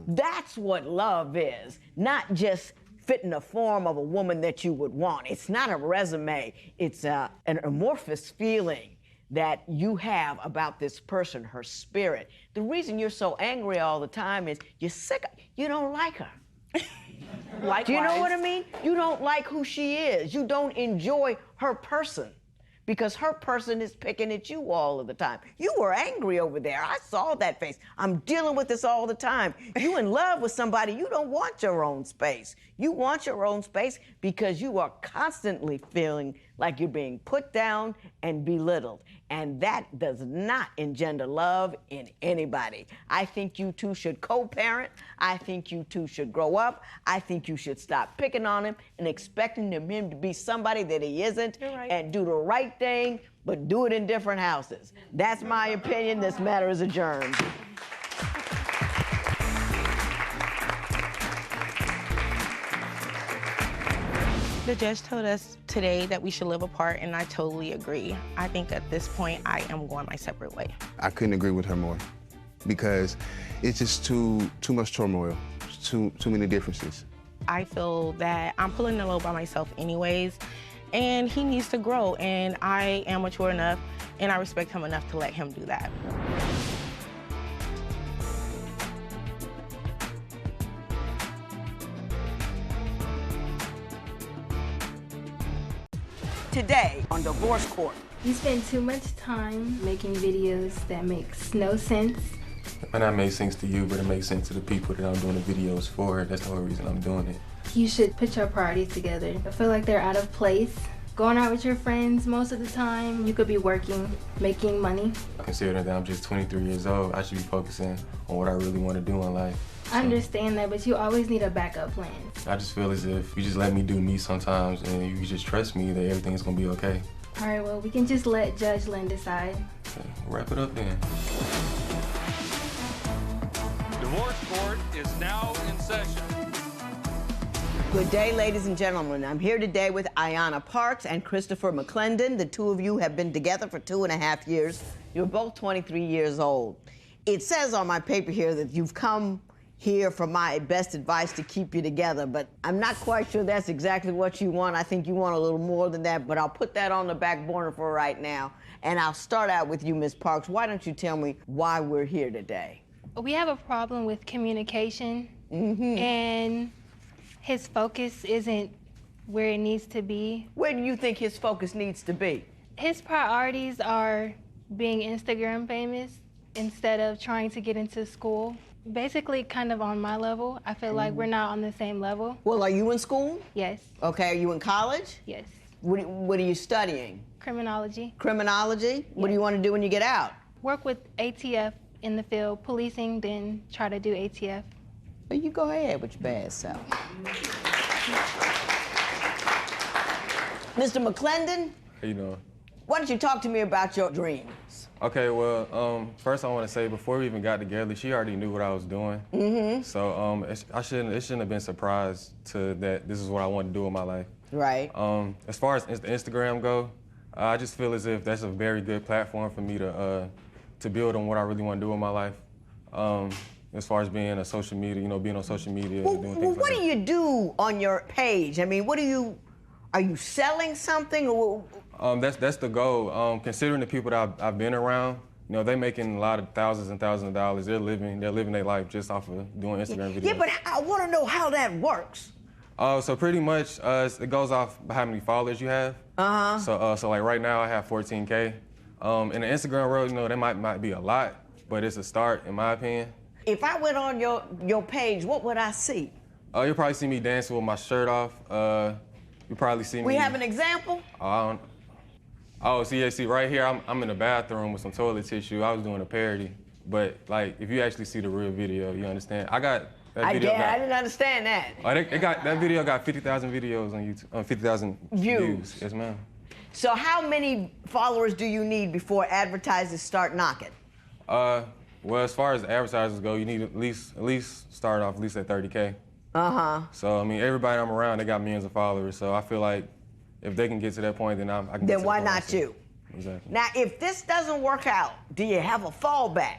That's what love is, not just fitting the form of a woman that you would want. It's not a resume. It's an amorphous feeling that you have about this person, her spirit. The reason you're so angry all the time is you're sick. You don't like her. Likewise. Do you know what I mean? You don't like who she is. You don't enjoy her person, because her person is picking at you all of the time. You were angry over there. I saw that face. I'm dealing with this all the time. You in love with somebody, you don't want your own space. You want your own space because you are constantly feeling like you're being put down and belittled. And that does not engender love in anybody. I think you two should co-parent. I think you two should grow up. I think you should stop picking on him and expecting him to be somebody that he isn't. You're right. And do the right thing, but do it in different houses. That's my opinion. This matter is adjourned. The judge told us today that we should live apart, and I totally agree. I think at this point, I am going my separate way. I couldn't agree with her more, because it's just too much turmoil. too many differences. I feel that I'm pulling the load by myself anyways, and he needs to grow, and I am mature enough, and I respect him enough to let him do that. Today on Divorce Court. You spend too much time making videos that makes no sense. Might not make sense to you, but it makes sense to the people that I'm doing the videos for. That's the whole reason I'm doing it. You should put your priorities together. I feel like they're out of place. Going out with your friends most of the time, you could be working, making money. Considering that I'm just 23 years old, I should be focusing on what I really want to do in life. I understand that, but you always need a backup plan. I just feel as if you just let me do me sometimes and you can just trust me that everything's gonna be okay. All right, well, we can just let Judge Lynn decide. Okay, wrap it up then. Divorce court is now in session. Good day, ladies and gentlemen. I'm here today with Ayanna Parks and Christopher McClendon. The two of you have been together for 2.5 years. You're both 23 years old. It says on my paper here that you've come here for my best advice to keep you together, but I'm not quite sure that's exactly what you want. I think you want a little more than that, but I'll put that on the back burner for right now. And I'll start out with you, Ms. Parks. Why don't you tell me why we're here today? We have a problem with communication, and his focus isn't where it needs to be. Where do you think his focus needs to be? His priorities are being Instagram famous instead of trying to get into school. Basically, kind of on my level. I feel like we're not on the same level. Well, are you in school? Yes. Okay, are you in college? Yes. What are you studying? Criminology. Criminology? Yes. What do you want to do when you get out? Work with ATF in the field, policing, then try to do ATF. Well, you go ahead with your bad self. Mr. McClendon? How you doing? Why don't you talk to me about your dreams? Okay, well, first I want to say before we even got together, she already knew what I was doing. So it shouldn't have been surprised to that this is what I want to do in my life. Right. As far as the Instagram go, I just feel as if that's a very good platform for me to build on what I really want to do in my life. As far as being a social media, being on social media. Well, and doing things what like do you do on your page? I mean, are you selling something? Or that's the goal. Considering the people that I've been around, they're making a lot of thousands and thousands of dollars. They're living their life just off of doing Instagram videos. Yeah, but I want to know how that works. So pretty much, it goes off how many followers you have. So like right now I have 14K. In the Instagram world, that might be a lot, but it's a start in my opinion. If I went on your page, what would I see? You'll probably see me dancing with my shirt off. You probably see me. We have an example? See right here, I'm in the bathroom with some toilet tissue. I was doing a parody, but like if you actually see the real video, you understand. I got that video. I didn't understand that. That video got 50,000 videos on YouTube, 50,000 views. Yes, ma'am. So how many followers do you need before advertisers start knocking? Well, as far as advertisers go, you need at least start off at least at 30K. So I mean, everybody I'm around, they got millions of followers. So I feel like if they can get to that point, then I can. Get to then why not you? Exactly. Now, if this doesn't work out, do you have a fallback?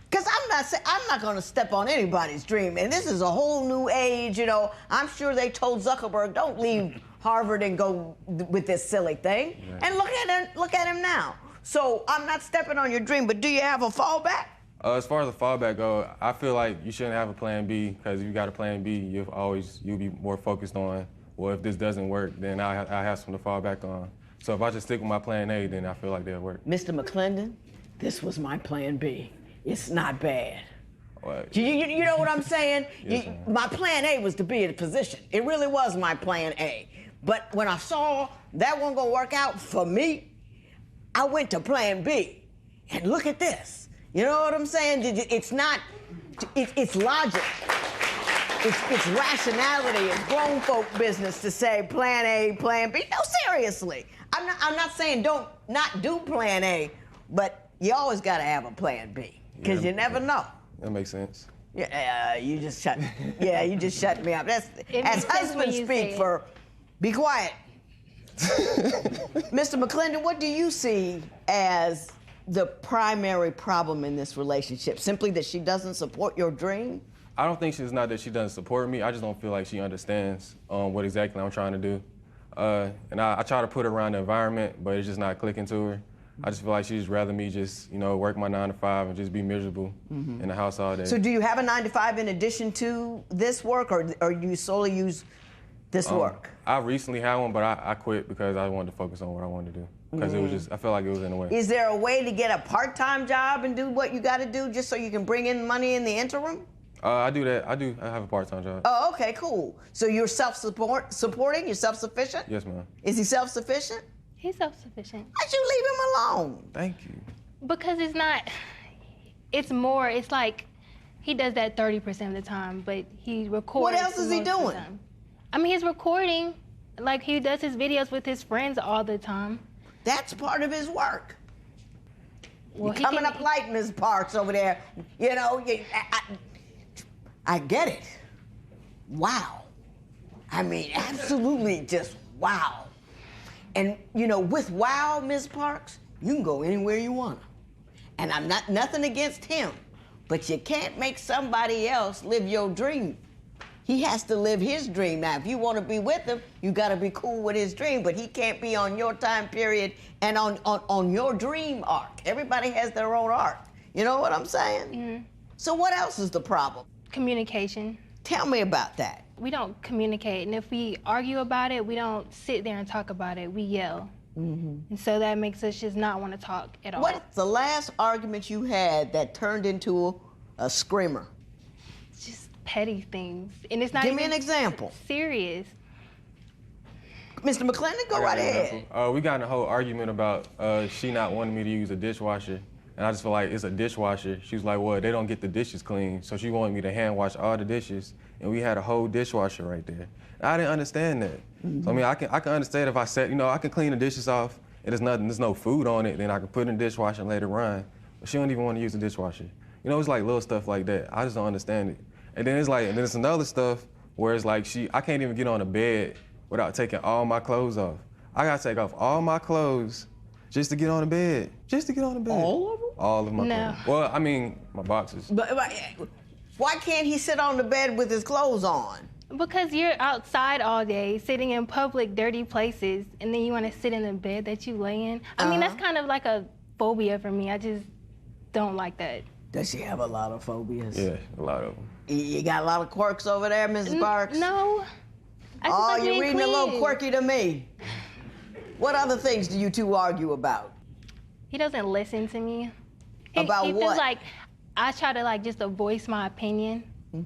Because I'm not going to step on anybody's dream, and this is a whole new age. I'm sure they told Zuckerberg, don't leave Harvard and go with this silly thing. Right. And look at him now. So I'm not stepping on your dream, but do you have a fallback? As far as the fallback go, I feel like you shouldn't have a plan B, because if you got a plan B, you'll be more focused on, well, if this doesn't work, then I have something to fall back on. So if I just stick with my plan A, then I feel like that'll work. Mr. McClendon, this was my plan B. It's not bad. What? You know what I'm saying? Yes, my plan A was to be in a position. It really was my plan A. But when I saw that wasn't gonna work out for me, I went to plan B. And look at this. You know what I'm saying? It's not, it's logic. It's rationality. It's grown folk business to say plan A, plan B. No, seriously. I'm not saying don't not do plan A, but you always gotta have a plan B, because you never know. That makes sense. Yeah, you just shut me up. That's as husbands speak for, be quiet. Mr. McClendon, what do you see as the primary problem in this relationship? Simply that she doesn't support your dream? I don't think she's not that she doesn't support me. I just don't feel like she understands what exactly I'm trying to do. And I try to put her around the environment, but it's just not clicking to her. I just feel like she'd just rather me just, work my 9 to 5 and just be miserable in the house all day. So do you have a 9 to 5 in addition to this work, or you solely use this work? I recently had one, but I quit because I wanted to focus on what I wanted to do. Because it was just, I felt like it was in the way. Is there a way to get a part-time job and do what you got to do just so you can bring in money in the interim? I do that. I have a part-time job. Oh, okay, cool. So you're supporting? You're self-sufficient? Yes, ma'am. Is he self-sufficient? He's self-sufficient. Why'd you leave him alone? Thank you. Because it's like he does that 30% of the time, but he records. What else is he doing? I mean, he's recording. Like, he does his videos with his friends all the time. That's part of his work. Well, You're coming up light, Ms. Parks, over there. I get it. Wow. I mean, absolutely just wow. And, with wow, Ms. Parks, you can go anywhere you want to. And I'm nothing against him, but you can't make somebody else live your dream. He has to live his dream. Now, if you want to be with him, you got to be cool with his dream, but he can't be on your time period and on your dream arc. Everybody has their own arc. You know what I'm saying? Mm-hmm. So what else is the problem? Communication. Tell me about that. We don't communicate, and if we argue about it, we don't sit there and talk about it. We yell. Mm-hmm. And so that makes us just not want to talk at all. What's the last argument you had that turned into a screamer? Just petty things. And it's not Give even me an example. Serious. Mr. McClendon, go right ahead. We got in a whole argument about she not wanting me to use a dishwasher. And I just feel like it's a dishwasher. She was like, well, they don't get the dishes clean. So she wanted me to hand wash all the dishes. And we had a whole dishwasher right there. And I didn't understand that. Mm-hmm. So I mean, I can understand if I said, I can clean the dishes off and there's no food on it, then I can put it in the dishwasher and let it run. But she don't even want to use the dishwasher. It's like little stuff like that. I just don't understand it. And then it's another stuff where it's like I can't even get on the bed without taking all my clothes off. I gotta take off all my clothes just to get on the bed. Just to get on the bed. All of them? All of my clothes. Well, I mean, my boxes. But why can't he sit on the bed with his clothes on? Because you're outside all day, sitting in public, dirty places, and then you want to sit in the bed that you lay in. I mean, that's kind of like a phobia for me. I just don't like that. Does she have a lot of phobias? Yeah, a lot of them. You got a lot of quirks over there, Mrs. Parks? No. You're reading a little quirky to me. What other things do you two argue about? He doesn't listen to me. About he what? feels like I try to just voice my opinion,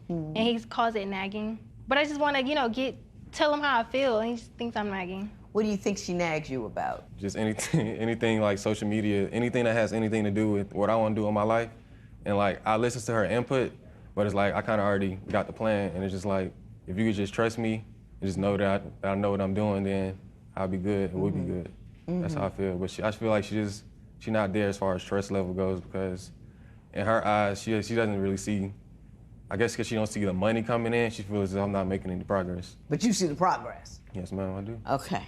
and he calls it nagging. But I just want to, tell him how I feel, and he just thinks I'm nagging. What do you think she nags you about? Just anything like social media, anything that has anything to do with what I want to do in my life. And I listen to her input, but it's like I kind of already got the plan, and it's just like, if you could just trust me and just know that I know what I'm doing, then I'll be good, and we'll be good. Mm-hmm. That's how I feel. But I feel like she's not there as far as trust level goes, because in her eyes, she doesn't really see, I guess because she don't see the money coming in, she feels as though I'm not making any progress. But you see the progress? Yes, ma'am, I do. Okay.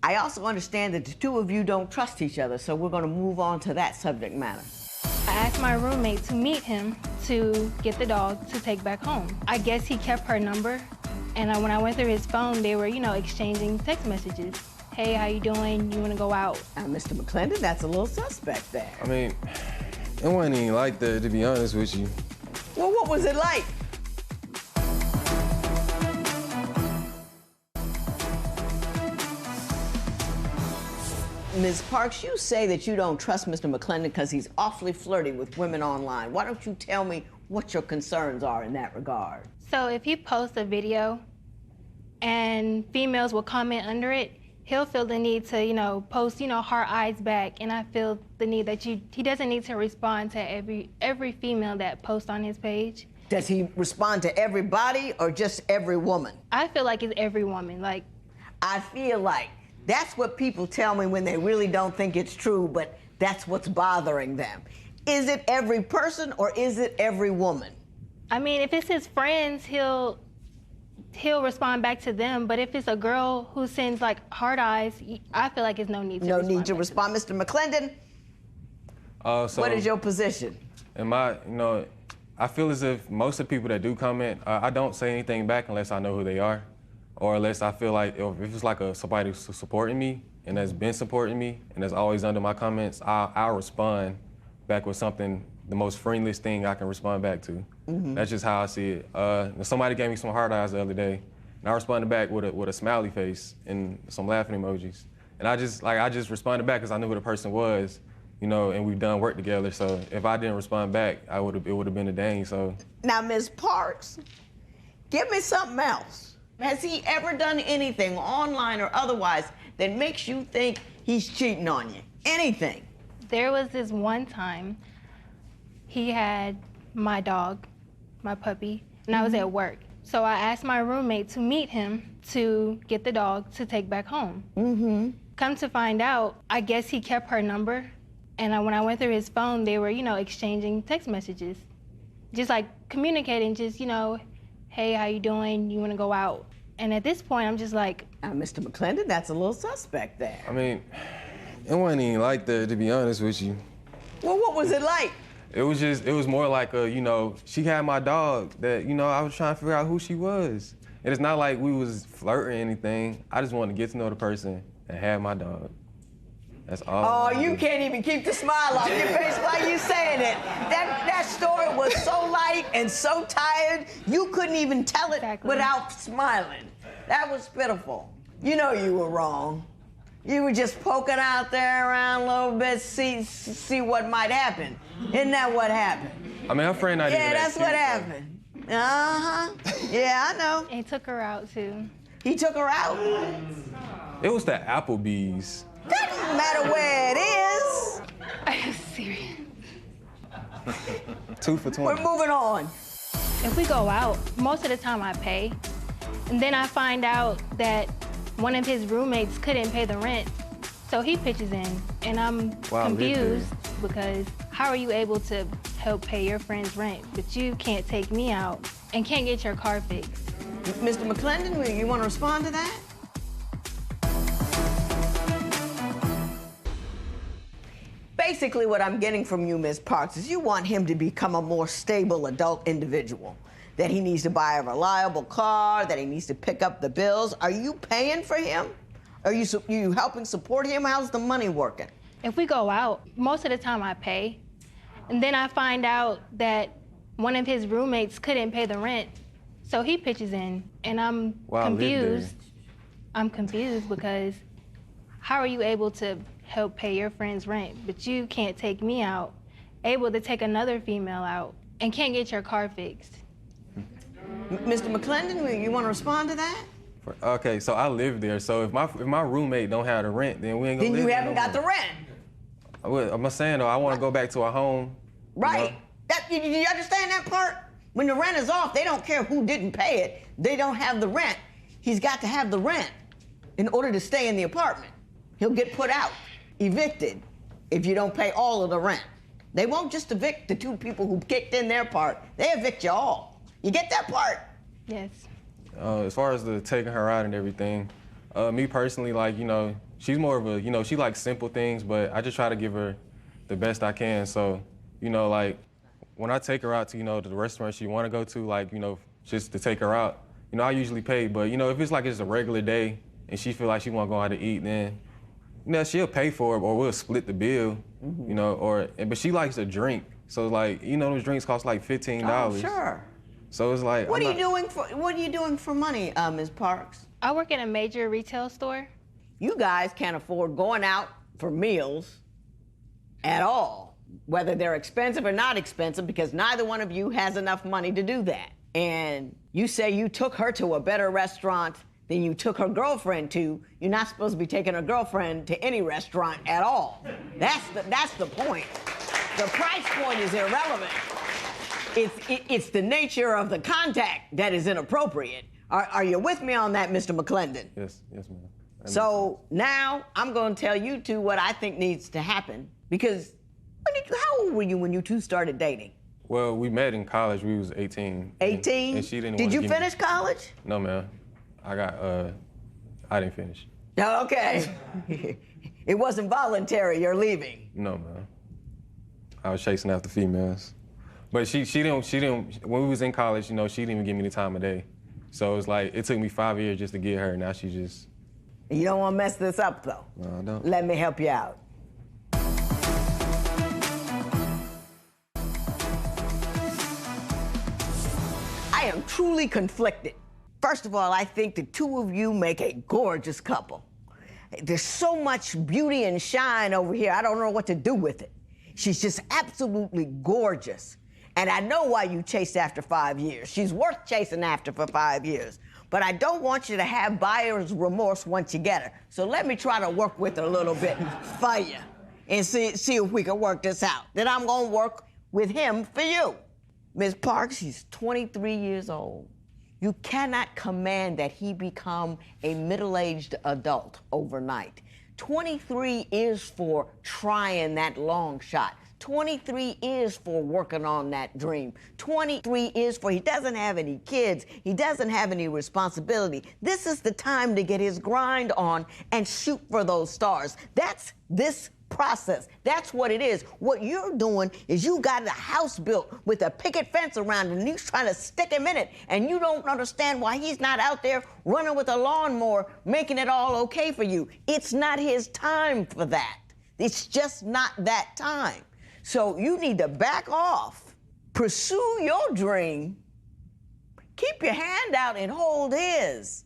I also understand that the two of you don't trust each other, so we're going to move on to that subject matter. I asked my roommate to meet him to get the dog to take back home. I guess he kept her number, and when I went through his phone, they were, exchanging text messages. Hey, how you doing? You want to go out? Mr. McClendon, that's a little suspect there. I mean, it wasn't even like that, to be honest with you. Well, what was it like? Ms. Parks, you say that you don't trust Mr. McClendon because he's awfully flirty with women online. Why don't you tell me what your concerns are in that regard? So if he posts a video and females will comment under it, he'll feel the need to, post, heart eyes back, and I feel the need that he doesn't need to respond to every female that posts on his page. Does he respond to everybody or just every woman? I feel like it's every woman. I feel like that's what people tell me when they really don't think it's true, but that's what's bothering them. Is it every person or is it every woman? I mean, if it's his friends, he'll respond back to them. But if it's a girl who sends heart eyes, I feel like there's no need to respond. No need to respond. Mr. McClendon, what is your position? I I feel as if most of the people that do comment, I don't say anything back unless I know who they are, or unless I feel like if it's like somebody who's supporting me and that's been supporting me and that's always under my comments, I'll respond back with something, the most friendliest thing I can respond back to. That's just how I see it. Somebody gave me some hard eyes the other day, and I responded back with a smiley face and some laughing emojis. And I just responded back because I knew who the person was, you know, and we've done work together. So if I didn't respond back, it would have been a dang. So now, Ms. Parks, give me something else. Has he ever done anything, online or otherwise, that makes you think he's cheating on you? Anything? There was this one time he had my dog, my puppy, and I was at work. So I asked my roommate to meet him to get the dog to take back home. Come to find out, I guess he kept her number. And when I went through his phone, they were, you know, exchanging text messages. Just like communicating, just, you know, hey, how you doing? You want to go out? And at this point, I'm just like... Mr. McClendon, that's a little suspect there. I mean, it wasn't even like that, to be honest with you. Well, what was it like? It was more like you know, she had my dog that, you know, I was trying to figure out who she was. And it's not like we was flirting or anything. I just wanted to get to know the person that had my dog. That's all. Oh, you can't even keep the smile off your face while you saying it. That story was so light and so tired, you couldn't even tell it without smiling. That was pitiful. You know you were wrong. You were just poking out there around a little bit, see what might happen. Isn't that what happened? I mean, her friend not even that that's cute, what happened. Yeah, I know. And he took her out, too. He took her out? It was the Applebee's. Doesn't matter where it is. Are you serious? 2 for $20. We're moving on. If we go out, most of the time I pay. And then I find out that one of his roommates couldn't pay the rent. So he pitches in, and I'm confused because how are you able to help pay your friend's rent, but you can't take me out and can't get your car fixed? Mr. McClendon, you want to respond to that? Basically, what I'm getting from you, Ms. Parks, is you want him to become a more stable adult individual. That he needs to buy a reliable car, that he needs to pick up the bills. Are you paying for him? Are you helping support him? How's the money working? If we go out, most of the time I pay. And then I find out that one of his roommates couldn't pay the rent. So he pitches in, and I'm confused. I'm confused because how are you able to help pay your friend's rent, but you can't take me out, able to take another female out, and can't get your car fixed? Mr. McClendon, you want to respond to that? Okay, so I live there. So if my roommate don't have the rent, then we ain't gonna live there. Then you haven't got the rent. I'm saying though, I want to go back to a home. Right. You know? You understand that part? When the rent is off, they don't care who didn't pay it. They don't have the rent. He's got to have the rent in order to stay in the apartment. He'll get put out, evicted, if you don't pay all of the rent. They won't just evict the 2 people who kicked in their part. They evict you all. You get that part? Yes. As far as the taking her out and everything, me personally, like, you know, she's more of a, you know, she likes simple things, but I just try to give her the best I can. So, you know, like, when I take her out to, you know, the restaurant she want to go to, like, you know, just to take her out, you know, I usually pay. But, you know, if it's like it's a regular day and she feel like she want to go out to eat, then, you know, she'll pay for it or we'll split the bill, you know, but she likes to drink. So, like, you know, those drinks cost like $15. Oh, sure. So it's like, what are you doing for money, Ms. Parks? I work in a major retail store. You guys can't afford going out for meals at all, whether they're expensive or not expensive, because neither one of you has enough money to do that. And you say you took her to a better restaurant than you took her girlfriend to. You're not supposed to be taking a girlfriend to any restaurant at all. That's the point. The price point is irrelevant. It's the nature of the contact that is inappropriate. Are you with me on that, Mr. McClendon? Yes, ma'am. So now I'm going to tell you 2 what I think needs to happen, because how old were you when you 2 started dating? Well, we met in college. We was 18. 18? And she didn't. Did you finish college? No, ma'am. I didn't finish. Okay. It wasn't voluntary, you're leaving. No, ma'am. I was chasing after females. But she didn't, when we was in college, you know, she didn't even give me the time of day. So it's like, it took me 5 years just to get her. Now she just. You don't want to mess this up, though. No, I don't. Let me help you out. I am truly conflicted. First of all, I think the two of you make a gorgeous couple. There's so much beauty and shine over here, I don't know what to do with it. She's just absolutely gorgeous. And I know why you chased after 5 years. She's worth chasing after for 5 years. But I don't want you to have buyer's remorse once you get her. So let me try to work with her a little bit for you and see if we can work this out. Then I'm gonna work with him for you. Ms. Parks, he's 23 years old. You cannot command that he become a middle-aged adult overnight. 23 is for trying that long shot. 23 is for working on that dream. 23 is for he doesn't have any kids. He doesn't have any responsibility. This is the time to get his grind on and shoot for those stars. That's this process. That's what it is. What you're doing is you got a house built with a picket fence around it, and you're trying to stick him in it, and you don't understand why he's not out there running with a lawnmower, making it all okay for you. It's not his time for that. It's just not that time. So you need to back off, pursue your dream, keep your hand out and hold his,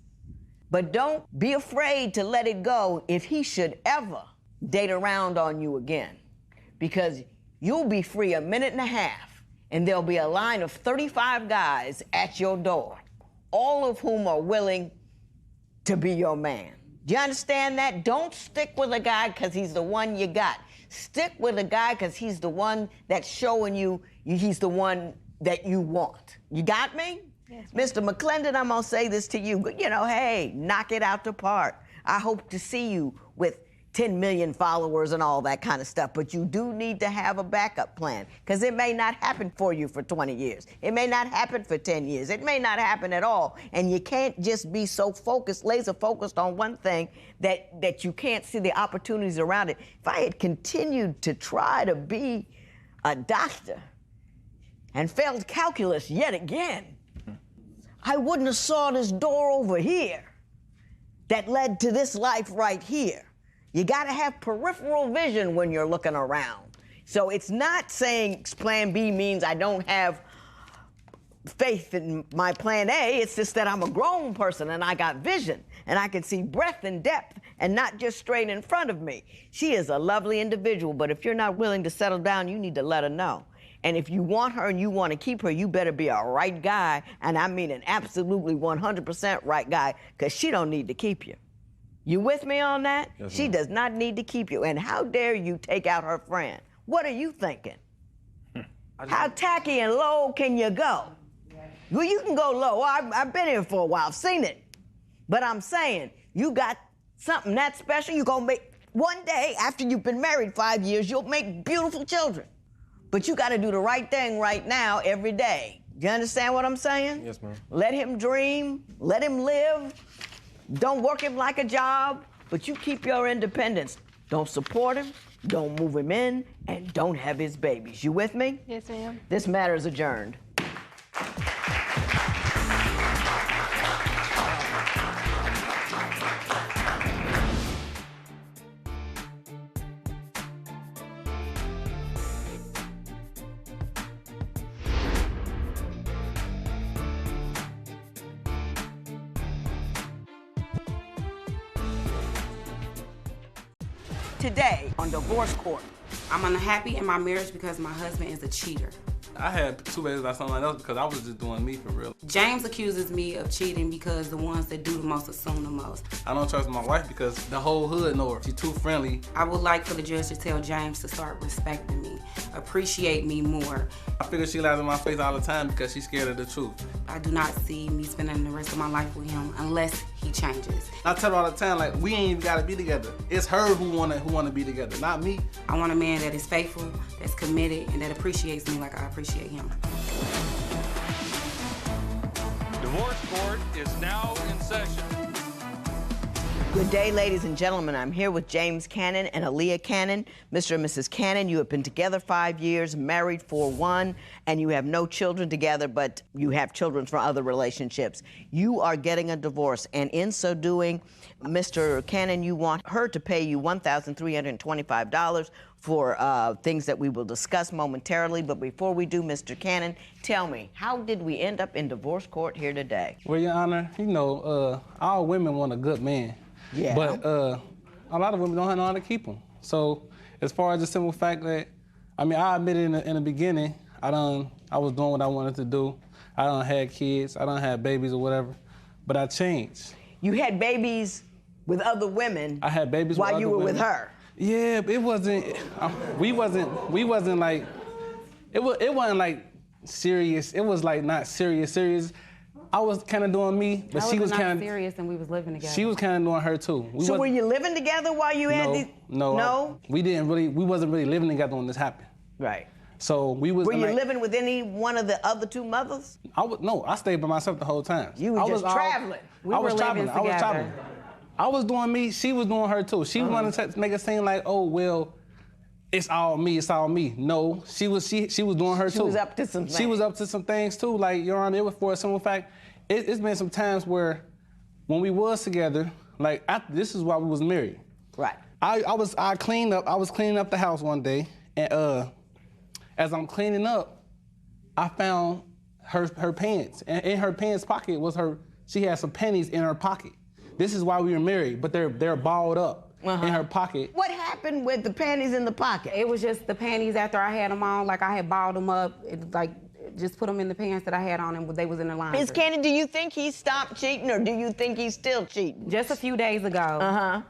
but don't be afraid to let it go if he should ever date around on you again, because you'll be free a minute and a half, and there'll be a line of 35 guys at your door, all of whom are willing to be your man. Do you understand that? Don't stick with a guy because he's the one you got. Stick with a guy because he's the one that's showing you he's the one that you want. You got me? Yes, Mr. McClendon, I'm going to say this to you. You know, hey, knock it out the park. I hope to see you with 10 million followers and all that kind of stuff, but you do need to have a backup plan because it may not happen for you for 20 years. It may not happen for 10 years. It may not happen at all, and you can't just be so focused, laser focused on one thing that you can't see the opportunities around it. If I had continued to try to be a doctor and failed calculus yet again, I wouldn't have saw this door over here that led to this life right here. You gotta have peripheral vision when you're looking around. So it's not saying plan B means I don't have faith in my plan A. It's just that I'm a grown person and I got vision and I can see breadth and depth and not just straight in front of me. She is a lovely individual, but if you're not willing to settle down, you need to let her know. And if you want her and you want to keep her, you better be a right guy, and I mean an absolutely 100% right guy, because she don't need to keep you. You with me on that? Yes, she does not need to keep you. And how dare you take out her friend? What are you thinking? How tacky and low can you go? Well, you can go low. I've been here for a while. I've seen it. But I'm saying, you got something that special. You're going to make, one day, after you've been married 5 years, you'll make beautiful children. But you got to do the right thing right now, every day. Do you understand what I'm saying? Yes, ma'am. Let him dream. Let him live. Don't work him like a job, but you keep your independence. Don't support him, don't move him in, and don't have his babies. You with me? Yes, ma'am. This matter is adjourned. Today on Divorce Court. I'm unhappy in my marriage because my husband is a cheater. I had 2 babies by someone else because I was just doing me for real. James accuses me of cheating because the ones that do the most assume the most. I don't trust my wife because the whole hood know her. She's too friendly. I would like for the judge to tell James to start respecting me, appreciate me more. I figure she lies in my face all the time because she's scared of the truth. I do not see me spending the rest of my life with him unless he changes. I tell her all the time, like, we ain't even gotta be together. It's her who wanna be together, not me. I want a man that is faithful, that's committed, and that appreciates me like I appreciate him. Divorce Court is now in session. Good day, ladies and gentlemen. I'm here with James Cannon and Aaliyah Cannon. Mr. and Mrs. Cannon, you have been together 5 years, married for 1, and you have no children together, but you have children from other relationships. You are getting a divorce, and in so doing, Mr. Cannon, you want her to pay you $1,325 for things that we will discuss momentarily. But before we do, Mr. Cannon, tell me, how did we end up in divorce court here today? Well, Your Honor, you know, all women want a good man. Yeah. But a lot of women don't know how to keep them. So as far as the simple fact that, I mean, I admitted in the beginning, I was doing what I wanted to do. I done had kids, I done had babies or whatever, but I changed. You had babies with other women. I had babies while with you other were women. with her. Yeah, but it wasn't. We wasn't like. It wasn't like serious. It was like not serious. I was kind of doing me, but she was kind of serious, and we was living together. She was kind of doing her too. So were you living together while you had these? No. We wasn't really living together when this happened. Right. So we was. Were you living with any one of the other 2 mothers? I stayed by myself the whole time. You were just traveling. I was traveling. I was doing me. She was doing her too. She wanted to make it seem like, oh well, it's all me. It's all me. No, she was doing her too. She was up to some things. She was up to some things too. Like, Your Honor, it was for a simple fact. It's been some times where, when we was together, like this is why we was married. Right. I was cleaning up the house one day, and as I'm cleaning up, I found her pants, and in her pants pocket was she had some pennies in her pocket. This is why we were married, but they're balled up in her pocket. What happened with the panties in the pocket? It was just the panties after I had them on, like I had balled them up, just put them in the pants that I had on and they was in the laundry. Ms. Cannon, do you think he stopped cheating, or do you think he's still cheating? Just a few days ago,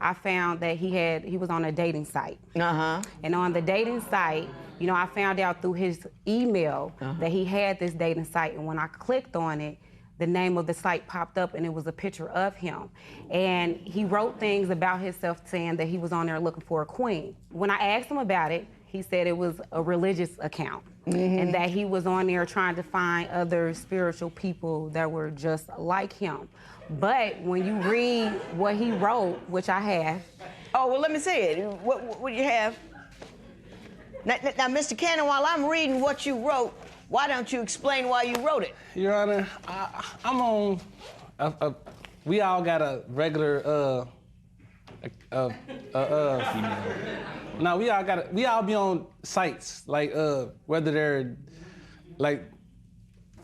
I found that he was on a dating site. And on the dating site, you know, I found out through his email that he had this dating site, and when I clicked on it, the name of the site popped up, and it was a picture of him. And he wrote things about himself saying that he was on there looking for a queen. When I asked him about it, he said it was a religious account, and that he was on there trying to find other spiritual people that were just like him. But when you read what he wrote, which I have. Oh, well, let me see it. What do you have? Now, Mr. Cannon, while I'm reading what you wrote, why don't you explain why you wrote it? Your Honor, I'm on. We all got a regular. No, we all be on sites like whether they're like.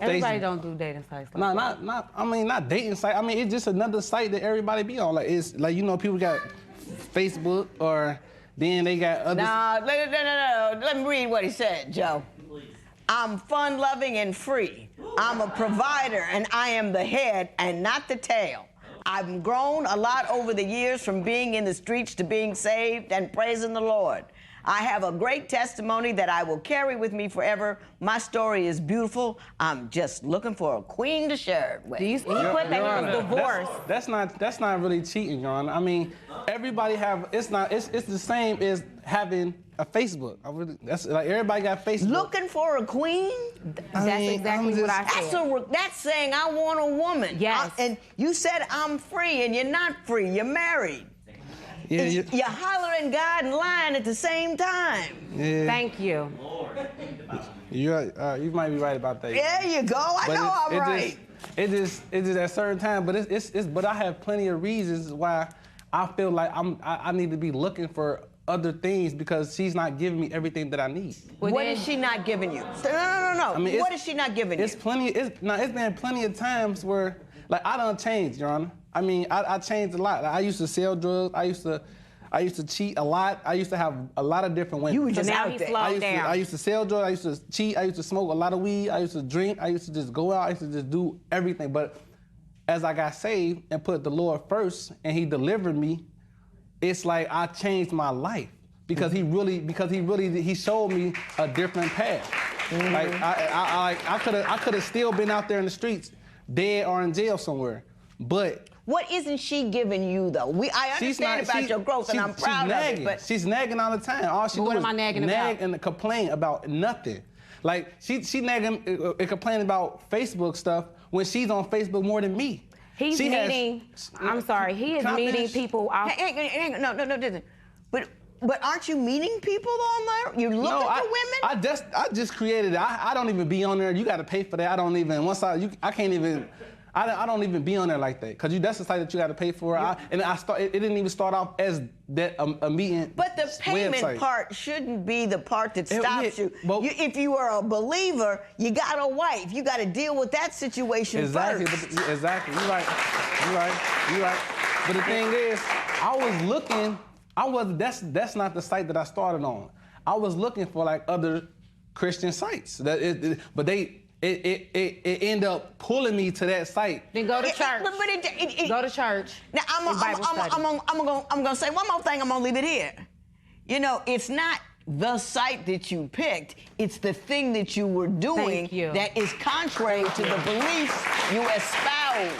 Everybody don't do dating sites. No, not. I mean, not dating site. I mean, it's just another site that everybody be on. Like it's like, you know, people got Facebook, or then they got other. No. Let me read what he said, Joe. I'm fun-loving and free. I'm a provider, and I am the head and not the tail. I've grown a lot over the years, from being in the streets to being saved and praising the Lord. I have a great testimony that I will carry with me forever. My story is beautiful. I'm just looking for a queen to share it with. He put that he was divorced. That's not really cheating, Your Honor. I mean, everybody it's the same as having a Facebook. That's like everybody got Facebook. Looking for a queen? That's exactly what I said. That's saying I want a woman. Yes. And you said I'm free, and you're not free. You're married. Yeah, you're hollering God and lying at the same time. Yeah. Thank you. You might be right about that. There you go. I know I'm right. It's just at certain time, but I have plenty of reasons why I feel like I need to be looking for other things, because she's not giving me everything that I need. What is she not giving you? No. I mean, what is she not giving you? It's been plenty of times where, like, I done changed, Your Honor. I mean, I changed a lot. Like, I used to sell drugs. I used to cheat a lot. I used to have a lot of different women. You were just out there. I used to sell drugs. I used to cheat. I used to smoke a lot of weed. I used to drink. I used to just go out. I used to just do everything. But as I got saved and put the Lord first, and He delivered me, it's like I changed my life, because He showed me a different path. Like I could have still been out there in the streets, dead or in jail somewhere, but. What isn't she giving you, though? I understand about your growth, and I'm proud of it, but... She's nagging all the time. All she do is nag and complain about nothing. Like, she nagging and complaining about Facebook stuff when she's on Facebook more than me. He's meeting. I'm sorry. He is meeting people. Hang on. No. But aren't you meeting people on there? You're looking for women? I just created it. I don't even be on there. You got to pay for that. I don't even. I can't even. I don't even be on there like that, because that's the site that you got to pay for. It didn't even start off as that a meeting. But the payment website. part shouldn't be the part that stops you. If you are a believer, you got a wife. You got to deal with that situation Exactly. first. Exactly. You're right. But the thing is, I was looking. That's not the site that I started on. I was looking for like other Christian sites. But it ended up pulling me to that site. Then go to church. Go to church. Now I'm gonna say one more thing. I'm gonna leave it here. You know, it's not the site that you picked. It's the thing that you were doing that is contrary to the beliefs you espouse.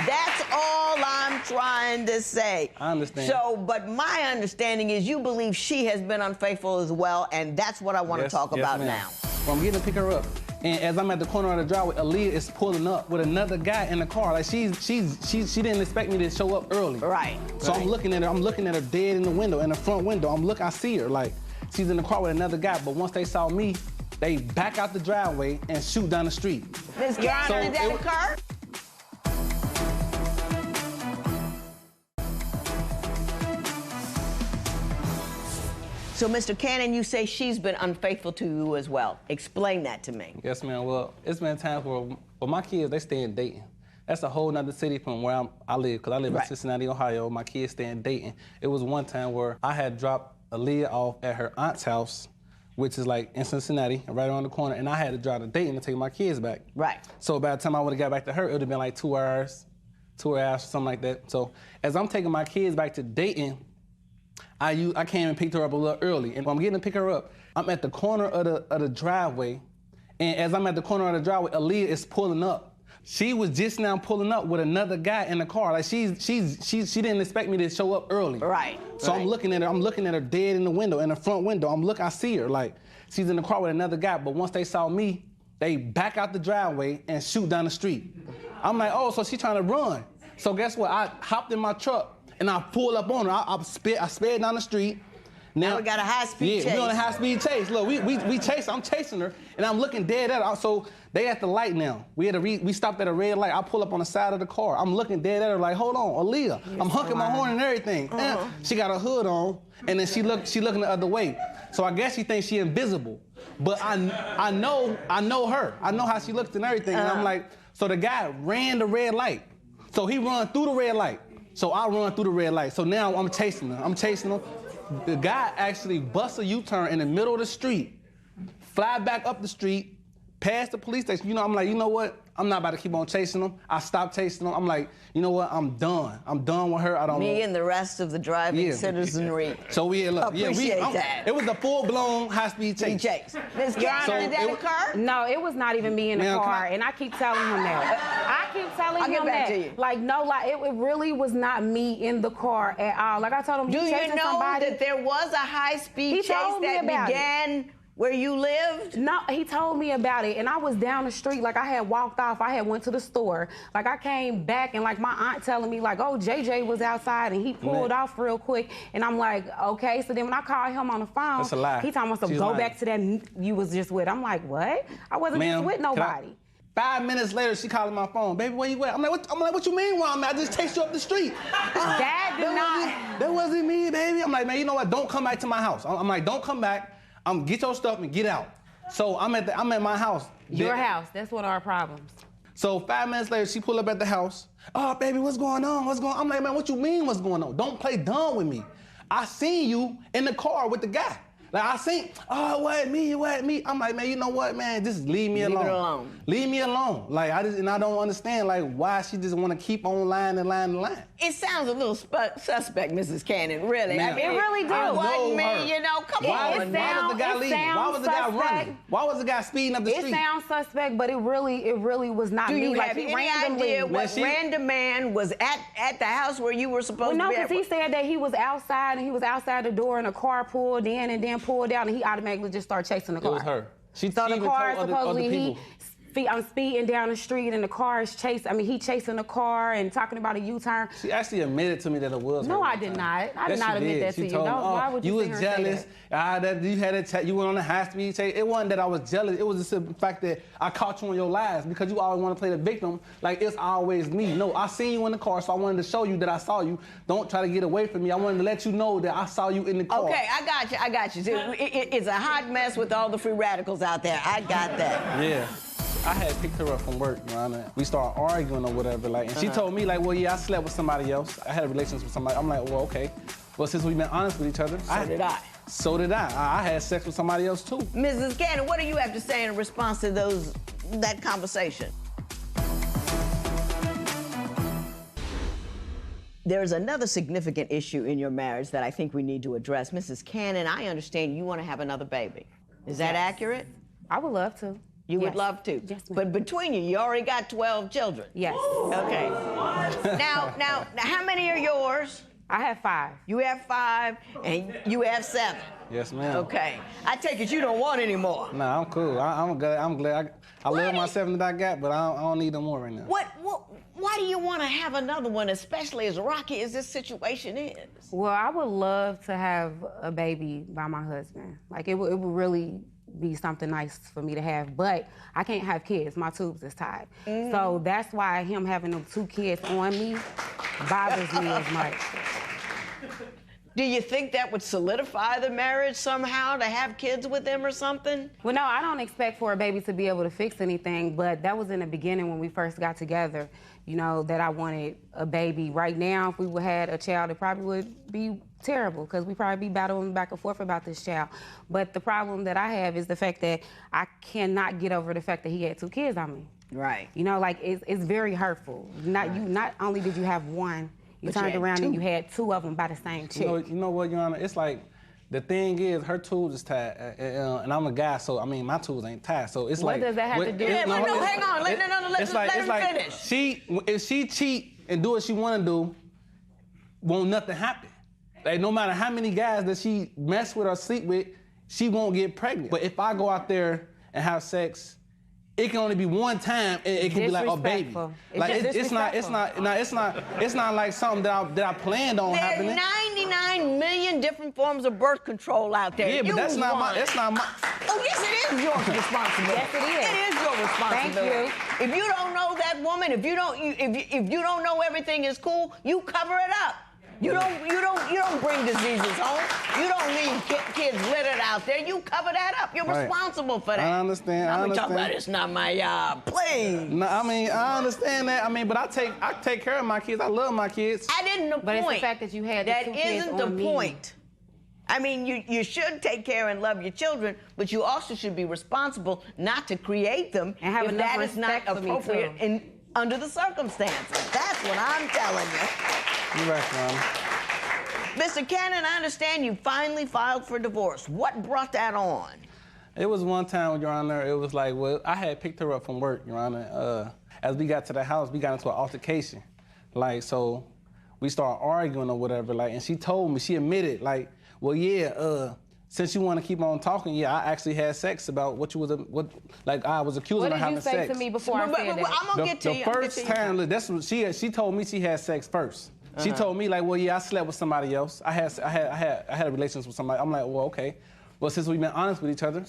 That's all I'm trying to say. I understand. So, but my understanding is you believe she has been unfaithful as well, and that's what I want to talk about now. Well, I'm getting to pick her up. And as I'm at the corner of the driveway, Aaliyah is pulling up with another guy in the car. Like she didn't expect me to show up early. Right. So I'm looking at her dead in the window, in the front window. I see her like she's in the car with another guy. But once they saw me, they back out the driveway and shoot down the street. Ms. Garner, did that occur? So, Mr. Cannon, you say she's been unfaithful to you as well. Explain that to me. Yes, ma'am. Well, it's been times where my kids, they stay in Dayton. That's a whole nother city from where I live, because I live in Cincinnati, Ohio. My kids stay in Dayton. It was one time where I had dropped Aaliyah off at her aunt's house, which is like in Cincinnati, right around the corner, and I had to drive to Dayton to take my kids back. Right. So by the time I would have got back to her, it would have been like 2 hours, something like that. So as I'm taking my kids back to Dayton, I came and picked her up a little early. And when I'm getting to pick her up, I'm at the corner of the driveway. And as I'm at the corner of the driveway, Aaliyah is pulling up. She was just now pulling up with another guy in the car. Like she didn't expect me to show up early. Right. So I'm looking at her dead in the window, in the front window. I see her like she's in the car with another guy. But once they saw me, they back out the driveway and shoot down the street. I'm like, oh, so she's trying to run. So guess what? I hopped in my truck and I pulled up on her. I sped down the street. Now we got a high-speed chase. Yeah, we on a high-speed chase. Look, we chase. I'm chasing her, and I'm looking dead at her. So they at the light now. We stopped at a red light. I pull up on the side of the car. I'm looking dead at her like, hold on, Aaliyah. I'm honking my horn and everything. She got a hood on, and then she looking the other way. So I guess she thinks she invisible. But I know her. I know how she looks and everything. And I'm like, so the guy ran the red light. So he run through the red light. So I run through the red light. So now I'm chasing her. The guy actually busts a U-turn in the middle of the street, fly back up the street, past the police station. I'm like, you know what? I'm not about to keep on chasing them. I stopped chasing them. I'm like, you know what? I'm done. I'm done with her. I don't know. Me and the rest of the driving citizenry appreciate that. It was a full-blown high-speed chase. Ms. Garner, did that occur? No, it was not even me in the car, and I keep telling him that. I keep telling him that. To you. Like, no, like it really was not me in the car at all. Like I told him, do you know that there was a high-speed chase that began where you lived? No, he told me about it, and I was down the street. Like I had walked off. I had went to the store. Like I came back, and like my aunt telling me like, oh, JJ was outside, and he pulled off real quick. And I'm like, okay. So then when I called him on the phone, that's a lie. He told me to go back to that you was just with. I'm like, what? I wasn't just with nobody. 5 minutes later, she calling my phone. Baby, where you at? I'm like, what you mean where I'm at? I just chased you up the street. That wasn't me, baby. I'm like, man, you know what? Don't come back to my house. I'm like, don't come back. Get your stuff and get out. So I'm at my house. Your house. That's one of our problems. So 5 minutes later, she pull up at the house. Oh, baby, what's going on? What's going on? I'm like, man, what you mean what's going on? Don't play dumb with me. I seen you in the car with the guy. Like I seen, oh, it wasn't me. I'm like, man, you know what, man? Just leave me alone. Leave it alone. Leave me alone. Like I don't understand like why she just want to keep on lying and lying and lying. It sounds a little suspect, Mrs. Cannon. Really, Man, I mean, it really do. It wasn't me, you know. Come on. Why was the guy leaving? Why was the guy running? Why was the guy speeding up the street? It sounds suspect, but it really was not me. Do you like, have any idea what random man was at the house where you were supposed to be? No, because he said that he was outside and he was outside the door and a car pulled in and then pulled out and he automatically just started chasing the car. It was her. So the car supposedly he I'm speeding down the street and the car is chasing. I mean, he chasing the car and talking about a U-turn. She actually admitted to me that it was her. No, I did not. I did not admit that to you. No, why would you was sit here jealous. and say that? That you had you went on the high-speed chase. It wasn't that I was jealous. It was just the fact that I caught you on your lies because you always want to play the victim. Like it's always me. No, I seen you in the car, so I wanted to show you that I saw you. Don't try to get away from me. I wanted to let you know that I saw you in the car. Okay, I got you. It's a hot mess with all the free radicals out there. I got that. Yeah. I had picked her up from work, Your Honor. We started arguing or whatever, like, and she told me, like, well, yeah, I slept with somebody else. I had a relationship with somebody. I'm like, well, okay. Well, since we've been honest with each other, So did I. I had sex with somebody else, too. Mrs. Cannon, what do you have to say in response to that conversation? There's another significant issue in your marriage that I think we need to address. Mrs. Cannon, I understand you want to have another baby. Is that accurate? I would love to. You would love to? Yes, ma'am. But between you already got 12 children? Yes. Okay. Now, how many are yours? I have 5. You have 5, and you have 7. Yes, ma'am. Okay. I take it you don't want any more. Nah, I'm cool. I'm glad. I love my 7 that I got, but I don't need no more right now. Why do you want to have another one, especially as rocky as this situation is? Well, I would love to have a baby by my husband. Like, it would really be something nice for me to have, but I can't have kids. My tubes is tied. So that's why him having them 2 kids on me bothers me as much. Do you think that would solidify the marriage somehow, to have kids with them or something? Well, no, I don't expect for a baby to be able to fix anything, but that was in the beginning when we first got together, you know, that I wanted a baby. Right now, if we would had a child, it probably would be terrible because we probably be battling back and forth about this child. But the problem that I have is the fact that I cannot get over the fact that he had 2 kids on me. Right. You know, like, it's very hurtful. Not only did you have 1, you turned around and you had 2 of them by the same chick. You know what, Your Honor? It's like, the thing is, her tools is tied, and I'm a guy, so I mean, my tools ain't tied. So it's what does that have to do? Hang on. Let him finish. If she cheat and do what she want to do, won't nothing happen. Like, no matter how many guys that she mess with or sleep with, she won't get pregnant. But if I go out there and have sex, it can only be one time, and it can be like a baby. Like it's not like something that I planned on happening. There's 99 million different forms of birth control out there. Yeah, but that's not my. Oh, yes, it is your responsibility. Yes, it is. It is your responsibility. Thank you. If you don't know that woman, if you don't know everything is cool, you cover it up. You don't bring diseases home. You don't leave kids littered out there. You cover that up. You're responsible for that. I understand. I'm talking about it's not my job. Please. No, I mean, I understand that. I mean, but I take care of my kids. I love my kids. That isn't the point. But it's the fact that you had the 2 kids That isn't on the me. point. I mean, you should take care and love your children, but you also should be responsible not to create them and have if enough that is not respect for me, appropriate under the circumstances. That's what I'm telling you. You're right, Mom. Mr. Cannon, I understand you finally filed for divorce. What brought that on? It was one time, Your Honor, it was like, well, I had picked her up from work, Your Honor. As we got to the house, we got into an altercation. Like, so we started arguing or whatever, like, and she told me, she admitted, like, well, yeah, since you want to keep on talking, yeah, I actually had sex about I was accusing her of having sex. What did you say to me before I said that? I'm gonna get to you. The first time, look, that's what she told me she had sex first. She told me, like, well, yeah, I slept with somebody else. I had a relationship with somebody. I'm like, well, okay. Well, since we've been honest with each other.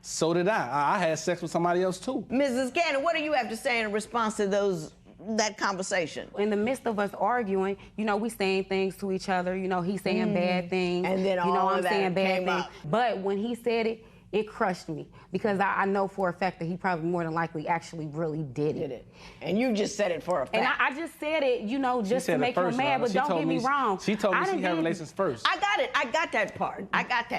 So did I. I had sex with somebody else, too. Mrs. Cannon, what do you have to say in response to that conversation? In the midst of us arguing, you know, we saying things to each other. You know, he's saying bad things. And then I'm saying bad things. Up. But when he said it, it crushed me because I know for a fact that he probably more than likely actually really did it. And you just said it for a fact. And I just said it, you know, just to make him mad, but don't get me wrong. She told me she had relations first. I got it. I got that part.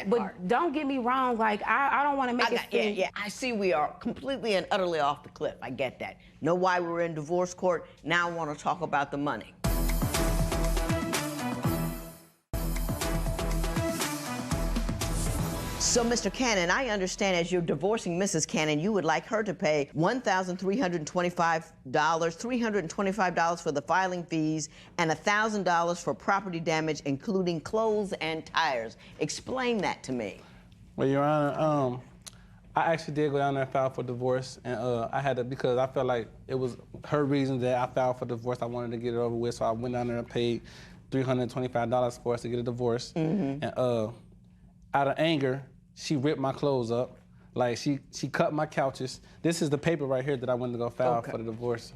But don't get me wrong, like, I don't want to make it seem... Yeah, I see we are completely and utterly off the cliff. I get that. Know why we're in divorce court. Now I want to talk about the money. So, Mr. Cannon, I understand as you're divorcing Mrs. Cannon, you would like her to pay $1,325, $325 for the filing fees, and $1,000 for property damage, including clothes and tires. Explain that to me. Well, Your Honor, I actually did go down there and file for divorce, and I had to, because I felt like it was her reason that I filed for divorce. I wanted to get it over with, so I went down there and paid $325 for us to get a divorce. And out of anger, she ripped my clothes up. Like, she cut my couches. This is the paper right here that I went to go file for the divorce.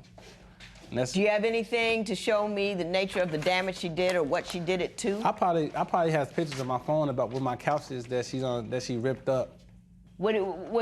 Do you have anything to show me the nature of the damage she did or what she did it to? I probably have pictures on my phone about with my couches that she ripped up. What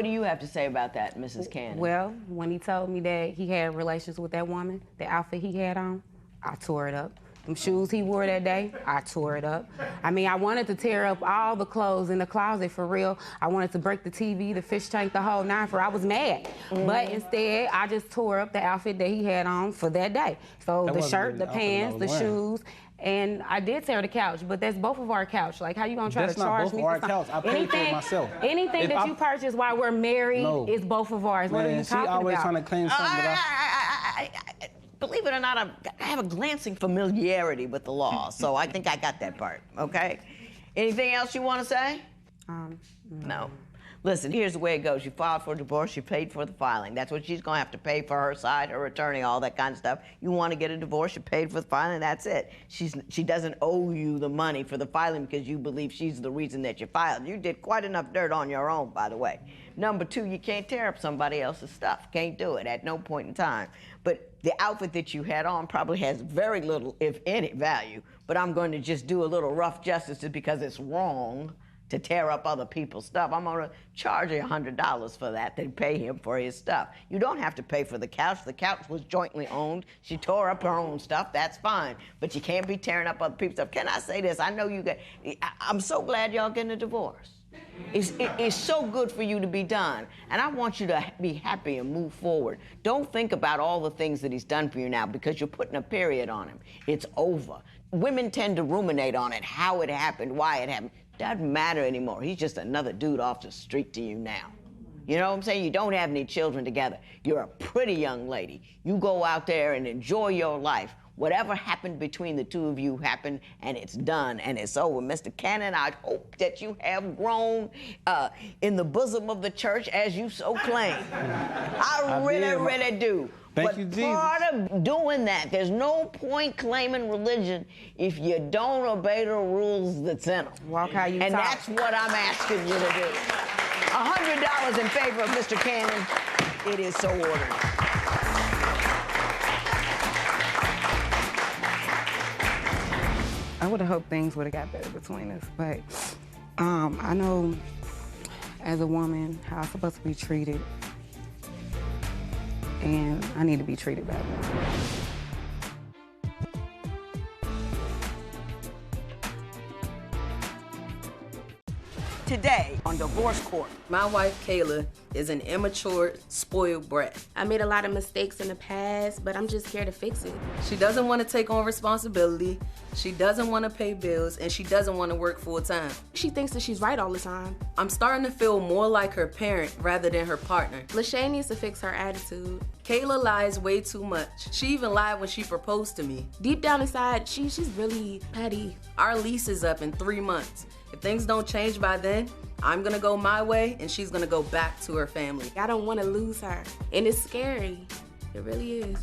do you have to say about that, Mrs. Cannon? Well, when he told me that he had relations with that woman, the outfit he had on, I tore it up. Them shoes he wore that day, I tore it up. I mean, I wanted to tear up all the clothes in the closet for real. I wanted to break the TV, the fish tank, the whole nine I was mad. But instead, I just tore up the outfit that he had on for that day. So the shirt, the pants, the shoes, and I did tear the couch, but that's both of our couch. Like, how you gonna try to charge me for something? That's not both of our couch. I paid for it myself. Anything that you purchase while we're married is both of ours. Man, what are you talking about? she always trying to claim something Believe it or not, I have a glancing familiarity with the law, so I think I got that part, okay? Anything else you want to say? No. Listen, here's the way it goes. You filed for divorce, you paid for the filing. That's what she's going to have to pay for her side, her attorney, all that kind of stuff. You want to get a divorce, you paid for the filing, that's it. She doesn't owe you the money for the filing because you believe she's the reason that you filed. You did quite enough dirt on your own, by the way. Number two, you can't tear up somebody else's stuff. Can't do it at no point in time. But the outfit that you had on probably has very little, if any, value. But I'm going to just do a little rough justice just because it's wrong to tear up other people's stuff. I'm going to charge you $100 for that, then pay him for his stuff. You don't have to pay for the couch. The couch was jointly owned. She tore up her own stuff. That's fine. But you can't be tearing up other people's stuff. Can I say this? I know you got... I'm so glad y'all getting a divorce. It's so good for you to be done. And I want you to be happy and move forward. Don't think about all the things that he's done for you now because you're putting a period on him. It's over. Women tend to ruminate on it, how it happened, why it happened. Doesn't matter anymore. He's just another dude off the street to you now. You know what I'm saying? You don't have any children together. You're a pretty young lady. You go out there and enjoy your life. Whatever happened between the two of you happened, and it's done, and it's over. Mr. Cannon, I hope that you have grown in the bosom of the church as you so claim. I really do. Thank you, Jesus. Part of doing that, there's no point claiming religion if you don't obey the rules that's in them. Walk how you talk. And that's what I'm asking you to do. $100 in favor of Mr. Cannon. It is so ordered. I would have hoped things would have got better between us, but I know as a woman how I'm supposed to be treated, and I need to be treated better. Today on Divorce Court. My wife, Kayla, is an immature, spoiled brat. I made a lot of mistakes in the past, but I'm just here to fix it. She doesn't want to take on responsibility, she doesn't want to pay bills, and she doesn't want to work full time. She thinks that she's right all the time. I'm starting to feel more like her parent rather than her partner. Lachey needs to fix her attitude. Kayla lies way too much. She even lied when she proposed to me. Deep down inside, she's really petty. Our lease is up in 3 months. If things don't change by then, I'm gonna go my way and she's gonna go back to her family. I don't wanna lose her. And it's scary. It really is.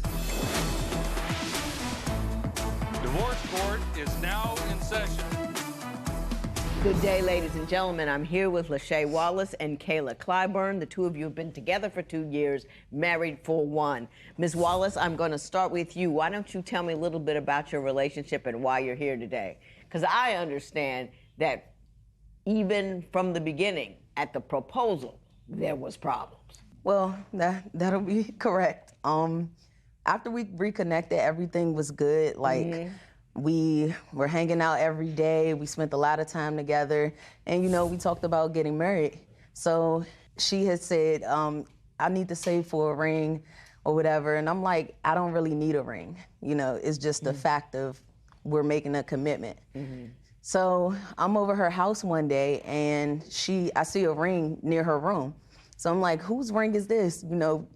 Divorce Court is now in session. Good day, ladies and gentlemen. I'm here with Lachey Wallace and Kayla Clyburn. The two of you have been together for 2 years, married for 1. Ms. Wallace, I'm going to start with you. Why don't you tell me a little bit about your relationship and why you're here today? Because I understand that even from the beginning, at the proposal, there was problems. Well, that'll be correct. After we reconnected, everything was good. Like, we were hanging out every day. We spent a lot of time together. And, we talked about getting married. So she had said, I need to save for a ring or whatever. And I'm like, I don't really need a ring. It's just the fact of we're making a commitment. So I'm over her house one day, and I see a ring near her room. So I'm like, whose ring is this? You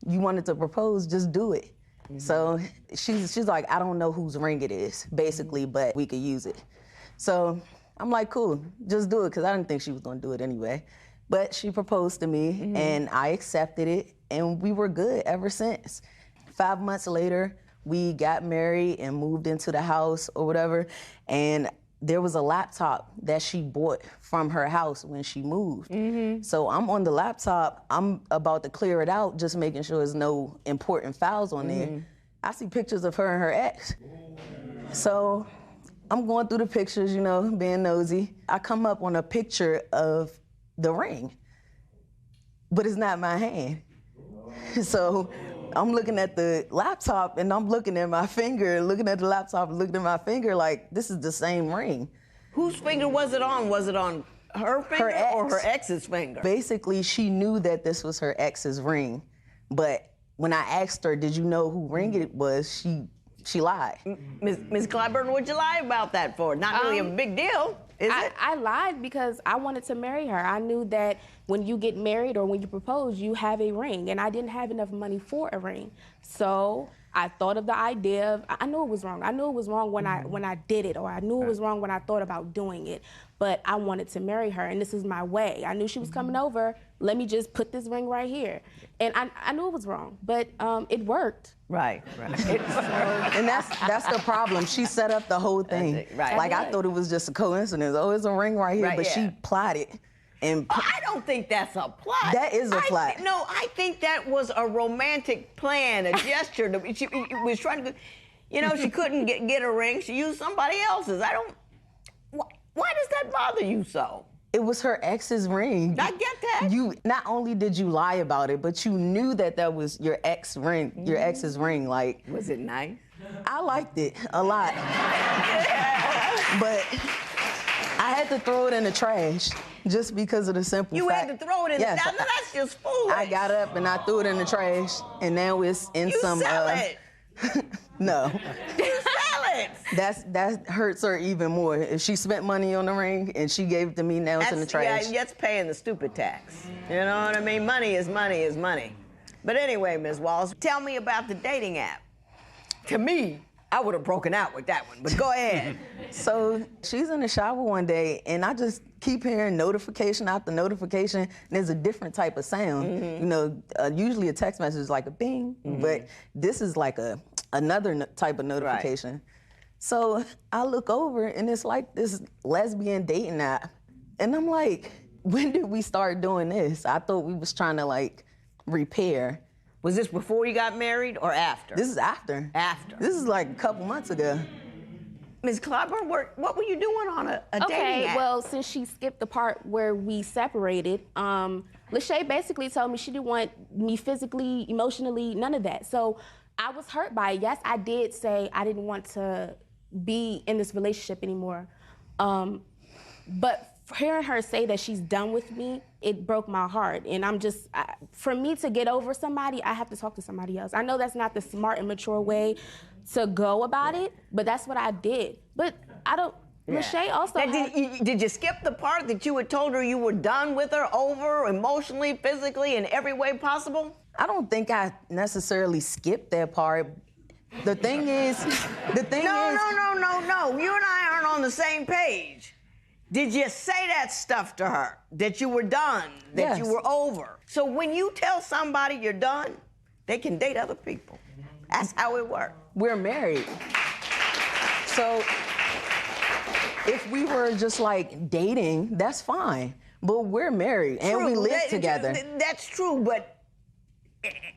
wanted to propose, just do it. So she's like, I don't know whose ring it is, basically, but we could use it. So I'm like, cool, just do it, because I didn't think she was going to do it anyway. But she proposed to me, and I accepted it, and we were good ever since. 5 months later, we got married and moved into the house or whatever, and there was a laptop that she bought from her house when she moved. So I'm on the laptop, I'm about to clear it out, just making sure there's no important files on there. I see pictures of her and her ex. So I'm going through the pictures, you know, being nosy. I come up on a picture of the ring, but it's not my hand. So I'm looking at the laptop and I'm looking at my finger, looking at the laptop, looking at my finger like, this is the same ring. Whose finger was it on? Was it on her finger or her ex's finger? Basically, she knew that this was her ex's ring, but when I asked her, did you know who ring it was, she lied. Ms. Clyburn, what'd you lie about that for? Not really a big deal, is it? I lied because I wanted to marry her. I knew that when you get married or when you propose, you have a ring, and I didn't have enough money for a ring. So I thought of the idea of, I knew it was wrong. I knew it was wrong when I did it, or I knew it was wrong when I thought about doing it. But I wanted to marry her, and this is my way. I knew she was coming over. Let me just put this ring right here. And I knew it was wrong, but it worked. Right. And that's the problem. She set up the whole thing. Right. Like, I thought it was just a coincidence. Oh, it's a ring right here, but she plotted. And I don't think that's a plot. That is a plot. I think that was a romantic plan, a gesture. She was trying to, you know, she couldn't get a ring. She used somebody else's. Why does that bother you so? It was her ex's ring. I get that. You not only did you lie about it, but you knew that was your ex's ring. Like, was it nice? I liked it a lot. But I had to throw it in the trash just because of the simple fact. You had to throw it in yes, the trash? That's just foolish. I got up and I threw it in the trash, and now it's in some. Sell it. No. You sell it. That hurts her even more. If she spent money on the ring and she gave it to me, now it's in the trash. Yeah, that's paying the stupid tax. You know what I mean? Money is money is money. But anyway, Ms. Wallace, tell me about the dating app. To me, I would have broken out with that one, but go ahead. So she's in the shower one day, and I just keep hearing notification after notification, and there's a different type of sound. You know, usually a text message is like a bing, but this is like another type of notification. Right. So I look over, and it's like this lesbian dating app, and I'm like, when did we start doing this? I thought we was trying to like repair. Was this before you got married or after? This is after. After. This is like a couple months ago. Ms. Clyburn, what were you doing on a dating app? Well, since she skipped the part where we separated, Lachey basically told me she didn't want me physically, emotionally, none of that. So I was hurt by it. Yes, I did say I didn't want to be in this relationship anymore. But hearing her say that she's done with me, it broke my heart. And for me to get over somebody, I have to talk to somebody else. I know that's not the smart and mature way to go about it, but that's what I did. But I don't, Lachey also did you skip the part that you had told her you were done with her, over, emotionally, physically, in every way possible? I don't think I necessarily skipped that part. The thing is, No. You and I aren't on the same page. Did you say that stuff to her? That you were done? That you were over? So when you tell somebody you're done, they can date other people. That's how it works. We're married. So if we were just like dating, that's fine. But we're married and we live together. That's true, but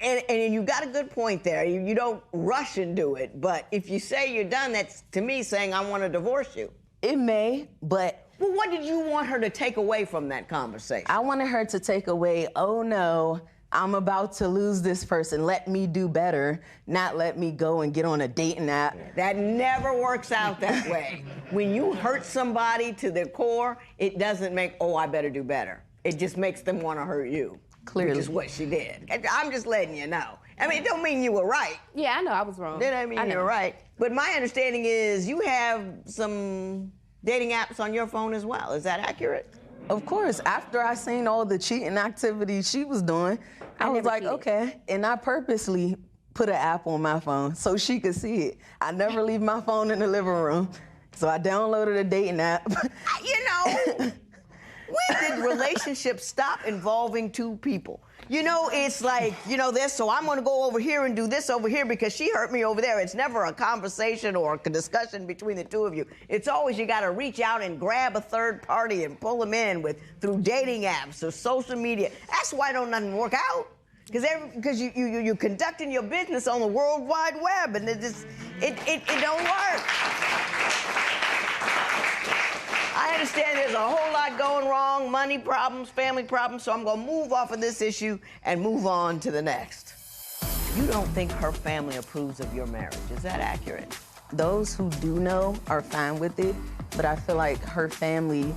and you got a good point there. You don't rush and do it. But if you say you're done, that's to me saying I want to divorce you. It may, but... Well, what did you want her to take away from that conversation? I wanted her to take away, oh no, I'm about to lose this person. Let me do better, not let me go and get on a dating app. That never works out that way. When you hurt somebody to their core, it doesn't make, oh, I better do better. It just makes them want to hurt you. Clearly. Which is what she did. I'm just letting you know. I mean, it don't mean you were right. Yeah, I know I was wrong. It don't mean you're right. But my understanding is you have some dating apps on your phone as well. Is that accurate? Of course. After I seen all the cheating activity she was doing, I was like, okay. And I purposely put an app on my phone so she could see it. I never leave my phone in the living room. So I downloaded a dating app. You know, When did relationships stop involving two people? You know, it's like, you know, this, so I'm gonna go over here and do this over here because she hurt me over there. It's never a conversation or a discussion between the two of you. It's always you gotta reach out and grab a third party and pull them in through dating apps or social media. That's why don't nothing work out. Because you're conducting your business on the World Wide Web and it don't work. I understand there's a whole lot going wrong, money problems, family problems, so I'm gonna move off of this issue and move on to the next. You don't think her family approves of your marriage, is that accurate? Those who do know are fine with it, but I feel like her family,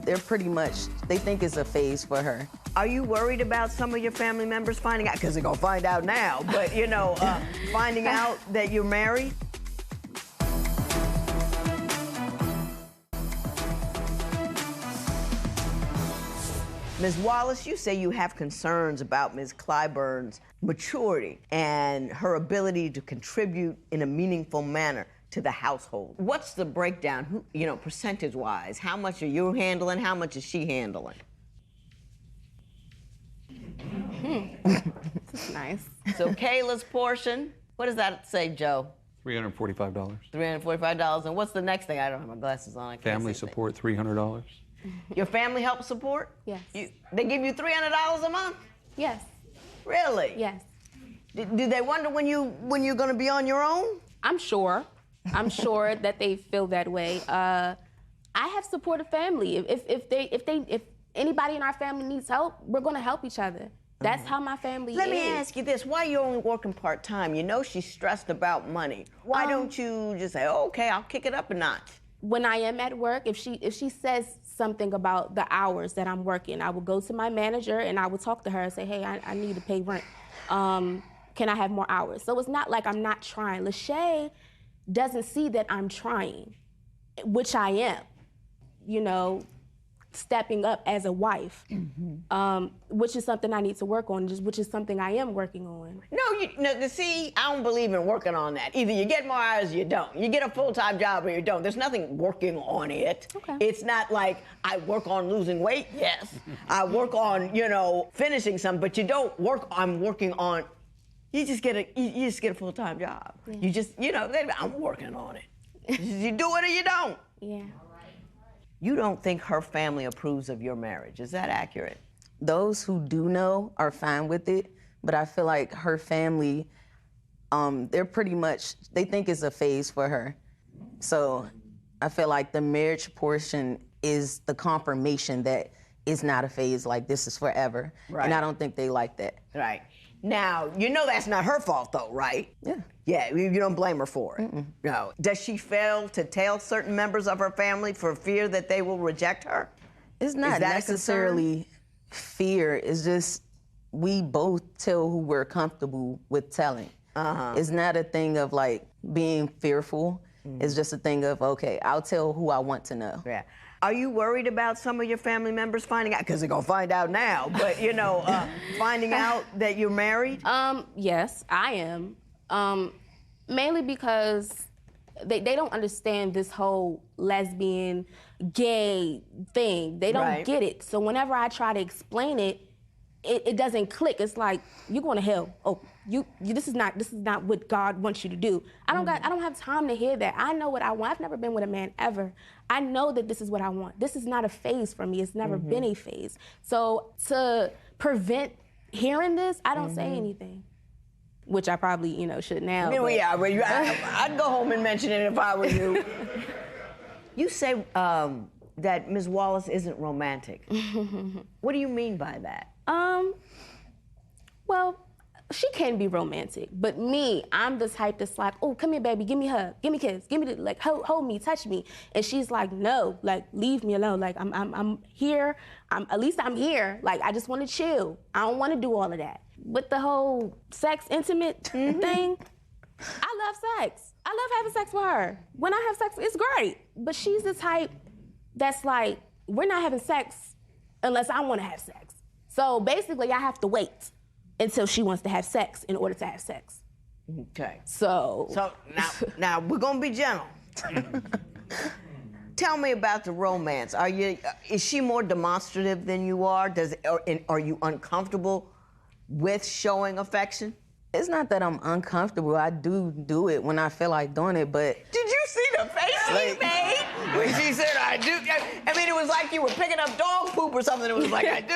they're pretty much, they think it's a phase for her. Are you worried about some of your family members finding out, because they're gonna find out now, but you know, finding out that you're married? Ms. Wallace, you say you have concerns about Ms. Clyburn's maturity and her ability to contribute in a meaningful manner to the household. What's the breakdown, you know, percentage-wise? How much are you handling? How much is she handling? That's nice. So Kayla's portion, what does that say, Joe? $345. $345. And what's the next thing? I don't have my glasses on. I can't Family see support, $300. Your family help support? Yes. They give you $300 a month? Yes. Really? Yes. Do they wonder when you're going to be on your own? I'm sure that they feel that way. I have supportive family. If anybody in our family needs help, we're going to help each other. That's how my family is. Let me ask you this. Why are you only working part-time? You know she's stressed about money. Why don't you just say, oh, okay, I'll kick it up a notch? When I am at work, if she says something about the hours that I'm working, I will go to my manager and I will talk to her and say, hey, I need to pay rent. Can I have more hours? So it's not like I'm not trying. Lachey doesn't see that I'm trying, which I am, you know, stepping up as a wife, which is something I need to work on, which is something I am working on. No, see, I don't believe in working on that. Either you get more hours or you don't. You get a full-time job or you don't. There's nothing working on it. Okay. It's not like I work on losing weight, yes. I work on, you know, finishing some, but you don't work, I'm working on, you just get a full-time job. Yeah. You just, you know, I'm working on it. You do it or you don't. Yeah. You don't think her family approves of your marriage. Is that accurate? Those who do know are fine with it, but I feel like her family, they're pretty much, they think it's a phase for her. So I feel like the marriage portion is the confirmation that it's not a phase, like this is forever. Right. And I don't think they like that. Right. Now, you know that's not her fault though, right? Yeah. Yeah, you don't blame her for it. No. Does she fail to tell certain members of her family for fear that they will reject her? It's not necessarily fear. It's just we both tell who we're comfortable with telling. It's not a thing of like being fearful. It's just a thing of, okay, I'll tell who I want to know. Yeah. Are you worried about some of your family members finding out? Because they're going to find out now, but, you know, finding out that you're married? Yes, I am. Mainly because they don't understand this whole lesbian, gay thing. They don't get it. So whenever I try to explain it, it doesn't click. It's like, you're going to hell. Oh, this is not what God wants you to do. I don't have time to hear that. I know what I want. I've never been with a man ever. I know that this is what I want. This is not a phase for me. It's never been a phase. So to prevent hearing this, I don't say anything. Which I probably, you know, should now. Yeah, I'd go home and mention it if I were you. You say that Ms. Wallace isn't romantic. What do you mean by that? Well, she can be romantic, but me, I'm the type that's like, oh, come here, baby, give me a hug, give me a kiss, give me like hold me, touch me, and she's like, no, like leave me alone, like I'm here, at least I'm here, like I just want to chill, I don't want to do all of that. With the whole sex intimate thing, I love sex. I love having sex with her. When I have sex, it's great, but she's the type that's like, we're not having sex unless I want to have sex. So basically, I have to wait until she wants to have sex in order to have sex. Okay. So now we're gonna be gentle. Tell me about the romance. Is she more demonstrative than you are? Are you uncomfortable with showing affection? It's not that I'm uncomfortable. I do it when I feel like doing it, but... Did you see the face she made when she said, I do? I mean, it was like you were picking up dog poop or something. It was like, I do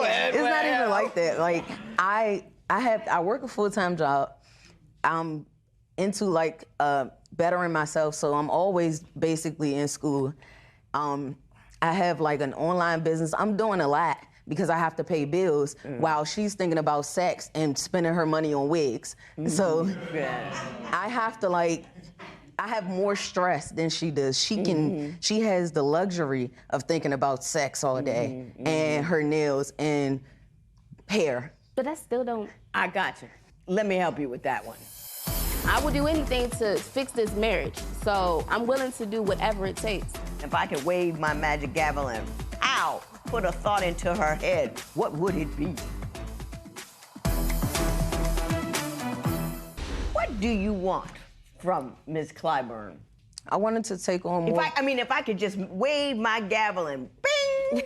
it. It's not even like that. Like, I work a full-time job. I'm into, like, bettering myself, so I'm always basically in school. I have, like, an online business. I'm doing a lot because I have to pay bills while she's thinking about sex and spending her money on wigs. So I have to, like, I have more stress than she does. She has the luxury of thinking about sex all day and her nails and hair. But that still don't... I got you. Let me help you with that one. I would do anything to fix this marriage, so I'm willing to do whatever it takes. If I could wave my magic gavel and pow, put a thought into her head, what would it be? What do you want from Ms. Clyburn? I wanted to take on more... If I could just wave my gavel and bing,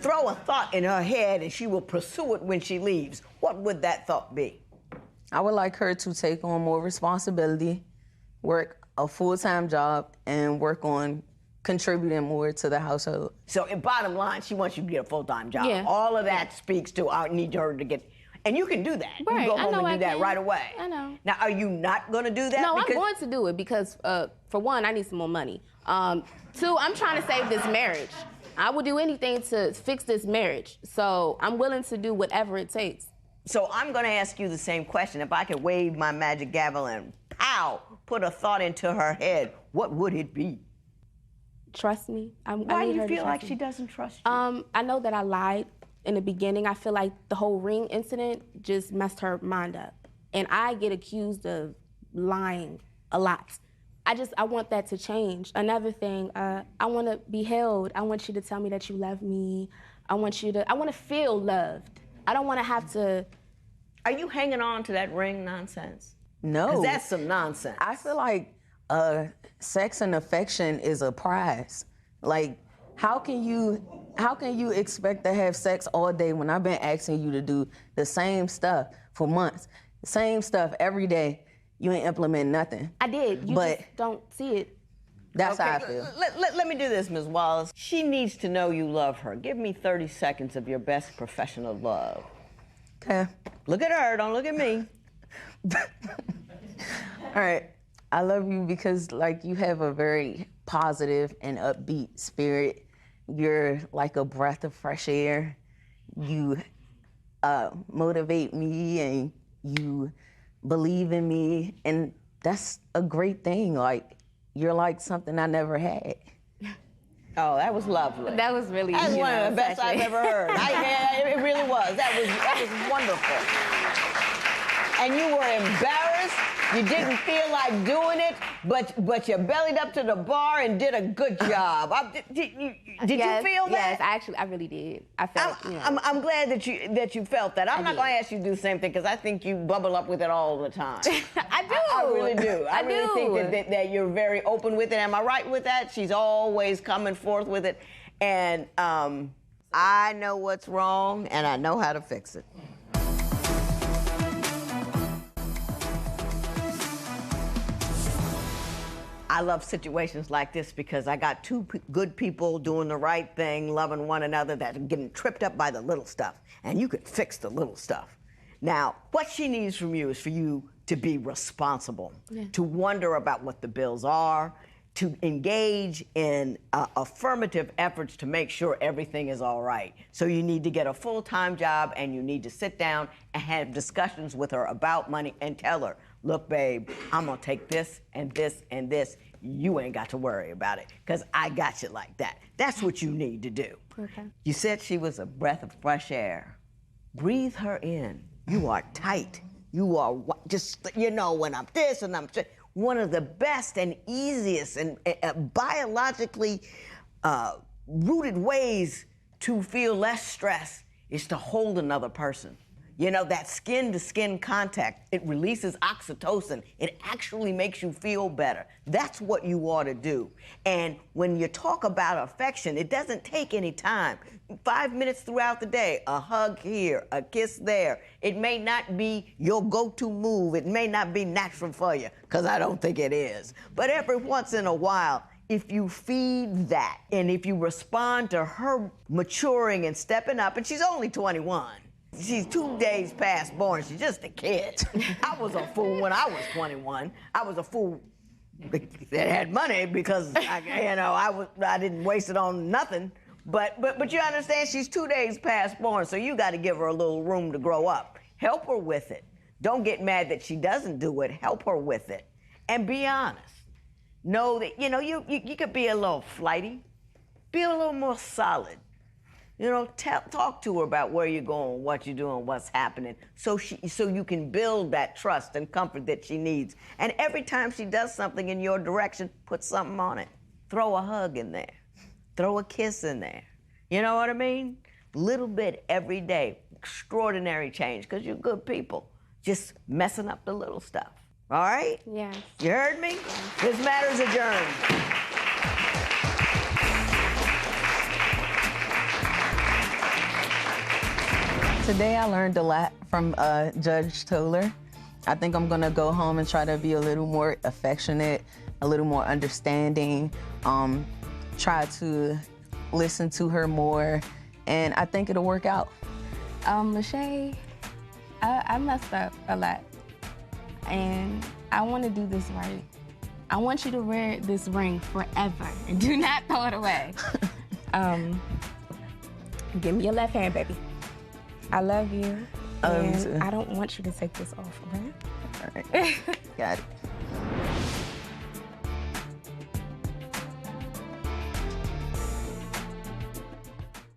throw a thought in her head and she will pursue it when she leaves, what would that thought be? I would like her to take on more responsibility, work a full-time job, and work on contributing more to the household. So, in bottom line, she wants you to get a full-time job. Yeah. All of that speaks to I need her to get... And you can do that. You Right, can go I home know and do I that can. right away. I know. Now, are you not going to do that? No, I'm going to do it because, for one, I need some more money. Two, I'm trying to save this marriage. I would do anything to fix this marriage, so I'm willing to do whatever it takes. So I'm going to ask you the same question. If I could wave my magic gavel and pow, put a thought into her head, what would it be? Trust me. Why do you feel like she doesn't trust you? I know that I lied in the beginning. I feel like the whole ring incident just messed her mind up. And I get accused of lying a lot. I want that to change. Another thing, I want to be held. I want you to tell me that you love me. I want to feel loved. I don't want to have to... Are you hanging on to that ring nonsense? No. Because that's some nonsense. I feel like sex and affection is a prize. Like, how can you expect to have sex all day when I've been asking you to do the same stuff for months? Same stuff every day. You ain't implement nothing. I did. You just don't see it. That's how I feel. Let me do this, Ms. Wallace. She needs to know you love her. Give me 30 seconds of your best professional love. Okay. Look at her, don't look at me. All right. I love you because, like, you have a very positive and upbeat spirit. You're like a breath of fresh air. You motivate me and you believe in me, and that's a great thing. Like, you're like something I never had. Oh, that was lovely. That was really That's one of the best I've ever heard. It really was. That was wonderful. And you were embarrassed. You didn't feel like doing it, but you bellied up to the bar and did a good job. Did you feel that? Yes, I really did. I felt. I'm glad that you felt that. I'm not going to ask you to do the same thing because I think you bubble up with it all the time. I do. I really do. I really think that you're very open with it. Am I right with that? She's always coming forth with it, and I know what's wrong and I know how to fix it. I love situations like this because I got two good people doing the right thing, loving one another, that are getting tripped up by the little stuff. And you can fix the little stuff. Now, what she needs from you is for you to be responsible, to wonder about what the bills are, to engage in affirmative efforts to make sure everything is all right. So you need to get a full-time job and you need to sit down and have discussions with her about money and tell her, look, babe, I'm gonna take this and this and this. You ain't got to worry about it because I got you like that. That's what you need to do. Okay. You said she was a breath of fresh air. Breathe her in. You are tight. You are just, when I'm this and I'm this. One of the best and easiest and biologically rooted ways to feel less stress is to hold another person. You know, that skin-to-skin contact, it releases oxytocin. It actually makes you feel better. That's what you ought to do. And when you talk about affection, it doesn't take any time. 5 minutes throughout the day, a hug here, a kiss there. It may not be your go-to move. It may not be natural for you, because I don't think it is. But every once in a while, if you feed that, and if you respond to her maturing and stepping up, and she's only 21. She's 2 days past born. She's just a kid. I was a fool when I was 21. I was a fool that had money because I didn't waste it on nothing. But you understand, she's 2 days past born, so you got to give her a little room to grow up. Help her with it. Don't get mad that she doesn't do it. Help her with it, and be honest. Know that you could be a little flighty, be a little more solid. You know, talk to her about where you're going, what you're doing, what's happening, so you can build that trust and comfort that she needs. And every time she does something in your direction, put something on it. Throw a hug in there. Throw a kiss in there. You know what I mean? Little bit every day. Extraordinary change, because you're good people. Just messing up the little stuff. All right? Yes. You heard me? Yes. This matter's adjourned. Today I learned a lot from Judge Toler. I think I'm gonna go home and try to be a little more affectionate, a little more understanding, try to listen to her more, and I think it'll work out. Lachey, I messed up a lot, and I want to do this right. I want you to wear this ring forever and do not throw it away. Give me your left hand, baby. I love you, and I don't want you to take this off, okay? All right, got it.